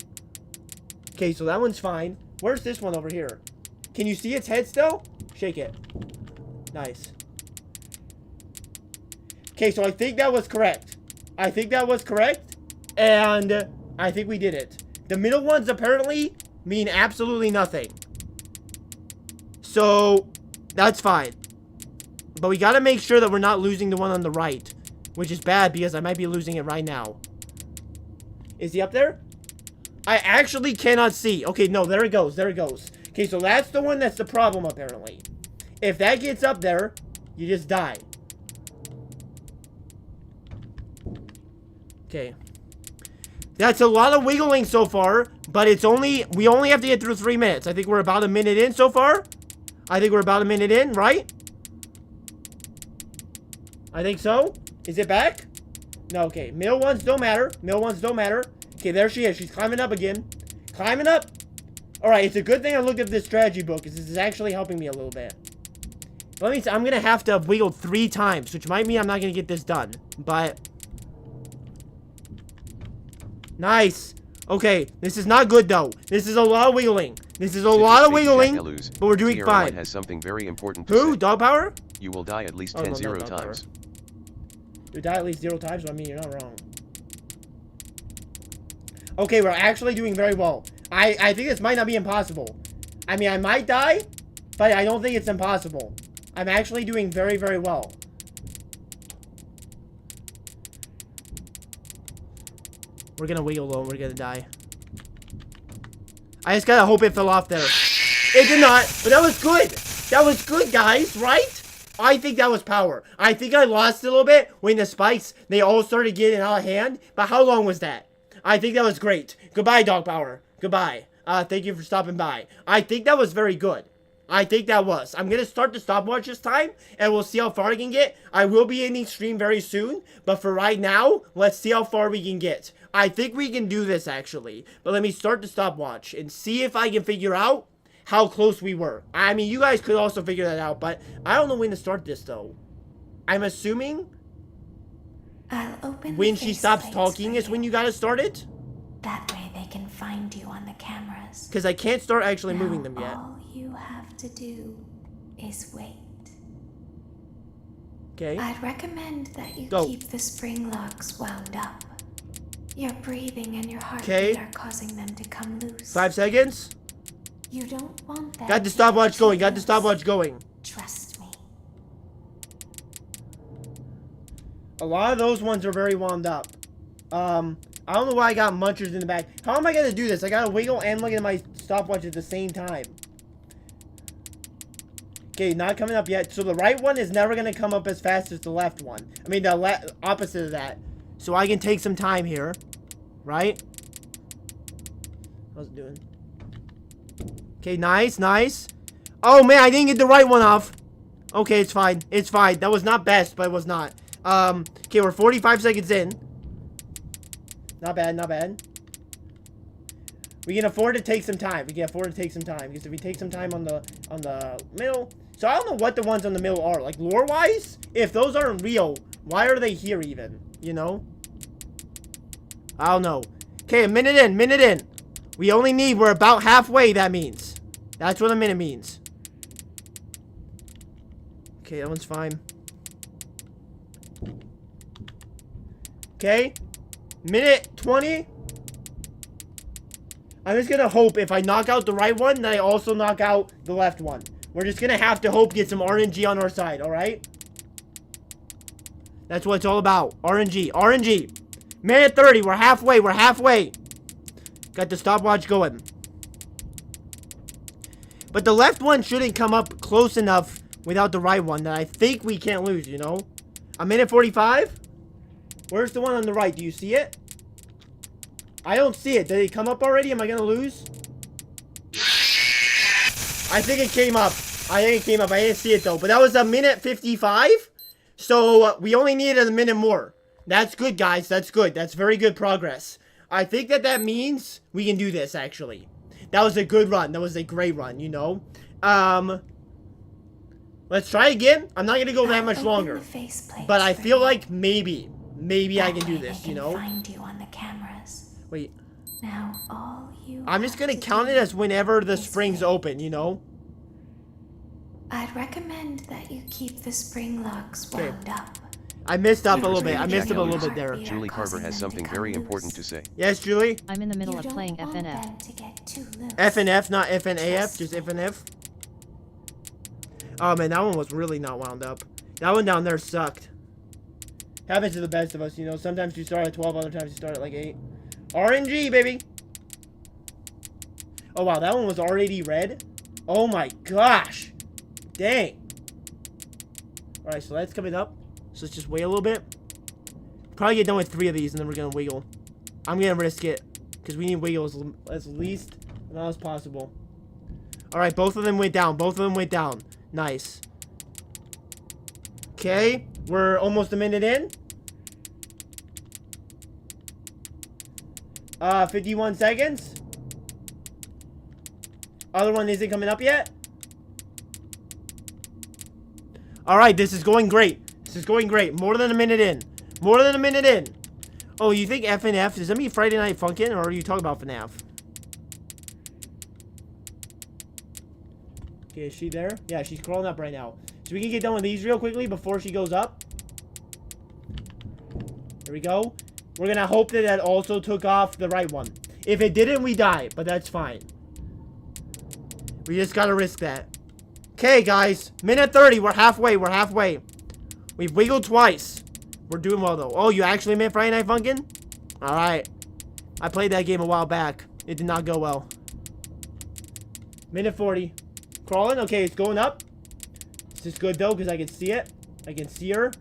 Okay, so that one's fine. Where's this one over here? Can you see its head still? Shake it. Nice. Okay, so I think that was correct. I think that was correct. And I think we did it. The middle ones apparently mean absolutely nothing. So, that's fine. But we gotta make sure that we're not losing the one on the right. Which is bad because I might be losing it right now. Is he up there? I actually cannot see. Okay, no, there it goes. There it goes. Okay, so that's the one that's the problem, apparently. If that gets up there, you just die. Okay. That's a lot of wiggling so far, but it's only... We only have to get through 3 minutes. I think we're about a minute in so far. I think we're about a minute in, right? I think so. Is it back? No, okay. Middle ones don't matter. Middle ones don't matter. Okay, there she is. She's climbing up again. Climbing up. Alright, it's a good thing I looked at this strategy book, because this is actually helping me a little bit. But let me see, I'm going to have to wiggle 3 times, which might mean I'm not going to get this done. But... Nice. Okay, this is not good, though. This is a lot of wiggling. This is a lot of wiggling, but we're doing fine. Has something very important to Who? say. Dog power? You will die at least Oh, 10 no, zero not dog times. power. You die at least 0 times, so I mean, you're not wrong. Okay, we're actually doing very well. I think this might not be impossible. I mean, I might die, but I don't think it's impossible. I'm actually doing very, very well. We're gonna wiggle though, we're gonna die. I just gotta hope it fell off there. It did not, but that was good. That was good, guys, right? I think that was power. I think I lost a little bit when the spikes, they all started getting out of hand. But how long was that? I think that was great. Goodbye, dog power. Goodbye. Thank you for stopping by. I think that was very good. I think that was. I'm going to start the stopwatch this time, and we'll see how far I can get. I will be ending stream very soon, but for right now, let's see how far we can get. I think we can do this, actually. But let me start the stopwatch and see if I can figure out how close we were. I mean, you guys could also figure that out, but I don't know when to start this, though. I'm assuming I'll open when the she stops faceplates talking is when you gotta start it. That way they can find you on the cameras. Because I can't start actually Now moving them yet. all you have to do is wait. Okay. I'd recommend that you Go. keep the spring locks wound up. Your breathing and your heartbeat Okay. are causing them to come loose. 5 seconds. You don't want them Got the to stopwatch get going. too Got the loose. stopwatch going. Trust me. A lot of those ones are very wound up. I don't know why I got munchers in the back. How am I gonna do this? I gotta wiggle and look at my stopwatch at the same time. Okay, not coming up yet. So the right one is never gonna come up as fast as the left one. I mean, the opposite of that. So I can take some time here, right? How's it doing? Okay, nice, nice. Oh man, I didn't get the right one off. Okay, it's fine. It's fine. That was not best, but it was not. Okay, we're 45 seconds in. Not bad, not bad. We can afford to take some time. We can afford to take some time. Because if we take some time on the middle. So I don't know what the ones on the middle are. Like lore-wise, if those aren't real, why are they here even? You know? I don't know. Okay, a minute in, minute in. We only need, we're about halfway, that means. That's what a minute means. Okay, that one's fine. Okay. Minute 20. I'm just gonna hope if I knock out the right one, that I also knock out the left one. We're just gonna have to hope get some RNG on our side, alright? That's what it's all about. RNG. RNG. Minute 30. We're halfway. We're halfway. Got the stopwatch going. But the left one shouldn't come up close enough without the right one that I think we can't lose, you know? A minute 45? Where's the one on the right? Do you see it? I don't see it. Did it come up already? Am I gonna lose? I think it came up. I didn't see it though. But that was a minute 55. So we only needed a minute more. That's good, guys. That's good. That's very good progress. I think that means we can do this, actually. That was a good run. That was a great run, you know. Let's try again. I'm not going to go that much longer. But I feel like maybe I can do this, you know. Find you on the cameras. Wait. Now all you I'm just going to count it as whenever the spring's open, you know. I'd recommend that you keep the spring locks wound up. I missed up a little bit. I missed up a little bit there. Julie Carver has something very important to say. Yes, Julie? I'm in the middle of playing FNAF. FNF, not FNAF, just FNF. Oh man, that one was really not wound up. That one down there sucked. Happens to the best of us, you know. Sometimes you start at 12, other times you start at like 8. RNG, baby! Oh wow, that one was already red? Oh my gosh! Dang! Alright, so that's coming up. So let's just wait a little bit. Probably get done with 3 of these and then we're gonna wiggle. I'm gonna risk it. Because we need wiggles as least amount as possible. Alright, both of them went down. Both of them went down. Nice. Okay, we're almost a minute in. 51 seconds. Other one isn't coming up yet. Alright, this is going great. This is going great. More than a minute in. More than a minute in. Oh, you think FNF? Does that mean Friday Night Funkin'? Or are you talking about FNAF? Okay, is she there? Yeah, she's crawling up right now. So we can get done with these real quickly before she goes up. There we go. We're gonna hope that that also took off the right one. If it didn't, we die. But that's fine. We just gotta risk that. Okay, guys. Minute 30. We're halfway. We're halfway. We've wiggled twice. We're doing well, though. Oh, you actually made Friday Night Funkin'? Alright. I played that game a while back. It did not go well. Minute 40. Crawling. Okay, it's going up. This is good, though, because I can see it. I can see her.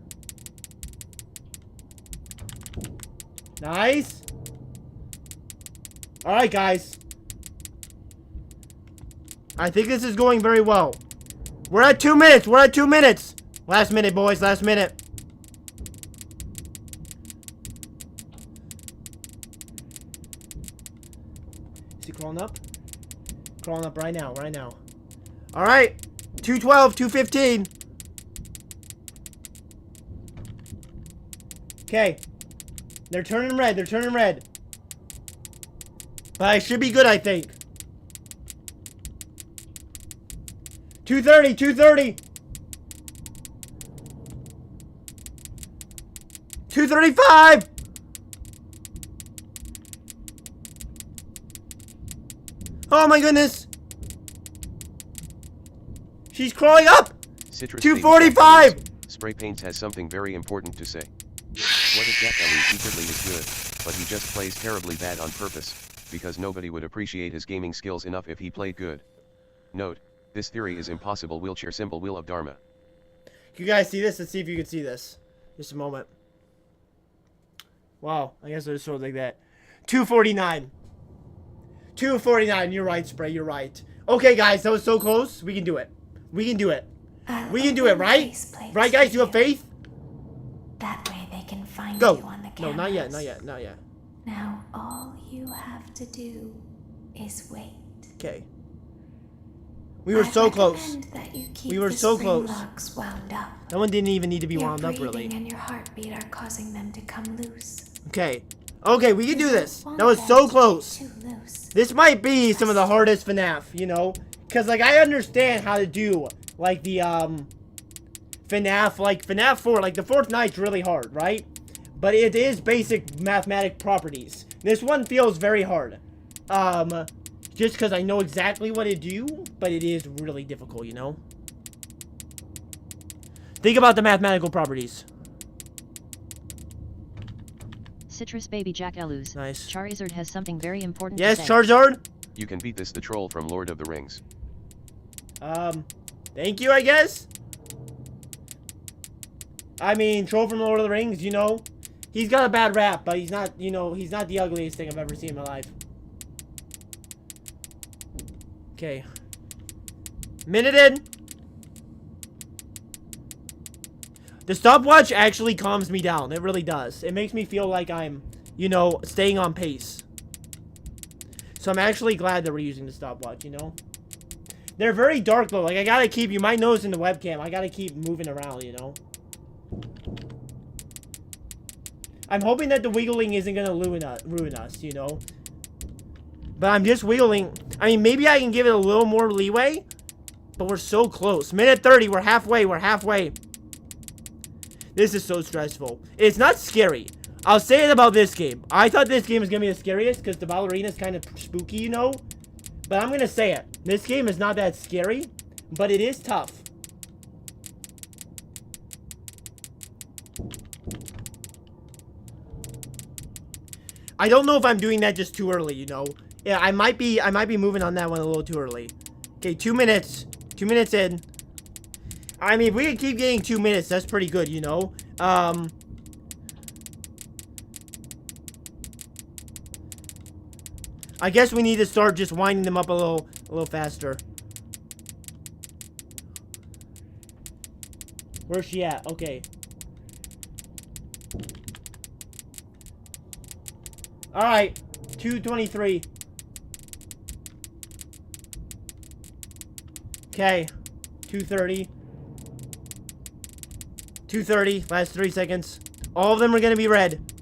Nice. Alright, guys. I think this is going very well. We're at 2 minutes. We're at 2 minutes. Last minute, boys. Last minute. Is he crawling up? Crawling up right now. Right now. Alright. 212. 215. Okay. They're turning red. They're turning red. But I should be good, I think. 230. 230. 235. Oh my goodness. She's crawling up. Citrus 245. Spray Paints has something very important to say. What if Jack Ellie secretly is good, but he just plays terribly bad on purpose, because nobody would appreciate his gaming skills enough if he played good. Note, this theory is impossible. Wheelchair symbol Wheel of Dharma. You guys see this? Let's see if you can see this. Just a moment. Wow, I guess it's sort of like that. 249. 249. You're right, Spray. You're right. Okay, guys, that was so close. We can do it. We can do it. We can do it, right? Right, guys? You have faith? That way they can find Go. you on the cameras. No, not yet. Not yet. Not yet. Now all you have to do is wait. Okay. We were so close. We were so close. Locks wound up. That one didn't even need to be wound up, Your really. breathing and your heartbeat are causing them to come loose. Okay. Okay, we can do this. That was so close. This might be some of the hardest FNAF, you know? Because, like, I understand how to do, like, the, FNAF, like, FNAF 4. Like, the fourth night's really hard, right? But it is basic mathematic properties. This one feels very hard. Just because I know exactly what to do, but it is really difficult, you know? Think about the mathematical properties. Citrus Baby Jack Elus. Nice. Charizard has something very important yes, to say. Charizard? You can beat this the troll from Lord of the Rings. Thank you, I guess? I mean, Troll from Lord of the Rings, you know. He's got a bad rap, but he's not, you know, he's not the ugliest thing I've ever seen in my life. Okay. Minute in. The stopwatch actually calms me down. It really does. It makes me feel like I'm, you know, staying on pace. So I'm actually glad that we're using the stopwatch, you know. They're very dark, though. Like, I gotta keep, you might notice in the webcam, I gotta keep moving around, you know. I'm hoping that the wiggling isn't gonna ruin us, you know. But I'm just wiggling. I mean, maybe I can give it a little more leeway. But we're so close. Minute 30, we're halfway, we're halfway. This is so stressful. It's not scary. I'll say it about this game. I thought this game was going to be the scariest because the ballerina is kind of spooky, you know? But I'm going to say it. This game is not that scary, but it is tough. I don't know if I'm doing that just too early, you know? Yeah, I might be moving on that one a little too early. Okay, 2 minutes. 2 minutes in. I mean, if we can keep getting 2 minutes, that's pretty good, you know? I guess we need to start just winding them up a little faster. Where's she at? Okay. Alright. 2:23. Okay. 2:30. 2:30. Last 3 seconds. All of them are gonna be red.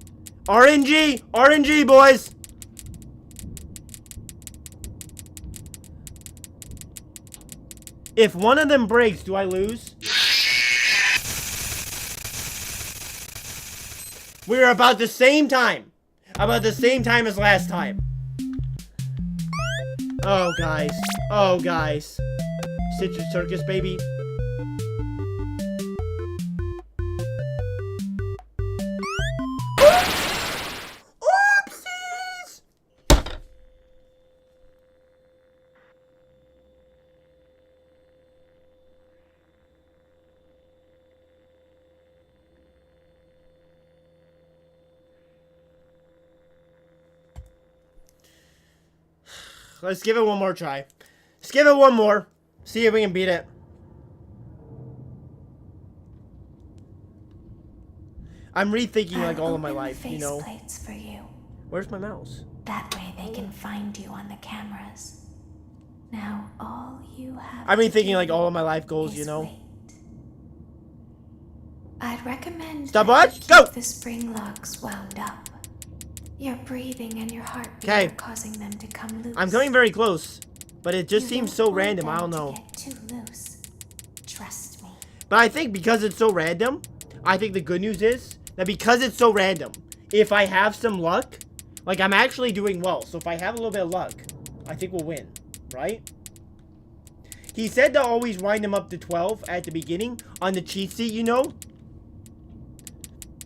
RNG! RNG, boys! If one of them breaks, do I lose? We're about the same time. About the same time as last time. Oh, guys. Oh, guys. Citrus Circus, baby. Oopsies! Let's give it one more try. Let's give it one more. See if we can beat it. I'm rethinking like all of my life, you know. Faceplates for you. Where's my mouse? That way they can find you on the cameras. Now all you have. I'm rethinking like all of my life goals, you know. Wait. I'd recommend Stopwatch, keep go! the spring locks wound up. Your breathing and your heartbeat Okay. are causing them to come loose. I'm coming very close, but it just You seems don't so want random. them I don't to know. get too loose. Trust me. But I think because it's so random, I think the good news is that because it's so random, if I have some luck, like I'm actually doing well. So if I have a little bit of luck, I think we'll win, right? He said to always wind them up to 12 at the beginning on the cheat sheet, you know?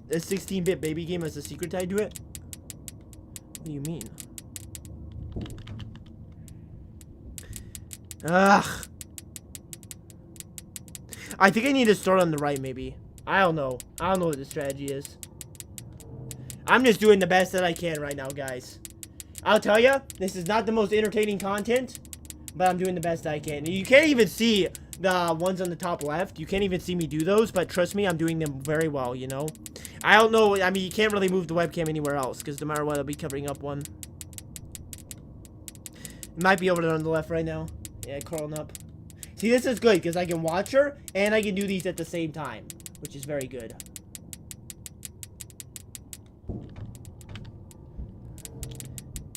The 16-bit baby game has a secret tied to it? What do you mean? Ugh. I think I need to start on the right, maybe. I don't know. I don't know what the strategy is. I'm just doing the best that I can right now, guys. I'll tell you, this is not the most entertaining content, but I'm doing the best I can. You can't even see the ones on the top left. You can't even see me do those, but trust me, I'm doing them very well, you know? I don't know. I mean, you can't really move the webcam anywhere else, because no matter what, I'll be covering up one. It might be over there on the left right now. Yeah, curling up. See, this is good, because I can watch her, and I can do these at the same time, which is very good.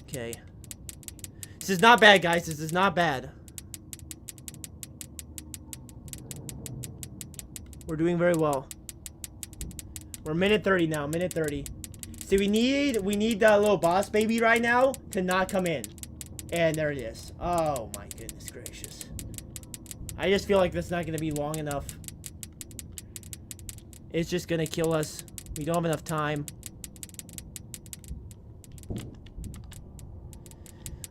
Okay. This is not bad, guys. This is not bad. We're doing very well. We're minute 30 now. Minute 30. See, we need that little boss baby right now to not come in. And there it is. Oh my goodness gracious. I just feel like that's not going to be long enough. It's just going to kill us. We don't have enough time.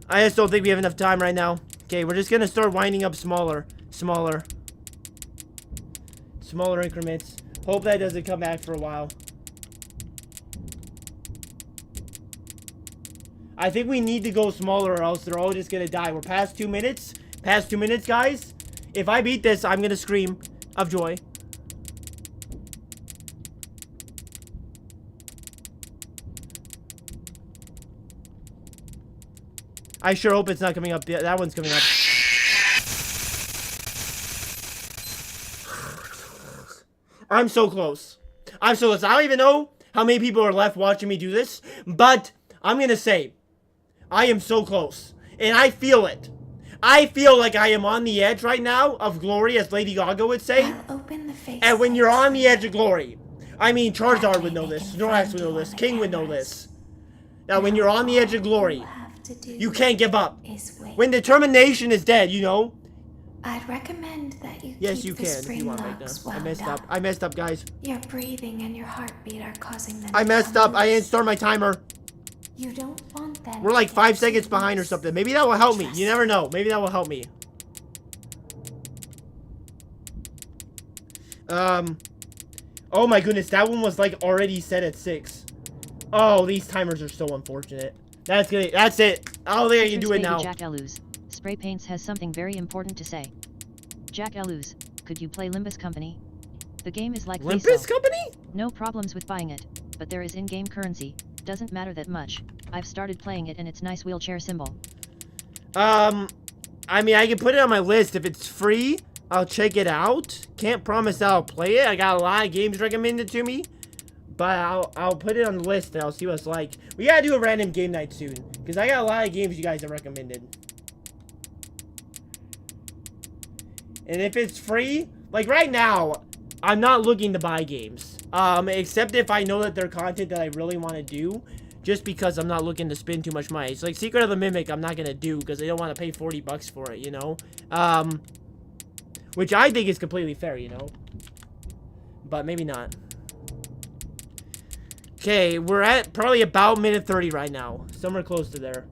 I just don't think we have enough time right now. Okay, we're just going to start winding up smaller. Smaller increments. Hope that doesn't come back for a while. I think we need to go smaller or else they're all just gonna die. We're past 2 minutes. Past 2 minutes, guys. If I beat this, I'm gonna scream of joy. I sure hope it's not coming up. Yeah, that one's coming up. I'm so close. I'm so close. I don't even know how many people are left watching me do this, but I'm gonna say I am so close. And I feel it. I feel like I am on the edge right now of glory, as Lady Gaga would say. I'll open the face. And when you're on the edge of glory, I mean, Charizard would know this, Snorlax would know this, King would know this. Now, when you're on the edge of glory, you can't give up. When determination is dead, you know. I'd recommend that you Yes, keep you the can if spring you want right locks now. I wound messed up. up. I messed up, guys. Your breathing and your heartbeat are causing them I to messed come up. I didn't loose. start my timer. You don't want them. We're like to 5 get seconds too behind or loose. something. Maybe that will help me. You never know. Maybe that will help me. Oh my goodness, that one was like already set at 6. Oh, these timers are so unfortunate. That's good. That's it. I don't think I can do it now. Jack Eluz. Spray Paints has something very important to say. Jack Eluz, could you play Limbus Company? The game is like Limbus Company? No problems with buying it, but there is in-game currency. Doesn't matter that much. I've started playing it and it's nice wheelchair symbol. I mean, I can put it on my list. If it's free, I'll check it out. Can't promise that I'll play it. I got a lot of games recommended to me. But I'll put it on the list and I'll see what it's like. We gotta do a random game night soon. Because I got a lot of games you guys have recommended. And if it's free, like right now, I'm not looking to buy games. Except if I know that they're content that I really want to do. Just because I'm not looking to spend too much money. It's like Secret of the Mimic I'm not going to do because I don't want to pay 40 bucks for it, you know? Which I think is completely fair, you know? But maybe not. Okay, we're at probably about minute 30 right now. Somewhere close to there.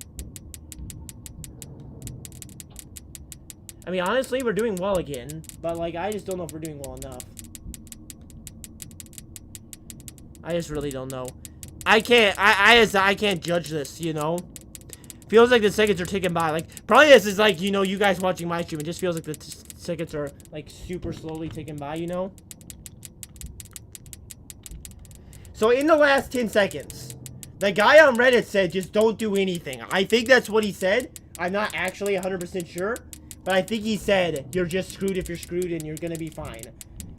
I mean, honestly, we're doing well again. But, like, I just don't know if we're doing well enough. I just really don't know. I can't judge this, you know? Feels like the seconds are ticking by. Like, probably this is like, you know, you guys watching my stream. It just feels like the seconds are, like, super slowly ticking by, you know? So, in the last 10 seconds, the guy on Reddit said just don't do anything. I think that's what he said. I'm not actually 100% sure. But I think he said you're just screwed if you're screwed and you're gonna be fine.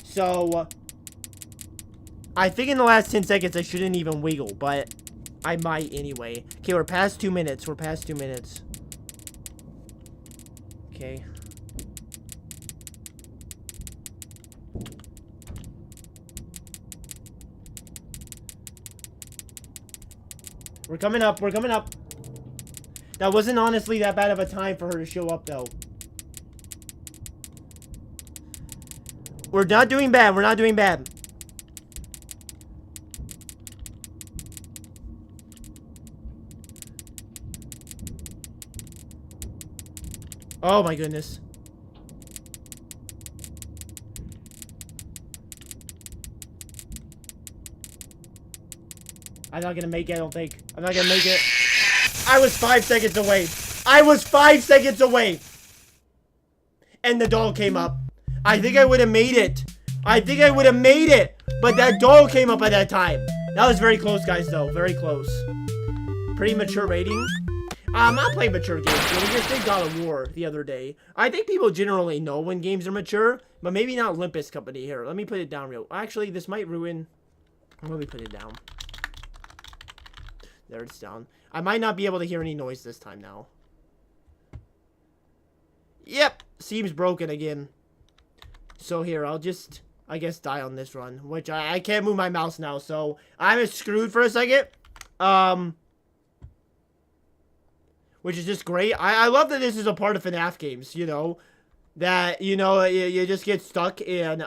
So, I think in the last 10 seconds I shouldn't even wiggle, but I might anyway. Okay, we're past 2 minutes. We're past 2 minutes. Okay. We're coming up. We're coming up. That wasn't honestly that bad of a time for her to show up, though. We're not doing bad. We're not doing bad. Oh my goodness. I'm not gonna make it, I don't think. I'm not gonna make it. I was 5 seconds away. I was 5 seconds away. And the doll came up. I think I would have made it. I think I would have made it. But that doll came up at that time. That was very close, guys, though. Very close. Pretty mature rating. I play mature games. We just did God of War the other day. I think people generally know when games are mature, but maybe not Olympus Company here. Let me put it down real. Actually, this might ruin. Let me put it down. There, it's down. I might not be able to hear any noise this time now. Yep, seems broken again. So here, I'll just, I guess, die on this run, which I can't move my mouse now, so I'm screwed for a second. Which is just great. I love that this is a part of FNAF games, you know. That, you know, you just get stuck in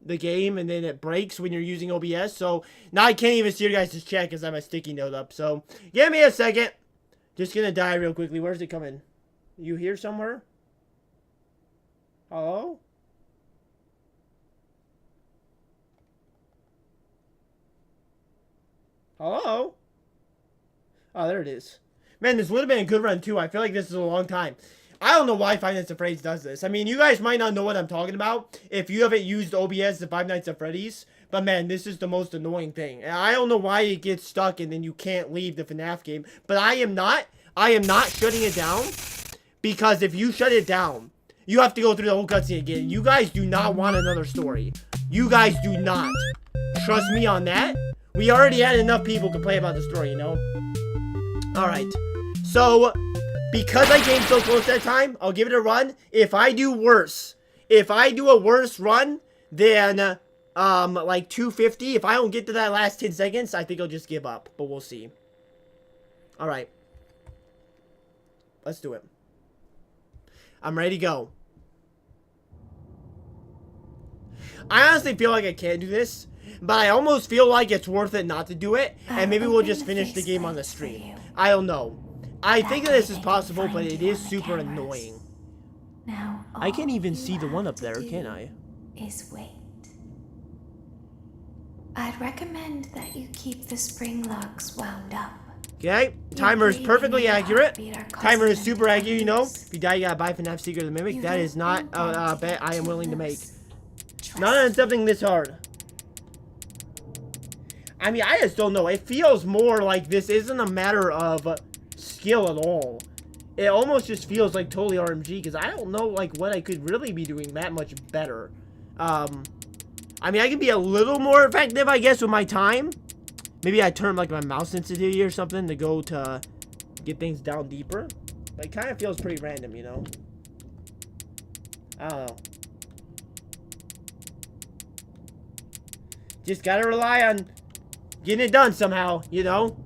the game and then it breaks when you're using OBS. So now I can't even see you guys' chat because I have a sticky note up. So give me a second. Just gonna die real quickly. Where's it coming? You here somewhere? Hello? Hello? Oh, there it is. Man, this would have been a good run, too. I feel like this is a long time. I don't know why Five Nights at Freddy's does this. I mean, you guys might not know what I'm talking about if you haven't used OBS to Five Nights at Freddy's. But, man, this is the most annoying thing. And I don't know why it gets stuck and then you can't leave the FNAF game. But I am not shutting it down. Because if you shut it down, you have to go through the whole cutscene again. You guys do not want another story. You guys do not. Trust me on that. We already had enough people complain about the story, you know? Alright. So, because I came so close that time, I'll give it a run. If I do worse, if I do a worse run than, like 250, if I don't get to that last 10 seconds, I think I'll just give up. But we'll see. Alright. Let's do it. I'm ready to go. I honestly feel like I can't do this, but I almost feel like it's worth it not to do it, and maybe we'll just finish the game on the stream. I don't know. I think that this is possible, but it is super annoying. Now, I can't even see the one up there, can I? Is wait. I'd recommend that you keep the spring locks wound up. Okay, timer is perfectly accurate. Timer is super accurate, you know. If you die, you gotta buy FNAF Secret of the Mimic. That is not a bet I am willing to make. Not on something this hard. I mean, I just don't know. It feels more like this isn't a matter of skill at all. It almost just feels like totally RMG, because I don't know, like, what I could really be doing that much better. I mean, I can be a little more effective, I guess, with my time. Maybe I turn, like, my mouse sensitivity or something to go to get things down deeper. But it kind of feels pretty random, you know? I don't know. Just gotta rely on getting it done somehow, you know?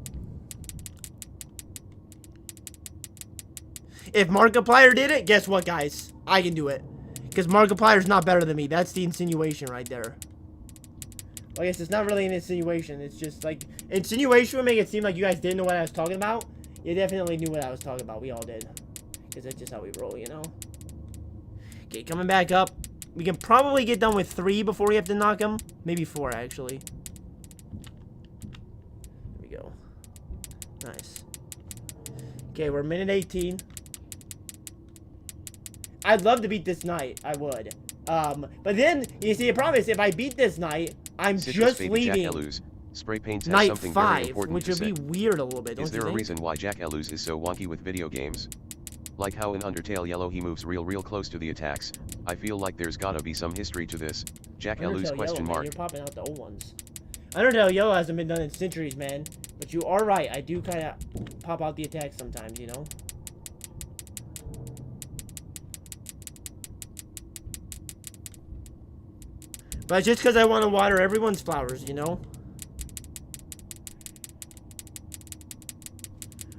If Markiplier did it, guess what, guys? I can do it. Because Markiplier's not better than me. That's the insinuation right there. I guess it's not really an insinuation. It's just like... Insinuation would make it seem like you guys didn't know what I was talking about. You definitely knew what I was talking about. We all did. Because that's just how we roll, you know? Okay, coming back up. We can probably get done with 3 before we have to knock him. Maybe 4, actually. There we go. Nice. Okay, we're minute 18. I'd love to beat this night. I would. But then, you see, the problem is if I beat this night, I'm Citrus just baby Jack leaving Elus. Spray paints has night something very 5, important which to would say. be weird a little bit, don't Is you there a think? reason why Jack Elus is so wonky with video games? Like how in Undertale Yellow he moves real close to the attacks. I feel like there's gotta be some history to this. Jack Elus Undertale question Yellow, man, mark. you're popping out the old ones. Undertale Yellow hasn't been done in centuries, man. But you are right. I do kind of pop out the attacks sometimes, you know? But just because I want to water everyone's flowers, you know?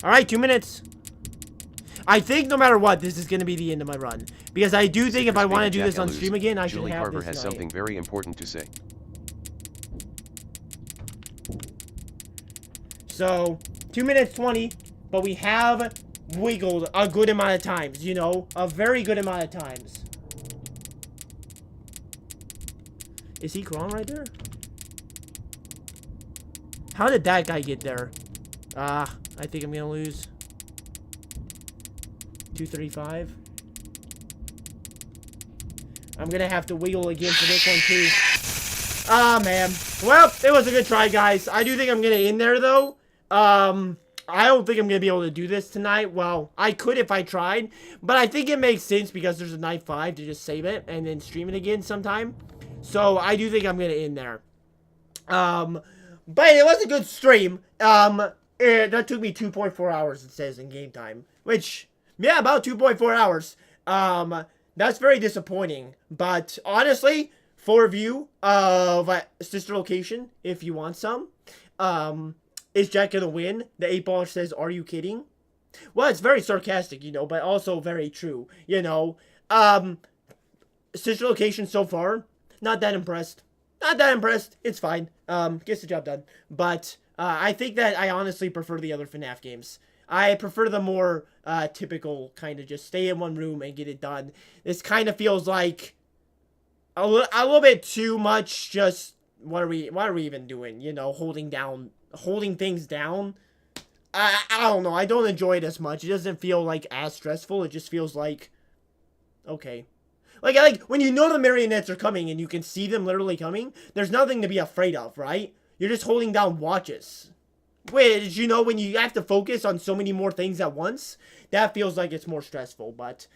Alright, 2 minutes. I think no matter what, this is going to be the end of my run. Because I do think if I want to do this on stream again, I should Julie have Carver this has night. something very important to say. So, 2 minutes 20, but we have wiggled a good amount of times, you know? A very good amount of times. Is he crawling right there? How did that guy get there? I think I'm gonna lose. 235. I'm gonna have to wiggle again for this one too. Ah, man. Well, it was a good try, guys. I do think I'm gonna end there though. I don't think I'm gonna be able to do this tonight. Well, I could if I tried, but I think it makes sense because there's a night 5 to just save it and then stream it again sometime. So I do think I'm gonna end there. But it was a good stream. That took me 2.4 hours, it says in game time, which, yeah, about 2.4 hours. That's very disappointing, but honestly, for review of Sister Location, if you want some, is Jack gonna win? The 8-ball says, are you kidding? Well, it's very sarcastic, you know, but also very true, you know. Sister Location so far, not that impressed. Not that impressed. It's fine. Gets the job done. But I think that I honestly prefer the other FNAF games. I prefer the more typical kind of just stay in one room and get it done. This kind of feels like a little bit too much just what are we even doing? You know, holding things down. I don't know. I don't enjoy it as much. It doesn't feel like as stressful. It just feels like, okay. Like when you know the marionettes are coming and you can see them literally coming, there's nothing to be afraid of, right? You're just holding down watches. Which, you know, when you have to focus on so many more things at once, that feels like it's more stressful. But,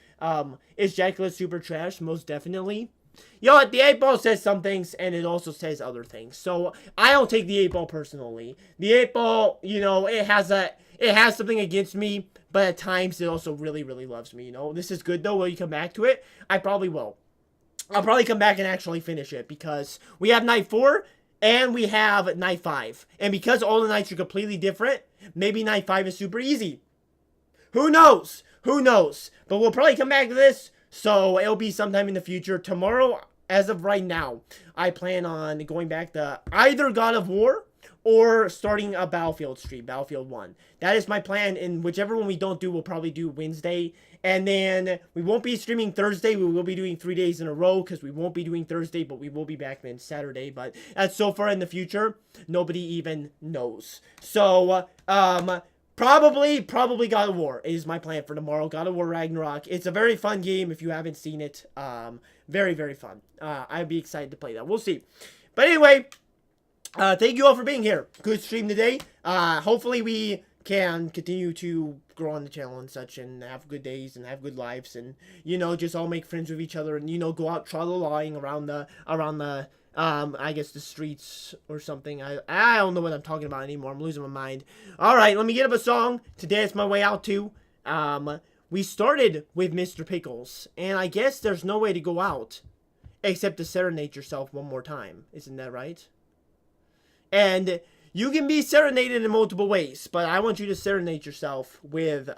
is Dracula super trash? Most definitely. You know what? The 8-ball says some things, and it also says other things. So, I don't take the 8-ball personally. The 8-ball, you know, it has something against me, but at times it also really, really loves me, you know? This is good, though. Will you come back to it? I probably will. I'll probably come back and actually finish it, because we have night 4, and we have night 5. And because all the nights are completely different, maybe night 5 is super easy. Who knows? Who knows? But we'll probably come back to this, so it'll be sometime in the future. Tomorrow, as of right now, I plan on going back to either God of War or starting a Battlefield stream, Battlefield 1. That is my plan, and whichever one we don't do, we'll probably do Wednesday. And then we won't be streaming Thursday. We will be doing 3 days in a row because we won't be doing Thursday, but we will be back then Saturday. But that's so far in the future, nobody even knows. So, probably God of War is my plan for tomorrow. God of War Ragnarok. It's a very fun game if you haven't seen it. Very, very fun. I'd be excited to play that. We'll see. But anyway, thank you all for being here. Good stream today. Hopefully we can continue to grow on the channel and such, and have good days and have good lives, and, you know, just all make friends with each other, and, you know, go out tra-la-laing around the I guess the streets or something. I don't know what I'm talking about anymore. I'm losing my mind. Alright, let me get up a song to dance my way out to. We started with Mr. Pickles, and I guess there's no way to go out except to serenade yourself one more time. Isn't that right? And you can be serenaded in multiple ways, but I want you to serenade yourself with,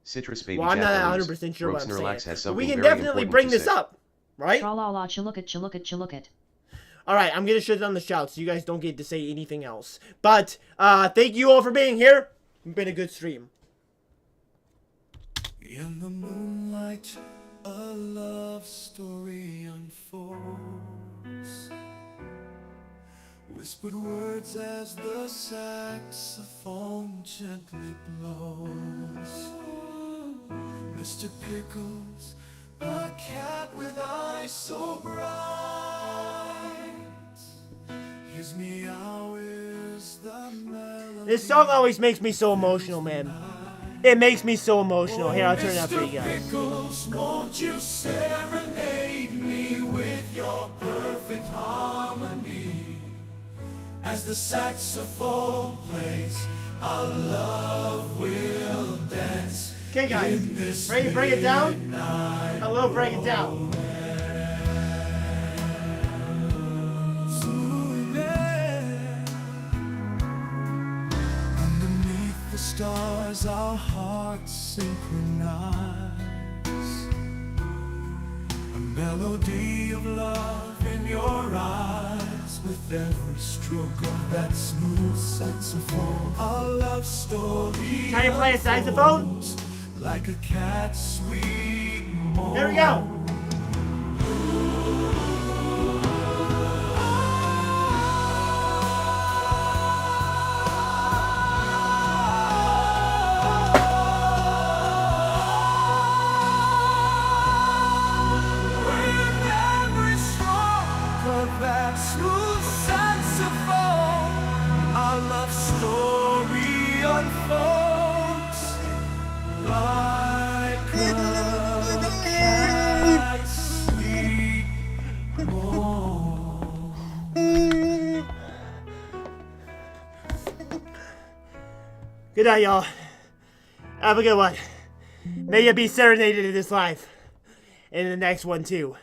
Citrus Baby well, I'm not Jack 100% sure what I'm saying. But we can very definitely bring this up, right? Tra-la-la, chilook-it. Alright, I'm gonna shut down the shout so you guys don't get to say anything else. But, thank you all for being here. It's been a good stream. In the moonlight, a love story unfolds. Whispered words as the saxophone gently blows. Mr. Pickles, a cat with eyes so bright. His meow is the melody. This song always makes me so emotional, man. It makes me so emotional. Here, I'll turn it up for you guys. Pickles, won't you serenade me with your perfect harmony? As the saxophone plays, our love will dance. Okay, guys, ready to break it down? A little break it down. Underneath the stars, our hearts synchronize. A melody of love in your eyes. With every stroke of that smooth saxophone, our love story. Can you play a saxophone? Like a cat's sweet moan. There we go. Good night, y'all. Have a good one. May you be serenaded in this life. And in the next one, too.